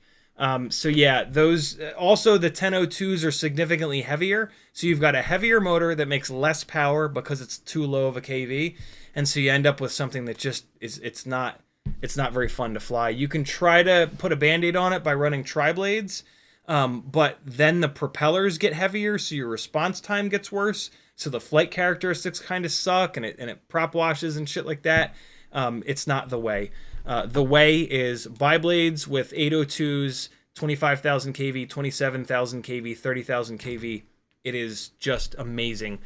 So yeah, those also the 1002s are significantly heavier. So you've got a heavier motor that makes less power because it's too low of a kV. And so you end up with something that just is, it's not very fun to fly. You can try to put a Band-Aid on it by running tri-blades. But then the propellers get heavier. So your response time gets worse. So the flight characteristics kind of suck and it prop washes and shit like that. It's not the way. The way is bi-blades with 802s, 25,000 kV, 27,000 kV, 30,000 kV. It is just amazing.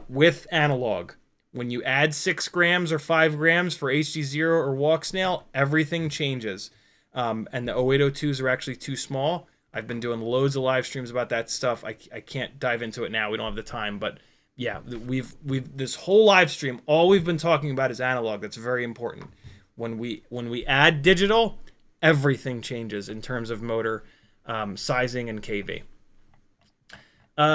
With analog, when you add 6 grams or 5 grams for HG0 or walk snail, everything changes. And the 0802s are actually too small. I've been doing loads of live streams about that stuff. I can't dive into it now. We don't have the time, but yeah, we've this whole live stream, all we've been talking about is analog. That's very important. When we add digital, everything changes in terms of motor, sizing, and kV. All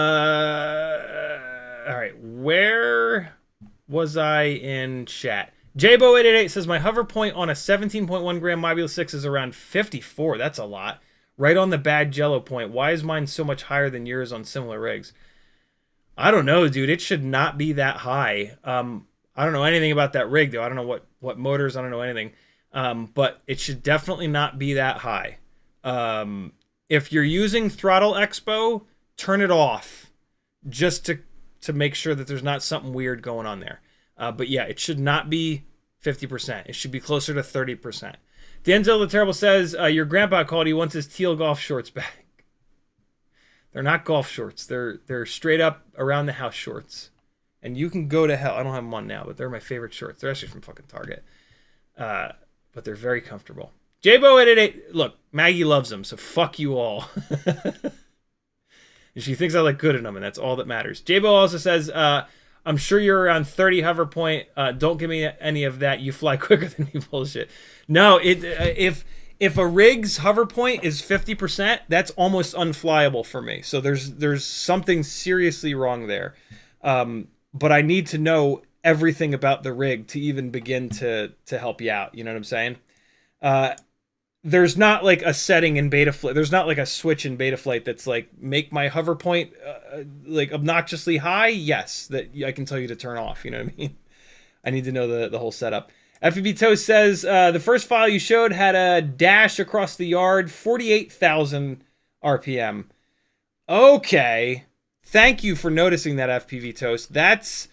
right, where was I in chat? Jbo888 says, my hover point on a 17.1 gram Mobula 6 is around 54. That's a lot. Right on the bad jello point. Why is mine so much higher than yours on similar rigs? I don't know, dude. It should not be that high. I don't know anything about that rig, though. I don't know what motors. I don't know anything. But it should definitely not be that high. If you're using Throttle Expo, turn it off just to make sure that there's not something weird going on there. But yeah, it should not be 50%. It should be closer to 30%. Denzel the Terrible says, your grandpa called. He wants his teal golf shorts back. They're not golf shorts. They're straight up around the house shorts. And you can go to hell. I don't have them on now, but they're my favorite shorts. They're actually from fucking Target. But they're very comfortable. Jbo888, look, Maggie loves them, so fuck you all. And she thinks I look good in them, and that's all that matters. Jbo also says, I'm sure you're around 30 hover point. Don't give me any of that. You fly quicker than me bullshit. No, if a rig's hover point is 50%, that's almost unflyable for me. So there's something seriously wrong there. But I need to know everything about the rig to even begin to help you out. You know what I'm saying? There's not like a setting in Betaflight. There's not like a switch in Betaflight that's like, make my hover point like obnoxiously high. Yes, that I can tell you to turn off. You know what I mean? I need to know the whole setup. FPV Toast says, the first file you showed had a dash across the yard, 48,000 RPM. Okay. Thank you for noticing that, FPV Toast. That's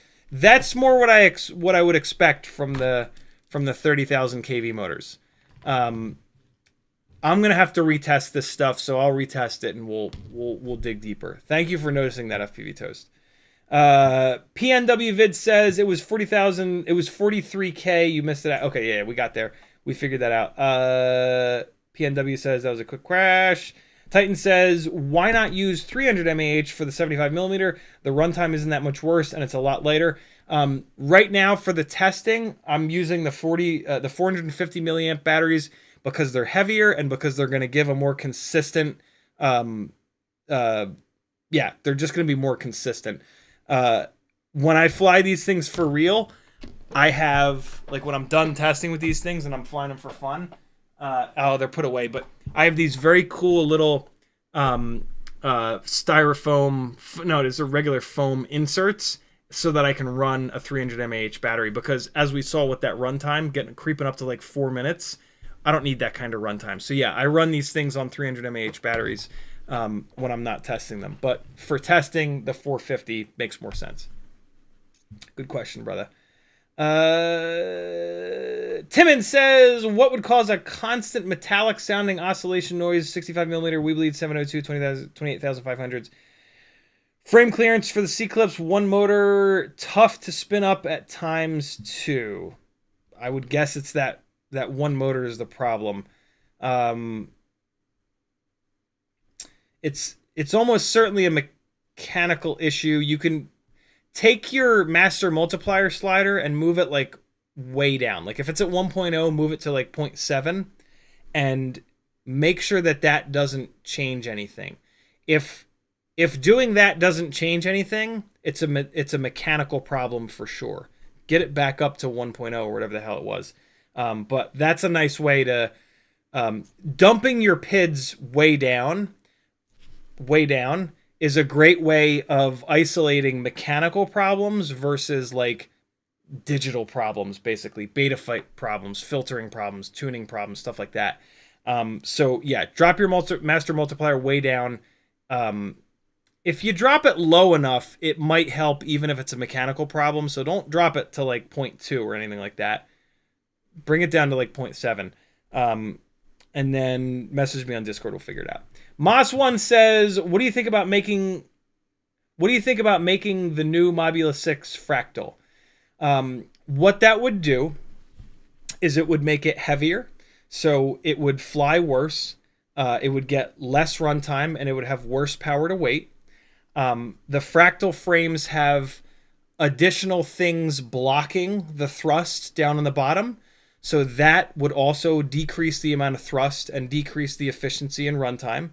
more what I would expect from the 30,000 kV motors. I'm gonna have to retest this stuff, so I'll retest it and we'll dig deeper. Thank you for noticing that, FPV Toast. PNW Vid says it was 40,000. It was 43K. You missed it out. Okay, yeah, we got there. We figured that out. PNW says that was a quick crash. Titan says, why not use 300 mAh for the 75mm? The runtime isn't that much worse, and it's a lot lighter. Right now, for the testing, I'm using the 450 milliamp batteries because they're heavier and because they're going to give a more consistent. Yeah, they're just going to be more consistent. When I fly these things for real, I have, like, when I'm done testing with these things and I'm flying them for fun. Oh, they're put away, but I have these very cool little styrofoam. No, it's a regular foam inserts so that I can run a 300 mAh battery, because as we saw with that runtime, creeping up to like 4 minutes, I don't need that kind of runtime. So yeah, I run these things on 300 mAh batteries when I'm not testing them. But for testing, the 450 makes more sense. Good question, brother. Timon says, what would cause a constant metallic sounding oscillation noise? 65 millimeter Weebleed 702 28,500s. Frame clearance for the C-clips, one motor, tough to spin up at times too. I would guess it's that one motor is the problem. It's almost certainly a mechanical issue. You can take your master multiplier slider and move it like way down. Like if it's at 1.0, move it to like 0.7 and make sure that that doesn't change anything. If doing that doesn't change anything, it's a mechanical problem for sure. Get it back up to 1.0 or whatever the hell it was. But that's a nice way to dumping your PIDs way down is a great way of isolating mechanical problems versus like digital problems, basically beta fight problems, filtering problems, tuning problems, stuff like that. So yeah, drop your master multiplier way down. If you drop it low enough, it might help even if it's a mechanical problem. So don't drop it to like 0.2 or anything like that. Bring it down to like 0.7. And then message me on Discord. We'll figure it out. Moss1 says, what do you think about making the new Mobula 6 fractal? What that would do is it would make it heavier. So it would fly worse. It would get less runtime and it would have worse power to weight. The fractal frames have additional things blocking the thrust down on the bottom. So that would also decrease the amount of thrust and decrease the efficiency and runtime.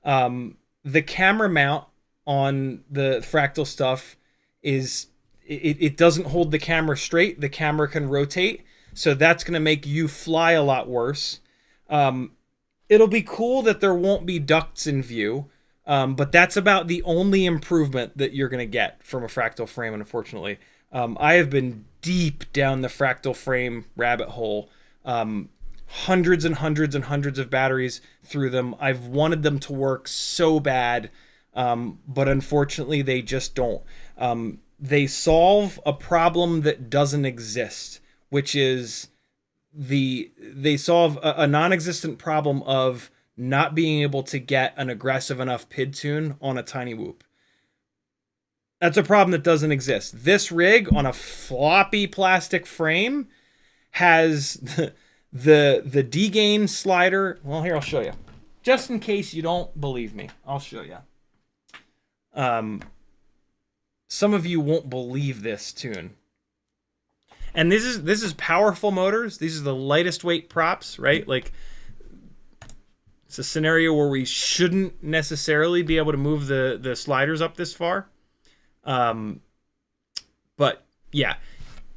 The camera mount on the fractal stuff is, it doesn't hold the camera straight. The camera can rotate. So that's going to make you fly a lot worse. It'll be cool that there won't be ducts in view. But that's about the only improvement that you're going to get from a fractal frame, unfortunately. I have been deep down the fractal frame rabbit hole. Hundreds and hundreds and hundreds of batteries through them. I've wanted them to work so bad, but unfortunately they just don't. They solve a problem that doesn't exist, which is they solve a non-existent problem of not being able to get an aggressive enough PID tune on a tiny whoop. That's a problem that doesn't exist. This rig on a floppy plastic frame has the D-gain slider. Well, here, I'll show you. Just in case you don't believe me, I'll show you. Some of you won't believe this tune. And this is powerful motors. These are the lightest weight props, right? Like, it's a scenario where we shouldn't necessarily be able to move the sliders up this far. But yeah,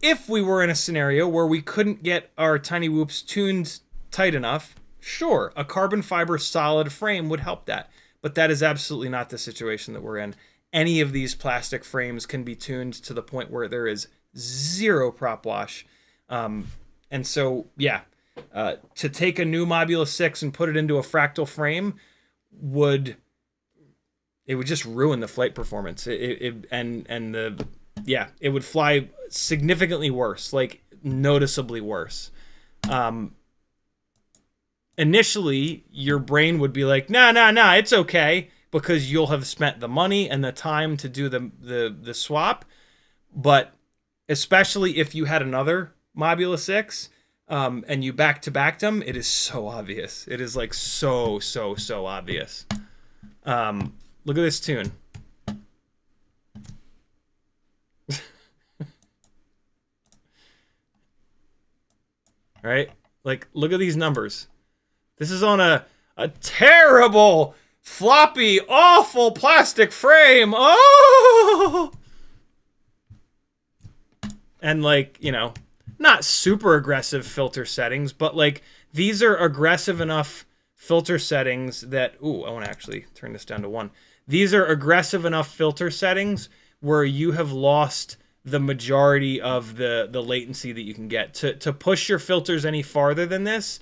if we were in a scenario where we couldn't get our tiny whoops tuned tight enough, sure, a carbon fiber solid frame would help that. But that is absolutely not the situation that we're in. Any of these plastic frames can be tuned to the point where there is zero prop wash. And so, yeah, to take a new Mobula 6 and put it into a fractal frame would just ruin the flight performance. It would fly significantly worse, like noticeably worse. Initially, your brain would be like, nah, it's okay, because you'll have spent the money and the time to do the swap. But especially if you had another Mobula 6 and you back-to-backed them, it is so obvious. It is like so obvious. Look at this tune. Right? Like, look at these numbers. This is on a terrible, floppy, awful plastic frame. Oh! And like, you know, not super aggressive filter settings, but like these are aggressive enough filter settings that, ooh, I want to actually turn this down to 1. These are aggressive enough filter settings where you have lost the majority of the latency that you can get. To push your filters any farther than this,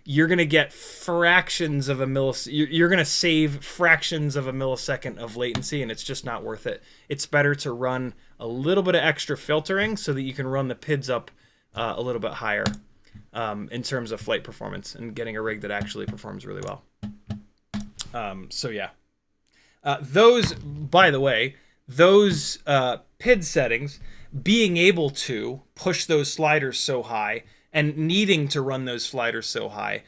you're going to get fractions of a millisecond. You're going to save fractions of a millisecond of latency, and it's just not worth it. It's better to run a little bit of extra filtering so that you can run the PIDs up a little bit higher in terms of flight performance and getting a rig that actually performs really well. So yeah. Those, by the way, those PID settings, being able to push those sliders so high and needing to run those sliders so high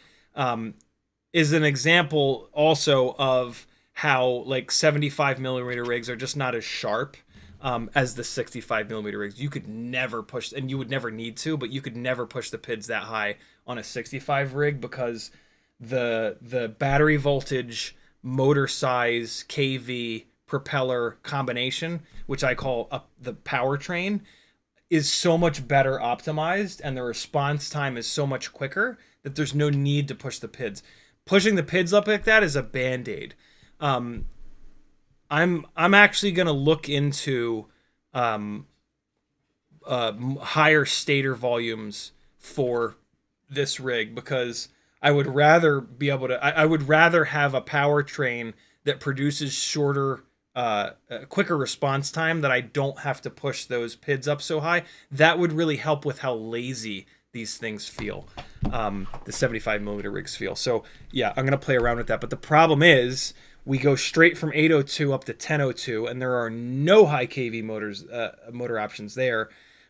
is an example also of how like 75 millimeter rigs are just not as sharp as the 65 millimeter rigs. You could never push, and you would never need to, but you could never push the PIDs that high on a 65 rig because the battery voltage, motor size, KV, propeller combination, which I call the powertrain, is so much better optimized, and the response time is so much quicker that there's no need to push the PIDs. Pushing the PIDs up like that is a band-aid. I'm actually going to look into higher stator volumes for this rig because I would rather be able to. I would rather have a powertrain that produces shorter, quicker response time, that I don't have to push those PIDs up so high. That would really help with how lazy these things feel. The 75 millimeter rigs feel. So yeah, I'm gonna play around with that. But the problem is we go straight from 802 up to 1002, and there are no high KV motor options there.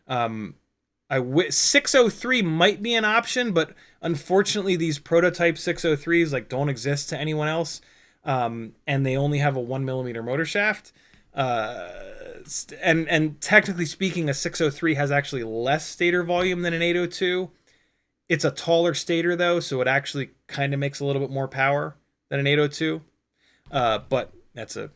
603 might be an option, but unfortunately these prototype 603s like don't exist to anyone else, and they only have a 1 millimeter motor shaft. And technically speaking, a 603 has actually less stator volume than an 802. It's a taller stator though, so it actually kind of makes a little bit more power than an 802. But that's a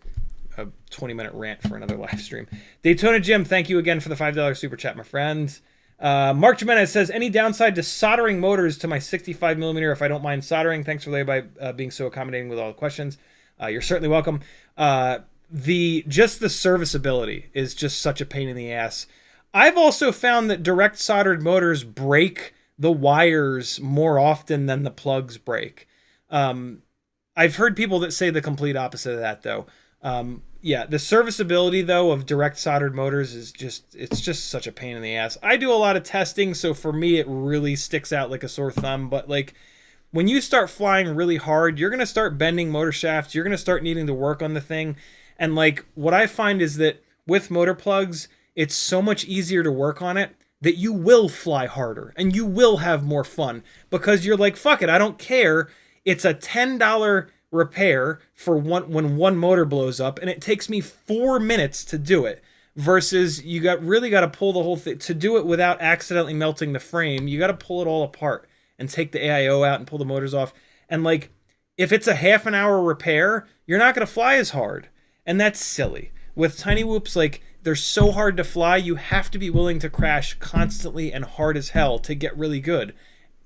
20-minute rant for another live stream. Daytona Jim, thank you again for the $5 super chat, my friend. Mark Jimenez says, any downside to soldering motors to my 65 millimeter if I don't mind soldering? Thanks for by being so accommodating with all the questions. You're certainly welcome. The serviceability is just such a pain in the ass. I've also found that direct soldered motors break the wires more often than the plugs break. I've heard people that say the complete opposite of that though. Yeah, the serviceability though of direct soldered motors is it's just such a pain in the ass. I do a lot of testing, so for me it really sticks out like a sore thumb, but like when you start flying really hard, you're going to start bending motor shafts, you're going to start needing to work on the thing. And like what I find is that with motor plugs, it's so much easier to work on it that you will fly harder and you will have more fun because you're like, fuck it, I don't care. It's a $10 repair for when one motor blows up, and it takes me 4 minutes to do it. Versus you really got to pull the whole thing to do it without accidentally melting the frame. You got to pull it all apart and take the AIO out and pull the motors off. And like, if it's a half an hour repair, you're not going to fly as hard, and that's silly. With tiny whoops, like they're so hard to fly, you have to be willing to crash constantly and hard as hell to get really good.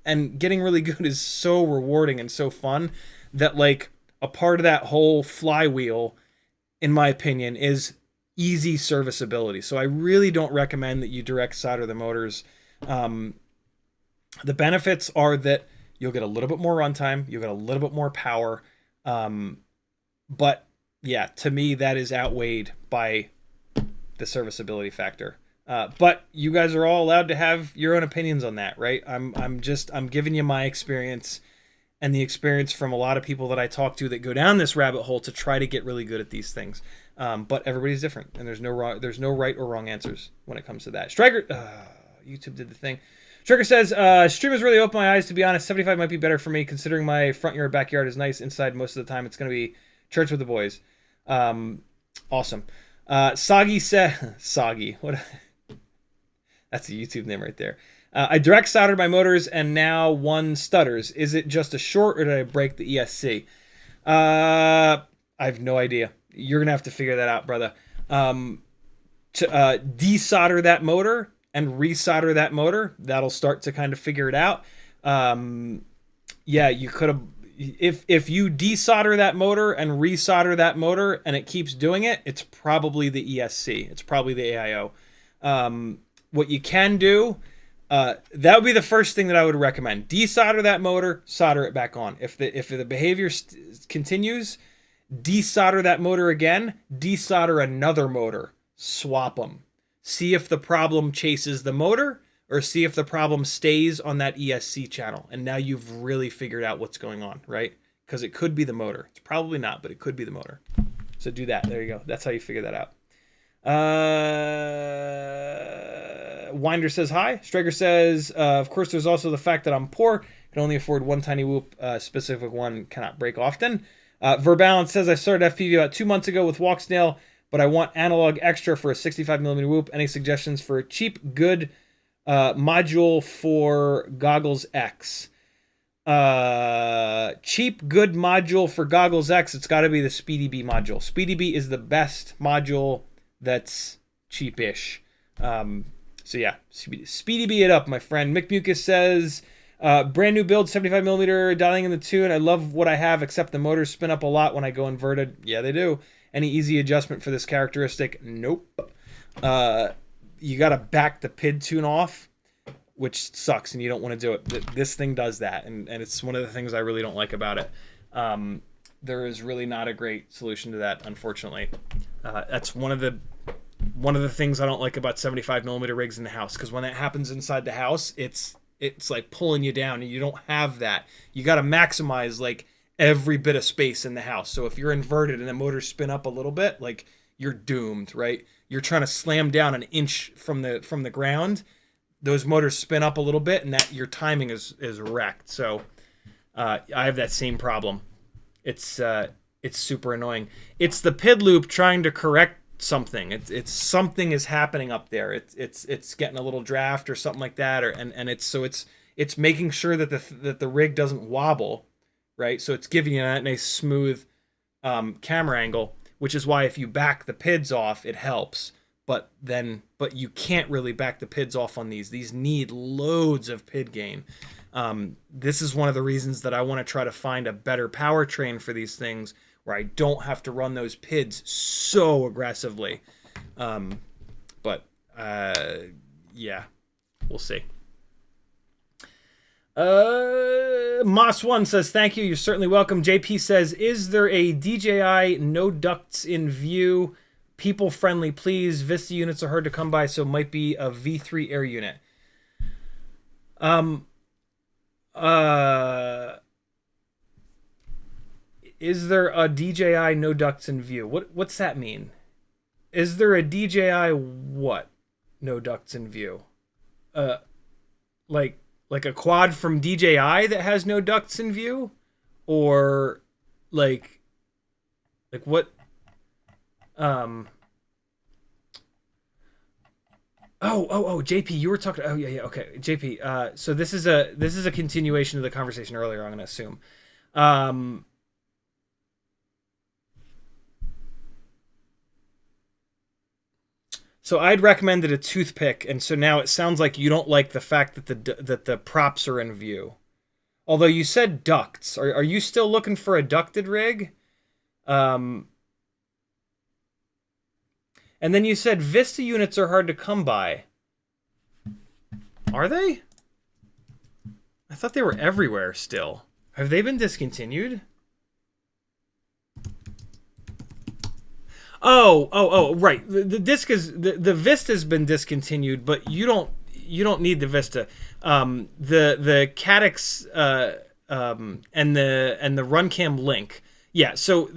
And getting really good is so rewarding and so fun that like a part of that whole flywheel, in my opinion, is easy serviceability. So I really don't recommend that you direct solder the motors. The benefits are that you'll get a little bit more runtime, you'll get a little bit more power. But yeah, to me, that is outweighed by the serviceability factor. But you guys are all allowed to have your own opinions on that, right? I'm giving you my experience and the experience from a lot of people that I talk to that go down this rabbit hole to try to get really good at these things. But everybody's different, and there's no right or wrong answers when it comes to that. Striker, YouTube did the thing. Striker says, stream has really opened my eyes. To be honest, 75 might be better for me, considering my front yard, backyard is nice. Inside, most of the time, it's going to be church with the boys. Awesome. Soggy said, Soggy, what? That's a YouTube name right there. I direct soldered my motors and now one stutters. Is it just a short, or did I break the ESC? I have no idea. You're going to have to figure that out, brother. To desolder that motor and resolder that motor, that'll start to kind of figure it out. Yeah, you could have... if you desolder that motor and resolder that motor and it keeps doing it, it's probably the ESC. It's probably the AIO. What you can do, that would be the first thing that I would recommend. Desolder that motor, solder it back on. If the behavior continues, desolder that motor again, desolder another motor, swap them. See if the problem chases the motor or see if the problem stays on that ESC channel. And now you've really figured out what's going on, right? Because it could be the motor. It's probably not, but it could be the motor. So do that. There you go. That's how you figure that out. Winder says hi. Strager says, of course, there's also the fact that I'm poor. Can only afford one tiny whoop. Specific one cannot break often. Verbalance says, I started FPV about 2 months ago with walk snail, but I want analog extra for a 65mm whoop. Any suggestions for a cheap, good module for Goggles X? Cheap, good module for Goggles X. It's got to be the SpeedyB module. SpeedyB is the best module that's cheapish. So yeah, SpeedyB it up, my friend. Mick Mucus says, brand new build, 75mm, dialing in the tune. I love what I have, except the motors spin up a lot when I go inverted. Yeah, they do. Any easy adjustment for this characteristic? Nope. You got to back the PID tune off, which sucks, and you don't want to do it. This thing does that, and it's one of the things I really don't like about it. There is really not a great solution to that, unfortunately. That's one of the things I don't like about 75mm rigs in the house, because when that happens inside the house, it's like pulling you down, and you don't have that. You got to maximize like every bit of space in the house. So if you're inverted and the motors spin up a little bit, like you're doomed, right? You're trying to slam down an inch from the ground. Those motors spin up a little bit, and that your timing is wrecked. So I have that same problem. It's super annoying. It's the PID loop trying to correct something. It's something is happening up there. It's getting a little draft or something like that, and it's making sure that the rig doesn't wobble, right? So it's giving you that nice smooth camera angle, which is why if you back the PIDs off, it helps. But you can't really back the PIDs off on these. These need loads of PID gain. This is one of the reasons that I want to try to find a better powertrain for these things, where I don't have to run those PIDs so aggressively. Yeah, we'll see. Moss1 says, thank you. You're certainly welcome. JP says, is there a DJI no ducts in view? People friendly, please. Vista units are hard to come by, so might be a V3 air unit. Is there a DJI no ducts in view? What's that mean? Is there a DJI what? No ducts in view? Like a quad from DJI that has no ducts in view? Or like what? JP, you were talking. Oh yeah, okay, JP. So this is a continuation of the conversation earlier, I'm gonna assume. So I'd recommended a Toothpick, and so now it sounds like you don't like the fact that the props are in view. Although you said ducts, are you still looking for a ducted rig? And then you said Vista units are hard to come by. Are they? I thought they were everywhere still. Have they been discontinued? Oh, right. The disc is the Vista's been discontinued, but you don't need the Vista. The Caddx and the Runcam Link. Yeah, so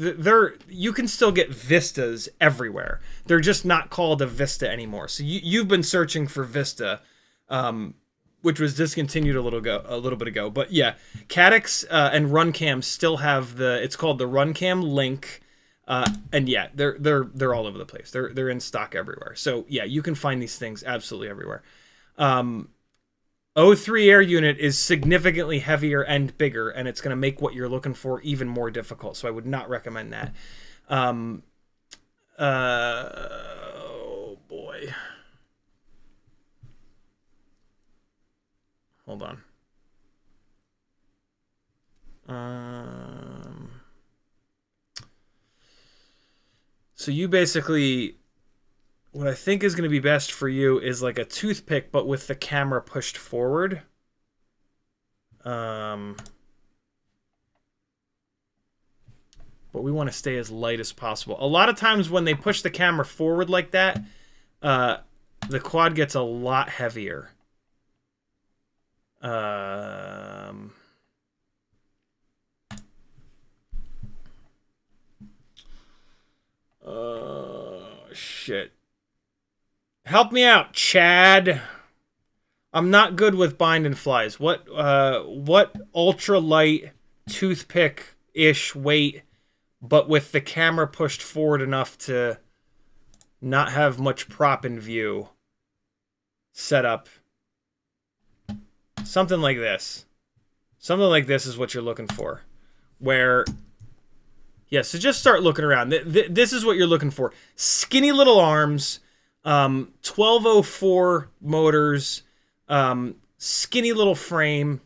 you can still get Vistas everywhere. They're just not called a Vista anymore. So you've been searching for Vista, which was discontinued a little bit ago. But yeah, Caddx and Runcam still have it's called the Runcam Link. And yeah, they're all over the place. They're in stock everywhere. So yeah, you can find these things absolutely everywhere. O3 air unit is significantly heavier and bigger, and it's going to make what you're looking for even more difficult. So I would not recommend that. Oh boy. Hold on. So you basically, what I think is going to be best for you is like a toothpick, but with the camera pushed forward. But we want to stay as light as possible. A lot of times when they push the camera forward like that, the quad gets a lot heavier. Shit. Help me out, Chad. I'm not good with bind and flies. What ultra light toothpick-ish weight, but with the camera pushed forward enough to not have much prop in view set up? Something like this. Something like this is what you're looking for. Where, yeah, so just start looking around. This is what you're looking for. Skinny little arms, 1204 motors, skinny little frame,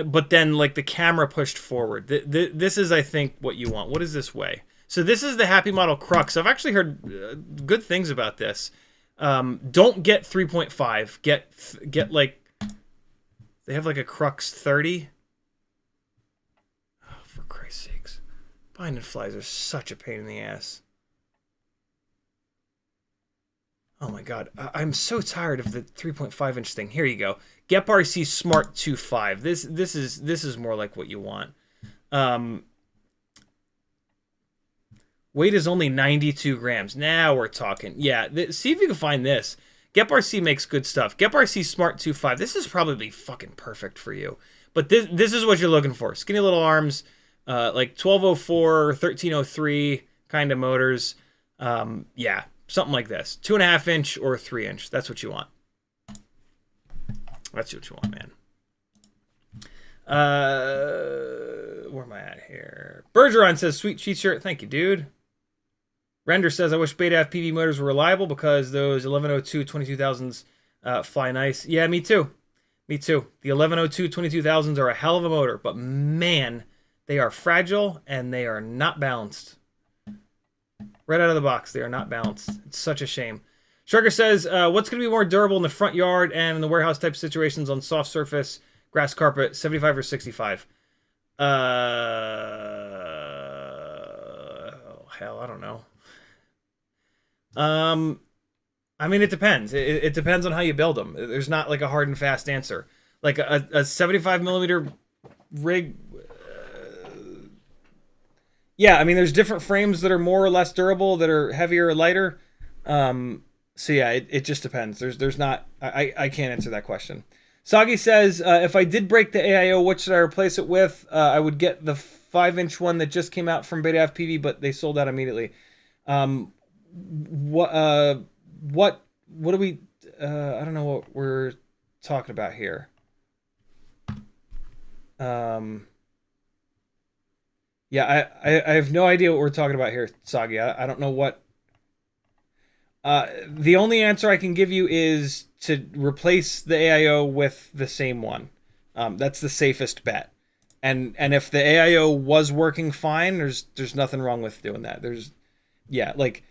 but then like the camera pushed forward. This is, I think, what you want. What does this weigh? So this is the HappyModel Crux. I've actually heard good things about this. Don't get 3.5. Get like, they have like a Crux 30. Oh, for Christ's sakes. Bind and flies are such a pain in the ass. Oh my god, I'm so tired of the 3.5 inch thing. Here you go. Gep RC Smart 2.5. This is more like what you want. Weight is only 92 grams. Now we're talking. Yeah, see if you can find this. Gep RC makes good stuff. Gep RC Smart 2.5. This is probably fucking perfect for you. But this is what you're looking for. Skinny little arms, like 1204, 1303 kind of motors. Yeah. Something like this. 2.5 inch or 3 inch. That's what you want. That's what you want, man. Where am I at here? Bergeron says, sweet cheat shirt. Thank you, dude. Render says, I wish Beta FPV motors were reliable because those 1102 22,000s fly nice. Yeah, me too. Me too. The 1102 22,000s are a hell of a motor, but man, they are fragile and they are not balanced. Right out of the box, they are not balanced. It's such a shame. Sharker says, what's going to be more durable in the front yard and in the warehouse type situations on soft surface, grass carpet, 75 or 65? Oh, hell, I don't know. I mean, it depends. It depends on how you build them. There's not like a hard and fast answer. Like a 75 millimeter rig. Yeah, I mean, there's different frames that are more or less durable, that are heavier or lighter. So yeah, it just depends. There's not. I can't answer that question. Sagi says, if I did break the AIO, what should I replace it with? I would get the 5-inch one that just came out from Beta FPV, but they sold out immediately. What do we? I don't know what we're talking about here. Yeah, I have no idea what we're talking about here, Sagi. I don't know what. The only answer I can give you is to replace the AIO with the same one. That's the safest bet. And if the AIO was working fine, there's nothing wrong with doing that. Yeah, like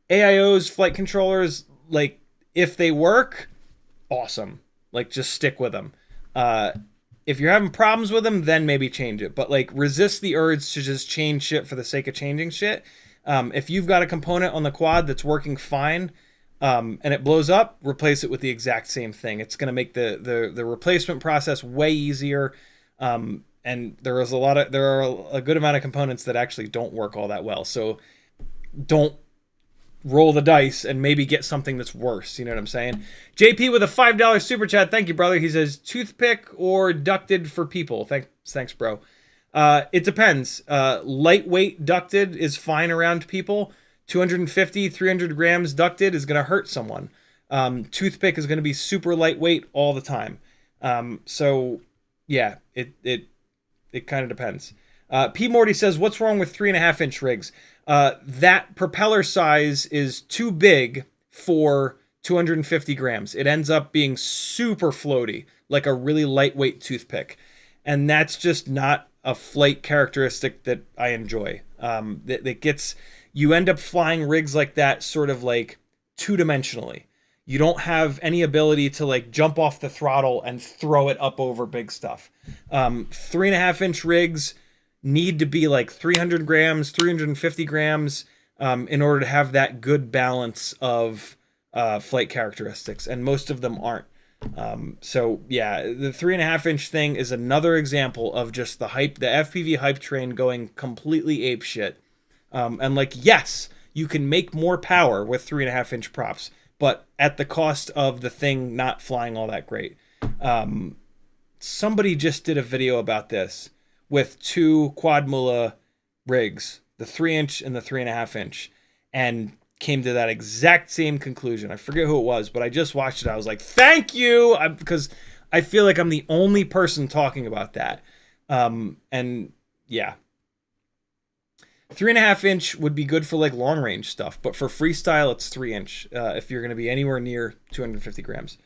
AIOs, flight controllers, like if they work, awesome. Like just stick with them. If you're having problems with them, then maybe change it. But like resist the urge to just change shit for the sake of changing shit. If you've got a component on the quad that's working fine, and it blows up, replace it with the exact same thing. It's going to make the replacement process way easier. And there are a good amount of components that actually don't work all that well. So don't roll the dice and maybe get something that's worse. You know what I'm saying? JP with a $5 super chat. Thank you, brother. He says, toothpick or ducted for people? Thanks, bro. It depends. Lightweight ducted is fine around people. 250, 300 grams ducted is going to hurt someone. Toothpick is going to be super lightweight all the time. So yeah, it kind of depends. P. Morty says, what's wrong with 3.5 inch rigs? That propeller size is too big for 250 grams. It ends up being super floaty, like a really lightweight toothpick. And that's just not a flight characteristic that I enjoy. It gets you end up flying rigs like that sort of like two-dimensionally. You don't have any ability to like jump off the throttle and throw it up over big stuff. 3.5-inch rigs need to be like 300 grams, 350 grams in order to have that good balance of flight characteristics, and most of them aren't. So yeah, the 3.5-inch thing is another example of just the FPV hype train going completely apeshit. And like, yes, you can make more power with 3.5-inch props, but at the cost of the thing not flying all that great. Somebody just did a video about this with 2 quad mula rigs, the 3-inch and the 3.5-inch, and came to that exact same conclusion. I forget who it was, but I just watched it. I was like, thank you, because I feel like I'm the only person talking about that. And yeah. 3.5-inch would be good for like long range stuff, but for freestyle, it's 3-inch if you're going to be anywhere near 250 grams.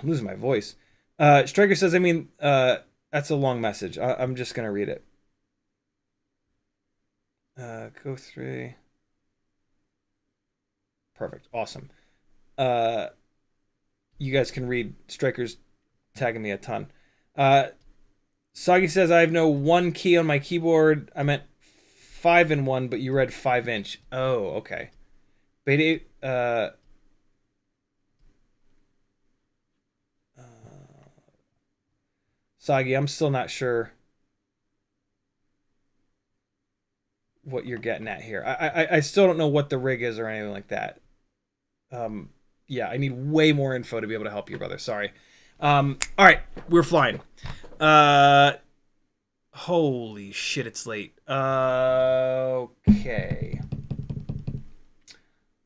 Losing my voice. Striker says, I mean, that's a long message. I'm just going to read it. Go 3. Perfect. Awesome. You guys can read. Striker's tagging me a ton. Soggy says, I have no 1 key on my keyboard. I meant 5-in-1, but you read 5-inch. Oh, okay. Beta, Soggy, I'm still not sure what you're getting at here. I still don't know what the rig is or anything like that. Yeah, I need way more info to be able to help you, brother. Sorry. All right, we're flying. Holy shit, it's late. Okay.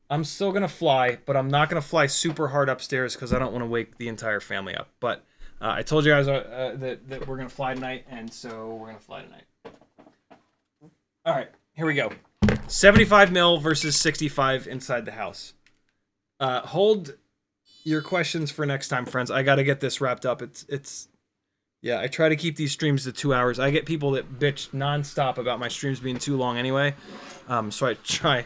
I'm still going to fly, but I'm not going to fly super hard upstairs because I don't want to wake the entire family up. But I told you guys that we're going to fly tonight, and so we're going to fly tonight. All right, here we go. 75 mil versus 65 inside the house. Hold your questions for next time, friends. I got to get this wrapped up. Yeah, I try to keep these streams to 2 hours. I get people that bitch nonstop about my streams being too long anyway. So I try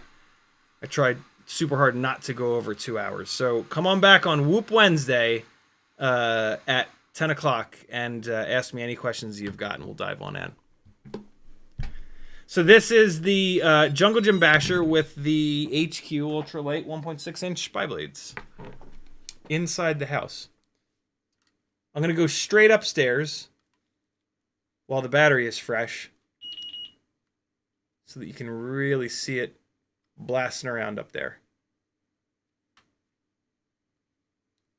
super hard not to go over 2 hours. So come on back on Whoop Wednesday at 10 o'clock and ask me any questions you've got, and we'll dive on in. So this is the Jungle Gym Basher with the HQ Ultralight 1.6-inch spy blades inside the house. I'm going to go straight upstairs while the battery is fresh so that you can really see it blasting around up there.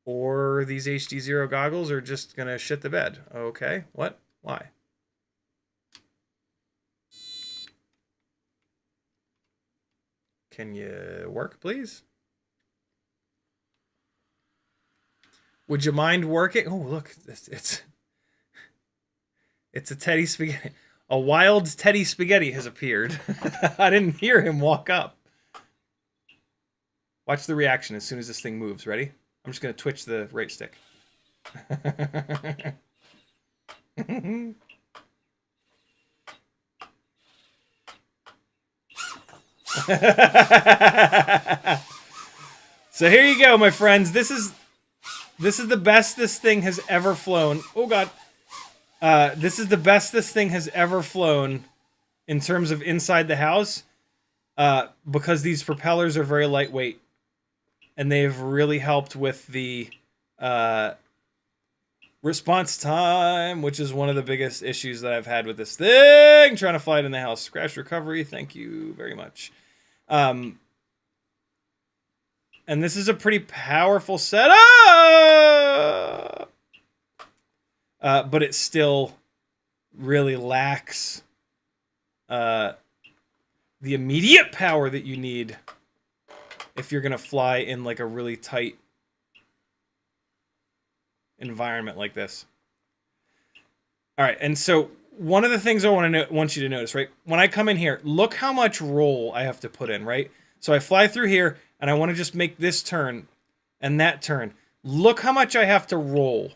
Or these HD0 goggles are just going to shit the bed. Okay, what? Why? Can you work, please? Would you mind working? Oh, look, it's a Teddy Spaghetti. A wild Teddy Spaghetti has appeared. I didn't hear him walk up. Watch the reaction as soon as this thing moves. Ready? I'm just going to twitch the right stick. So here you go, my friends. This is the best this thing has ever flown. Oh, God. This is the best this thing has ever flown in terms of inside the house because these propellers are very lightweight. And they've really helped with the response time, which is one of the biggest issues that I've had with this thing. Trying to fly it in the house. Crash recovery, thank you very much. And this is a pretty powerful setup! But it still really lacks the immediate power that you need if you're going to fly in like a really tight environment like this. All right, and so one of the things I want you to notice, right? When I come in here, look how much roll I have to put in, right? So I fly through here, and I want to just make this turn and that turn. Look how much I have to roll.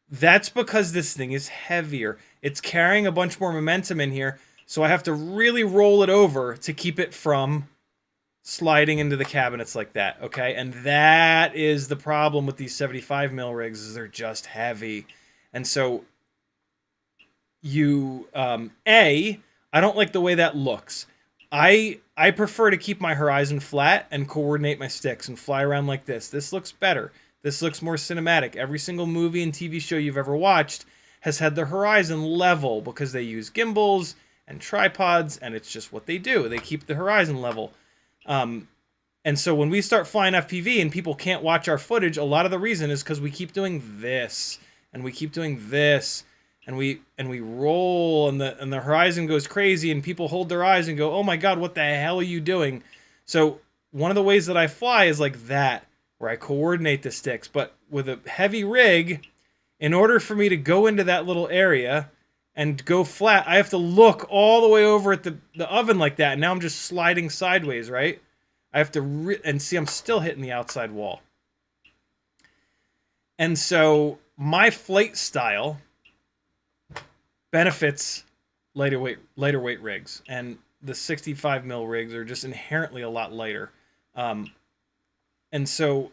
That's because this thing is heavier. It's carrying a bunch more momentum in here So I have to really roll it over to keep it from sliding into the cabinets like that, okay? And that is the problem with these 75 mil rigs, is they're just heavy. And so you, I don't like the way that looks. I prefer to keep my horizon flat and coordinate my sticks and fly around like this. This looks better. This looks more cinematic. Every single movie and TV show you've ever watched has had their horizon level because they use gimbals and tripods, and it's just what they do. They keep the horizon level. And so when we start flying FPV and people can't watch our footage, a lot of the reason is because we keep doing this, and we keep doing this, and we roll, and the horizon goes crazy, and people hold their eyes and go, "Oh my God, what the hell are you doing?" So one of the ways that I fly is like that, where I coordinate the sticks. But with a heavy rig, in order for me to go into that little area and go flat, I have to look all the way over at the oven like that. And now I'm just sliding sideways, right? I have to, and see, I'm still hitting the outside wall. And so my flight style benefits lighter weight rigs. And the 65 mil rigs are just inherently a lot lighter. And so,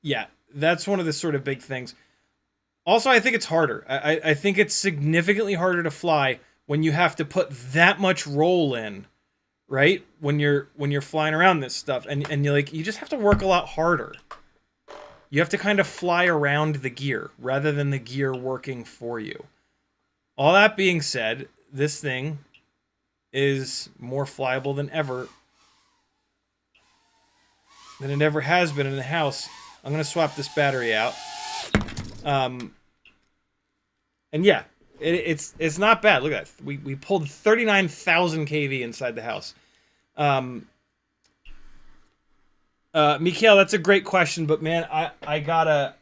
yeah, that's one of the sort of big things. Also, I think it's harder. I think it's significantly harder to fly when you have to put that much roll in, right? When you're flying around this stuff, and you're like, you just have to work a lot harder. You have to kind of fly around the gear rather than the gear working for you. All that being said, this thing is more flyable than ever, than it ever has been in the house. I'm going to swap this battery out. And yeah, it's not bad. Look at that. We pulled 39,000 kV inside the house. Mikhail, that's a great question, but man, I gotta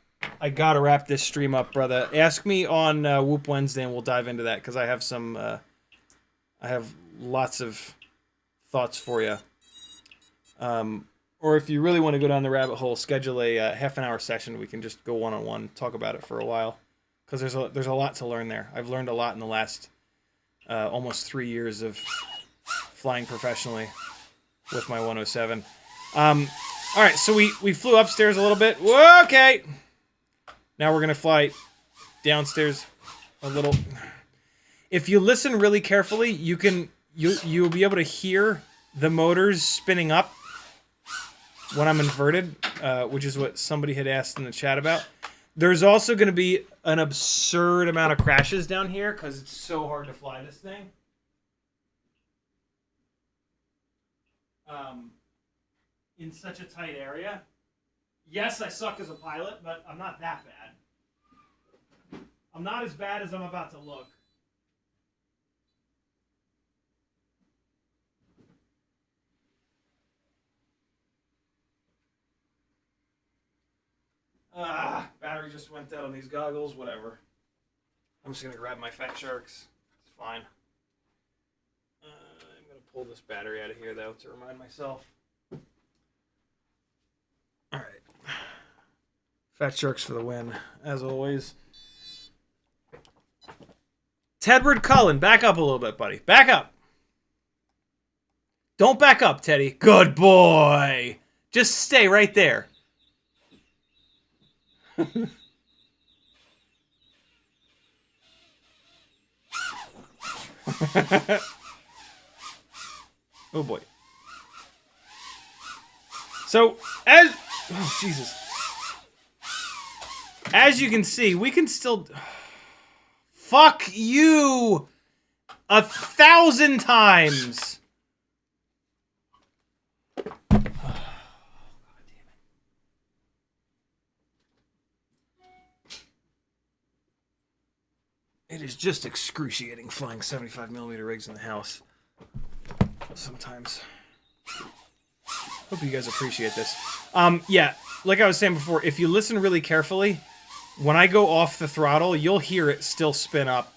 wrap this stream up, brother. Ask me on Whoop Wednesday, and we'll dive into that, because I have some I have lots of thoughts for you. Or if you really want to go down the rabbit hole, schedule a half-an-hour session. We can just go one-on-one, talk about it for a while, because there's a lot to learn there. I've learned a lot in the last almost 3 years of flying professionally with my 107. All right, so we flew upstairs a little bit. Whoa, okay. Now we're gonna fly downstairs a little. If you listen really carefully, you'll be able to hear the motors spinning up when I'm inverted, which is what somebody had asked in the chat about. There's also going to be an absurd amount of crashes down here because it's so hard to fly this thing. In such a tight area. Yes, I suck as a pilot, but I'm not that bad. I'm not as bad as I'm about to look. Battery just went dead on these goggles, whatever. I'm just going to grab my Fat Sharks. It's fine. I'm going to pull this battery out of here, though, to remind myself. Alright. Fat Sharks for the win, as always. Tedward Cullen, back up a little bit, buddy. Back up. Don't back up, Teddy. Good boy. Just stay right there. Oh boy. So, oh Jesus. As you can see, we can still... Fuck you 1,000 times. It is just excruciating flying 75mm rigs in the house. Sometimes. Hope you guys appreciate this. Yeah, like I was saying before, if you listen really carefully, when I go off the throttle, you'll hear it still spin up.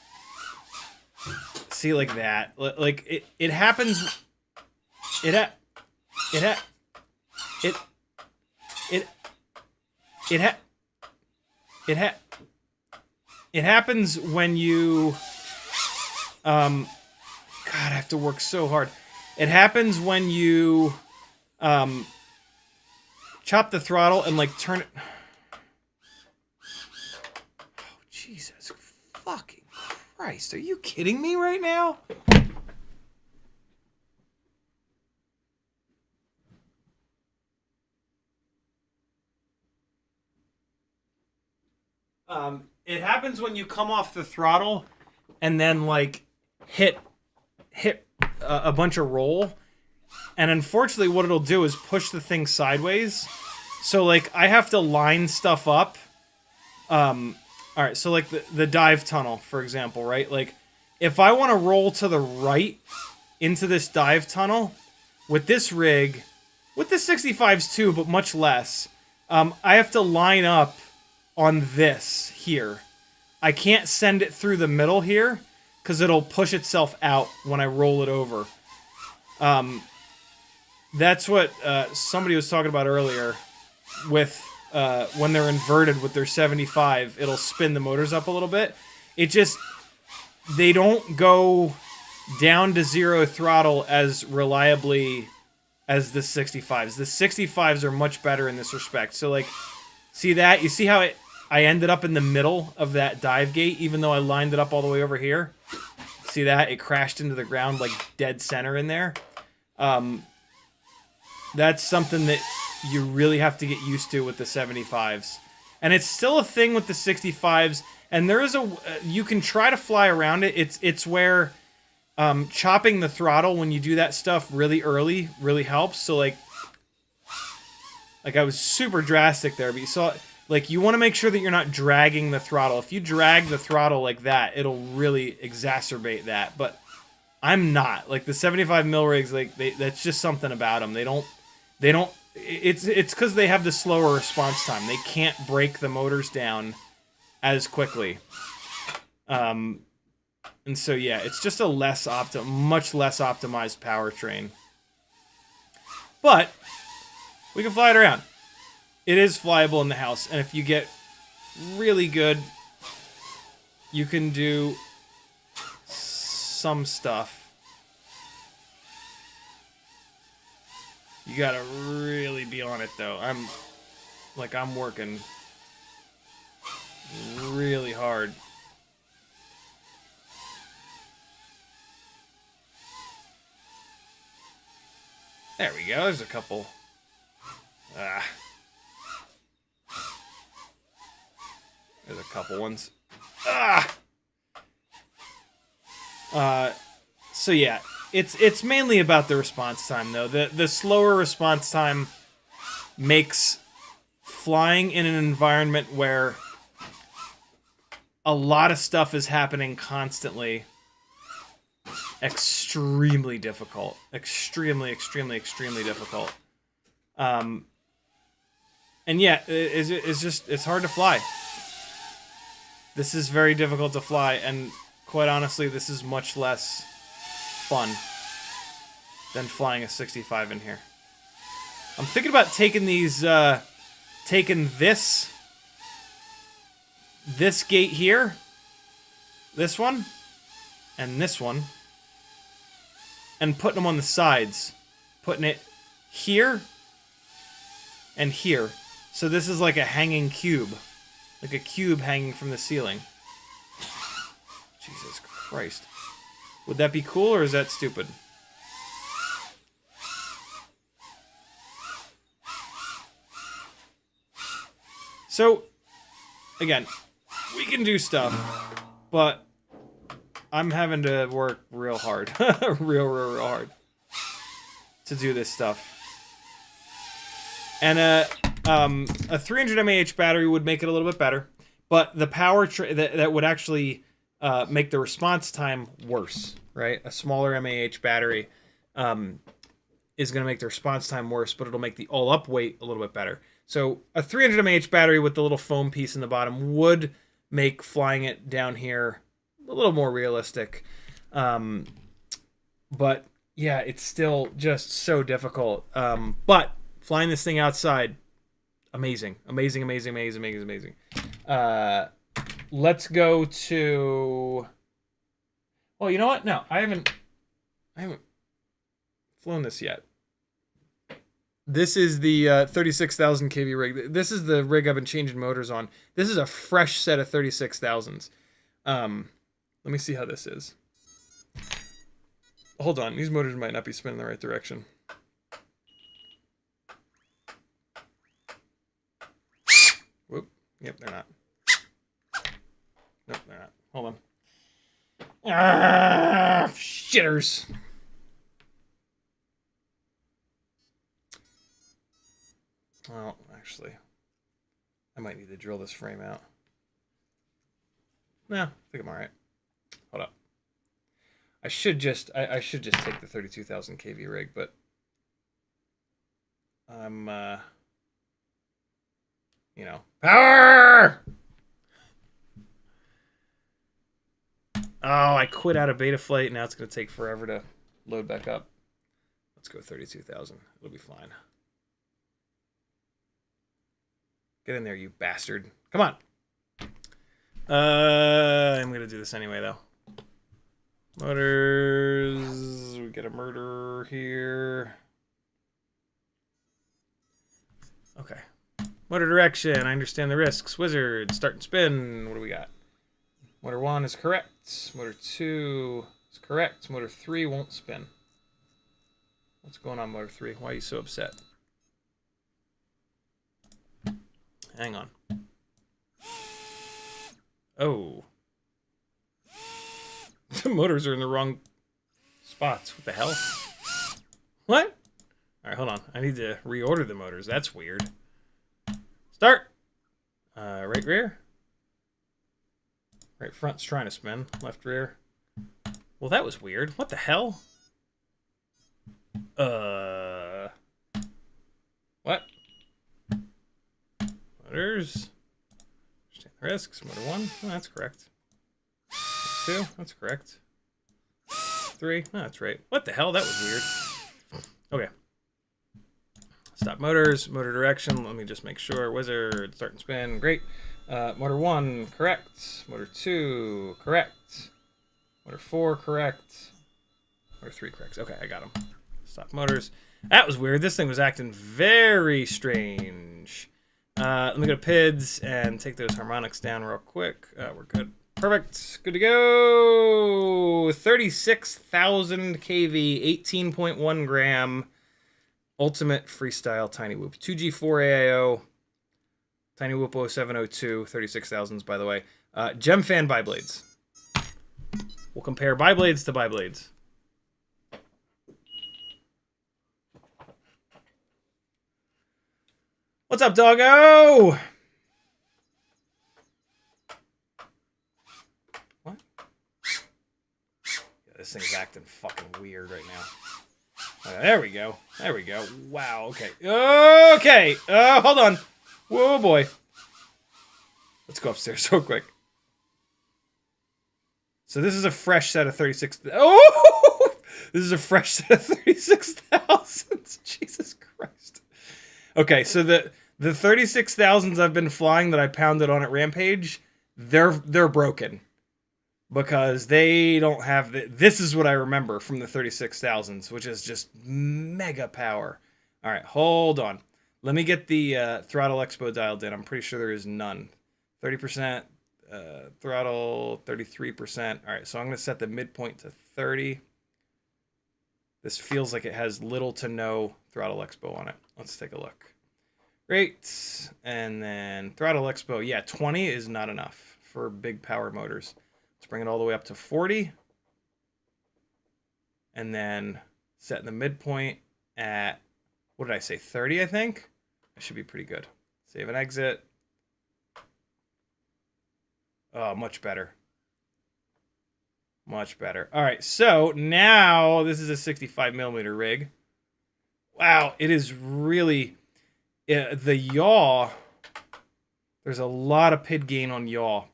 See, like that. Like, it happens... It happens when you God, I have to work so hard. It happens when you chop the throttle and like turn it. Oh, Jesus fucking Christ. Are you kidding me right now? It happens when you come off the throttle and then like hit a bunch of roll, and unfortunately what it'll do is push the thing sideways. So like I have to line stuff up. All right, so like the dive tunnel, for example, right? Like if I want to roll to the right into this dive tunnel with this rig, with the 65s too, but much less, I have to line up on this here. I can't send it through the middle here because it'll push itself out when I roll it over. That's what somebody was talking about earlier with when they're inverted with their 75, it'll spin the motors up a little bit. It just, they don't go down to zero throttle as reliably as the 65s. The 65s are much better in this respect. So like, see that? You see how I ended up in the middle of that dive gate, even though I lined it up all the way over here? See that? It crashed into the ground like dead center in there. That's something that you really have to get used to with the 75s. And it's still a thing with the 65s. And there is you can try to fly around it. It's where chopping the throttle when you do that stuff really early really helps. So like I was super drastic there, but you saw, like, you want to make sure that you're not dragging the throttle. If you drag the throttle like that, it'll really exacerbate that. But I'm not. Like, the 75 mil rigs, like, that's just something about them. They don't, it's because they have the slower response time. They can't break the motors down as quickly. And so, yeah, it's just a much less optimized powertrain. But we can fly it around. It is flyable in the house, and if you get really good, you can do some stuff. You gotta really be on it, though. I'm working really hard. There we go, there's a couple. There's a couple ones. So yeah, it's mainly about the response time though. The slower response time makes flying in an environment where a lot of stuff is happening constantly extremely difficult. Extremely difficult. And yeah, it's hard to fly. This is very difficult to fly, and quite honestly, this is much less fun than flying a 65 in here. I'm thinking about taking these, taking this gate here, this one, and this one, and putting them on the sides. Putting it here and here. So this is like a hanging cube. Like a cube hanging from the ceiling. Jesus Christ. Would that be cool, or is that stupid? So, again, we can do stuff, but I'm having to work real hard. real hard. To do this stuff. And a 300 mAh battery would make it a little bit better, but the power that would actually make the response time worse, right? A smaller mAh battery is going to make the response time worse, but it'll make the all-up weight a little bit better. So a 300 mAh battery with the little foam piece in the bottom would make flying it down here a little more realistic. But yeah, it's still just so difficult. But flying this thing outside, amazing. Let's go to... Well, you know what? No, I haven't I haven't flown this yet. This is the 36,000 kV rig. This is the rig I've been changing motors on. This is a fresh set of 36,000s. Let me see how this is. Hold on, these motors might not be spinning the right direction. Whoop. Yep, they're not. Nope, they're not. Hold on. Ah, shitters. Well, actually, I might need to drill this frame out. Nah, I think I'm all right. Hold up. I should just take the 32,000 kV rig, but I'm you know, power. Oh, I quit out of Betaflight. Now it's gonna take forever to load back up. Let's go 32,000. It'll be fine. Get in there, you bastard. Come on. I'm going to do this anyway, though. Motors. We get a murder here. Okay. Motor direction. I understand the risks. Wizard. Start and spin. What do we got? Motor 1 is correct. Motor 2 is correct. Motor 3 won't spin. What's going on, Motor 3? Why are you so upset? Hang on. Oh. The motors are in the wrong spots. What the hell? What? Alright, hold on. I need to reorder the motors. That's weird. Start! Right rear. Right front's trying to spin. Left rear. Well, that was weird. What the hell? What? Motors. Understand the risks. Motor 1. Oh, that's correct. Motor 2. That's correct. 3. Oh, that's right. What the hell? That was weird. Okay. Stop motors. Motor direction. Let me just make sure. Wizard. Start and spin. Great. Motor 1. Correct. Motor 2. Correct. Motor 4. Correct. Motor 3. Correct. Okay, I got them. Stop motors. That was weird. This thing was acting very strange. Let me go to PIDs and take those harmonics down real quick. We're good. Perfect. Good to go. 36,000 kV, 18.1 gram, ultimate freestyle tiny whoop. 2G4 AIO, tiny whoop 0702, 36,000s by the way. GemFan biblades. We'll compare biblades to biblades. What's up, doggo? What? Yeah, this thing's acting fucking weird right now. There we go. There we go. Wow, okay. Okay. Hold on. Whoa, boy. Let's go upstairs real quick. So this is a fresh set of 36... Oh! This is a fresh set of 36,000. Jesus Christ. Okay, so the 36,000s I've been flying that I pounded on at Rampage, they're broken. Because they don't have... This is what I remember from the 36,000s, which is just mega power. All right, hold on. Let me get the throttle expo dialed in. I'm pretty sure there is none. 30%, throttle, 33%. All right, so I'm going to set the midpoint to 30. This feels like it has little to no throttle expo on it. Let's take a look. Great. And then throttle expo. Yeah, 20 is not enough for big power motors. Let's bring it all the way up to 40. And then set the midpoint at, what did I say, 30, I think? That should be pretty good. Save and exit. Oh, much better. Much better. All right, so now this is a 65mm rig. Wow, it is really... the yaw, there's a lot of PID gain on yaw.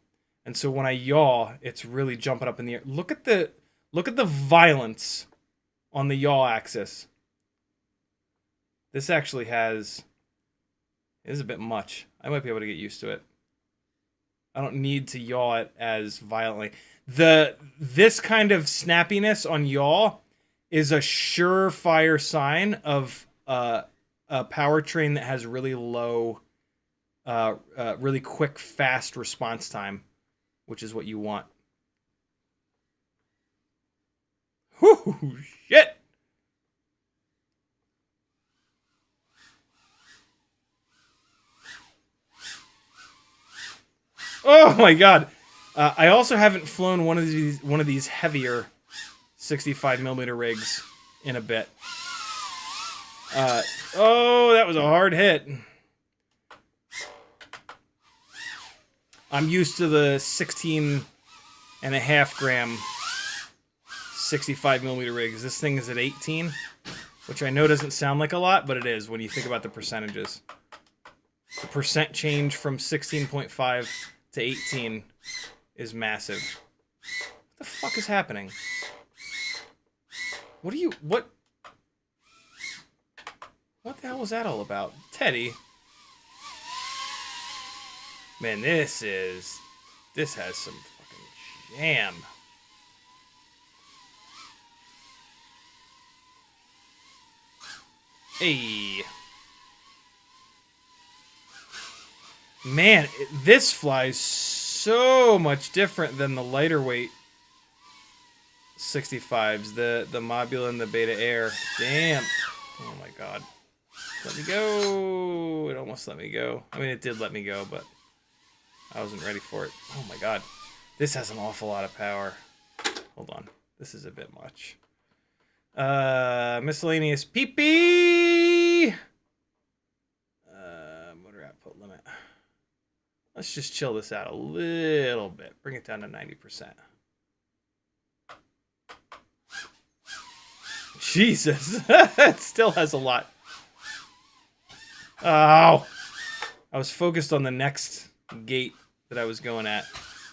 And so when I yaw, it's really jumping up in the air. Look at the violence on the yaw axis. This actually has... It is a bit much. I might be able to get used to it. I don't need to yaw it as violently. This kind of snappiness on yaw is a surefire sign of a powertrain that has really low, really quick, fast response time, which is what you want. Whoo, shit! Oh my god! I also haven't flown one of these heavier 65mm rigs in a bit. Oh, that was a hard hit. I'm used to the 16.5 gram 65mm rigs. This thing is at 18, which I know doesn't sound like a lot, but it is when you think about the percentages. The percent change from 16.5 to 18 is massive. What the fuck is happening? What the hell was that all about? Teddy? Man, this has some fucking jam. Hey. Man, this flies so much different than the lighter weight 65s, the Mobula and the Beta Air. Damn. Oh my god. Let me go. It almost let me go. I mean, it did let me go, but I wasn't ready for it. Oh my god. This has an awful lot of power. Hold on. This is a bit much. Miscellaneous pee-pee! Motor output limit. Let's just chill this out a little bit. Bring it down to 90%. Jesus. It still has a lot. Oh! I was focused on the next gate that I was going at.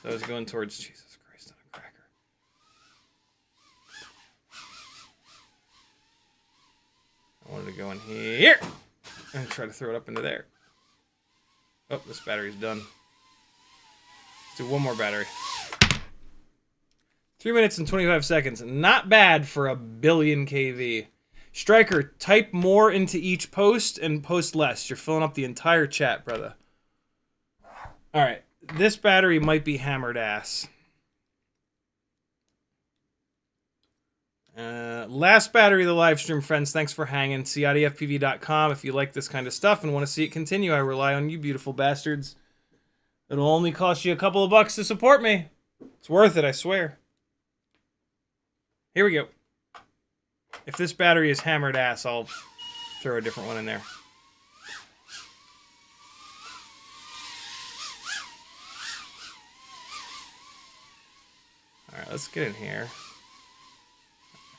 I was going towards... Jesus Christ, on a cracker. I wanted to go in here and try to throw it up into there. Oh, this battery's done. Let's do one more battery. 3 minutes and 25 seconds. Not bad for a billion kV. Striker, type more into each post and post less. You're filling up the entire chat, brother. Alright. This battery might be hammered ass. Last battery of the live stream, friends. Thanks for hanging. CiottiFPV.com if you like this kind of stuff and want to see it continue. I rely on you beautiful bastards. It'll only cost you a couple of bucks to support me. It's worth it, I swear. Here we go. If this battery is hammered ass, I'll throw a different one in there. Alright, let's get in here.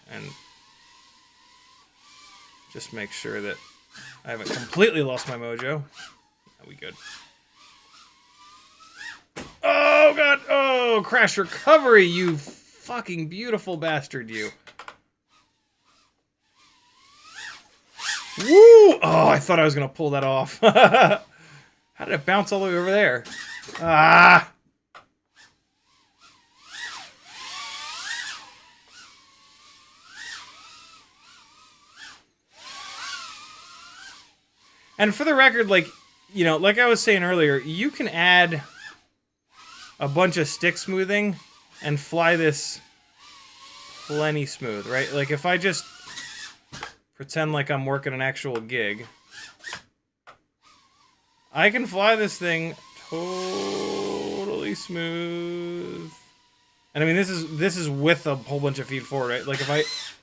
And just make sure that I haven't completely lost my mojo. Yeah, we good. Oh, God! Oh, crash recovery, you fucking beautiful bastard, you. Woo! Oh, I thought I was going to pull that off. How did it bounce all the way over there? Ah! And for the record, like, you know, like I was saying earlier, you can add a bunch of stick smoothing and fly this plenty smooth, right? Like, if I just pretend like I'm working an actual gig, I can fly this thing totally smooth. And I mean, this is with a whole bunch of feed forward, right? Like, if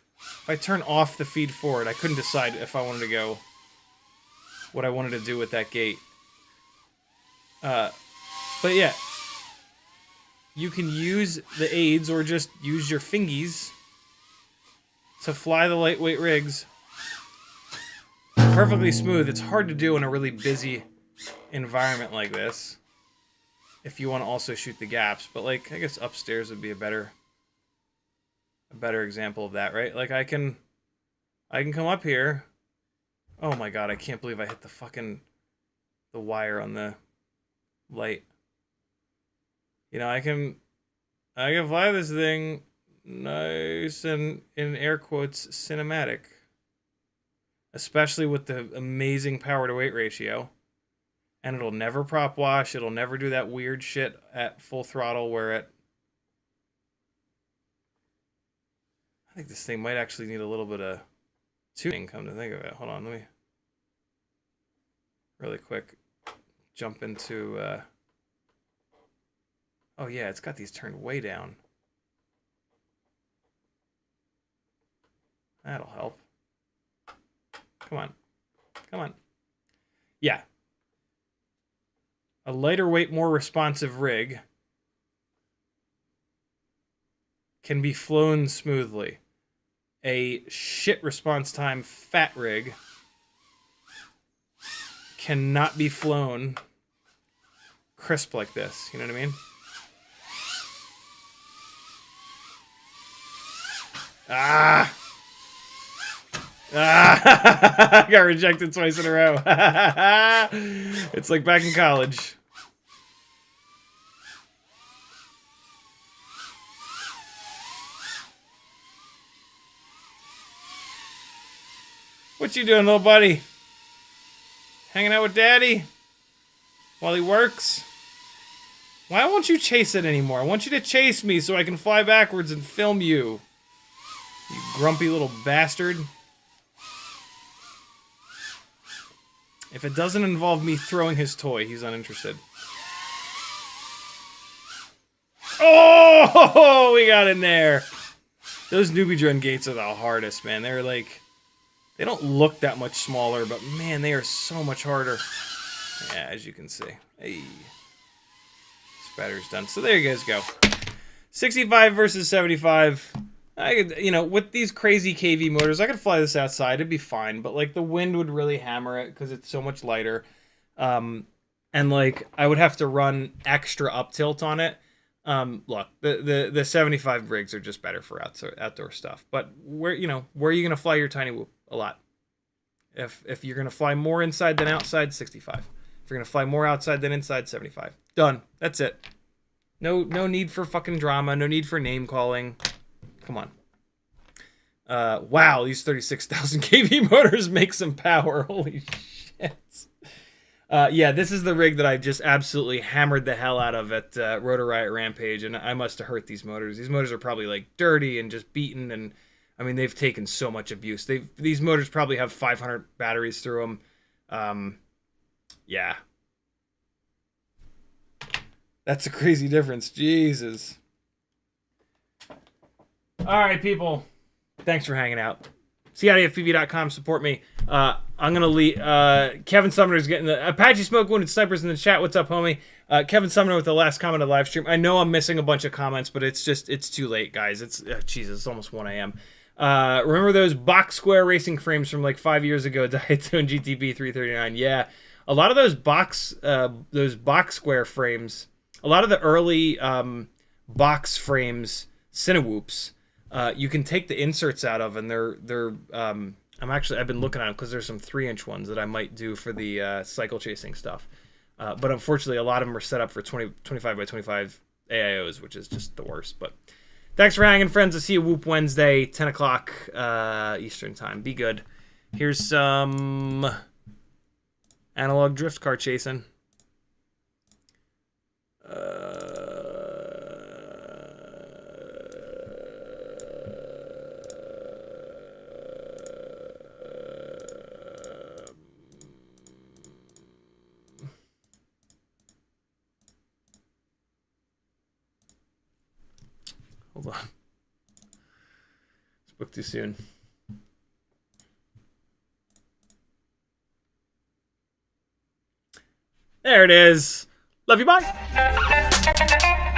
I turn off the feed forward, I couldn't decide if I wanted to go what I wanted to do with that gate. But yeah, you can use the aids or just use your fingies to fly the lightweight rigs perfectly smooth. It's hard to do in a really busy environment like this if you want to also shoot the gaps. But like, I guess upstairs would be a better example of that, right? Like I can come up here. Oh my god, I can't believe I hit the wire on the light. You know, I can fly this thing nice and, in air quotes, cinematic. Especially with the amazing power to weight ratio. And it'll never prop wash. It'll never do that weird shit at full throttle where it... I think this thing might actually need a little bit of tuning, come to think of it. Hold on, let me... really quick jump into... Oh yeah, it's got these turned way down. That'll help. Come on. Come on. Yeah. A lighter weight, more responsive rig can be flown smoothly. A shit response time fat rig cannot be flown crisp like this. You know what I mean? Ah! Ah! I got rejected twice in a row. It's like back in college. What you doing, little buddy? Hanging out with Daddy? While he works? Why won't you chase it anymore? I want you to chase me so I can fly backwards and film you. You grumpy little bastard. If it doesn't involve me throwing his toy, he's uninterested. Oh, we got in there. Those newbie drone gates are the hardest, man. They're like, they don't look that much smaller, but man, they are so much harder. Yeah, as you can see. Hey. Spatter's done. So there you guys go. 65 versus 75. I could, you know, with these crazy KV motors, I could fly this outside. It'd be fine. But, like, the wind would really hammer it because it's so much lighter. And, like, I would have to run extra up tilt on it. Look, the 75 rigs are just better for outdoor stuff. But where are you going to fly your tiny whoop? A lot. If you're going to fly more inside than outside, 65. If you're going to fly more outside than inside, 75. Done. That's it. No need for fucking drama. No need for name calling. Come on. Wow, these 36,000 kV motors make some power. Holy shit. Yeah, this is the rig that I just absolutely hammered the hell out of at Rotor Riot Rampage, and I must have hurt these motors. These motors are probably, like, dirty and just beaten, and, I mean, they've taken so much abuse. These motors probably have 500 batteries through them. Yeah. That's a crazy difference. Jesus. All right, people. Thanks for hanging out. CiottiFPV.com. Support me. I'm going to leave. Kevin Sumner's getting the Apache Smoke Wounded Snipers in the chat. What's up, homie? Kevin Sumner with the last comment of the live stream. I know I'm missing a bunch of comments, but it's too late, guys. Jesus, it's almost 1 a.m. Remember those box square racing frames from like 5 years ago? Diatone GTB 339. Yeah. A lot of those box square frames, a lot of the early box frames, Cinewhoops, you can take the inserts out of, and they're I've been looking at them because there's some 3-inch ones that I might do for the cycle chasing stuff. But unfortunately, a lot of them are set up for 25 by 25 AIOs, which is just the worst. But thanks for hanging, friends. I'll see you Whoop Wednesday, 10 o'clock Eastern time. Be good. Here's some analog drift car chasing. Hold on. Spoke too soon. There it is. Love you, bye.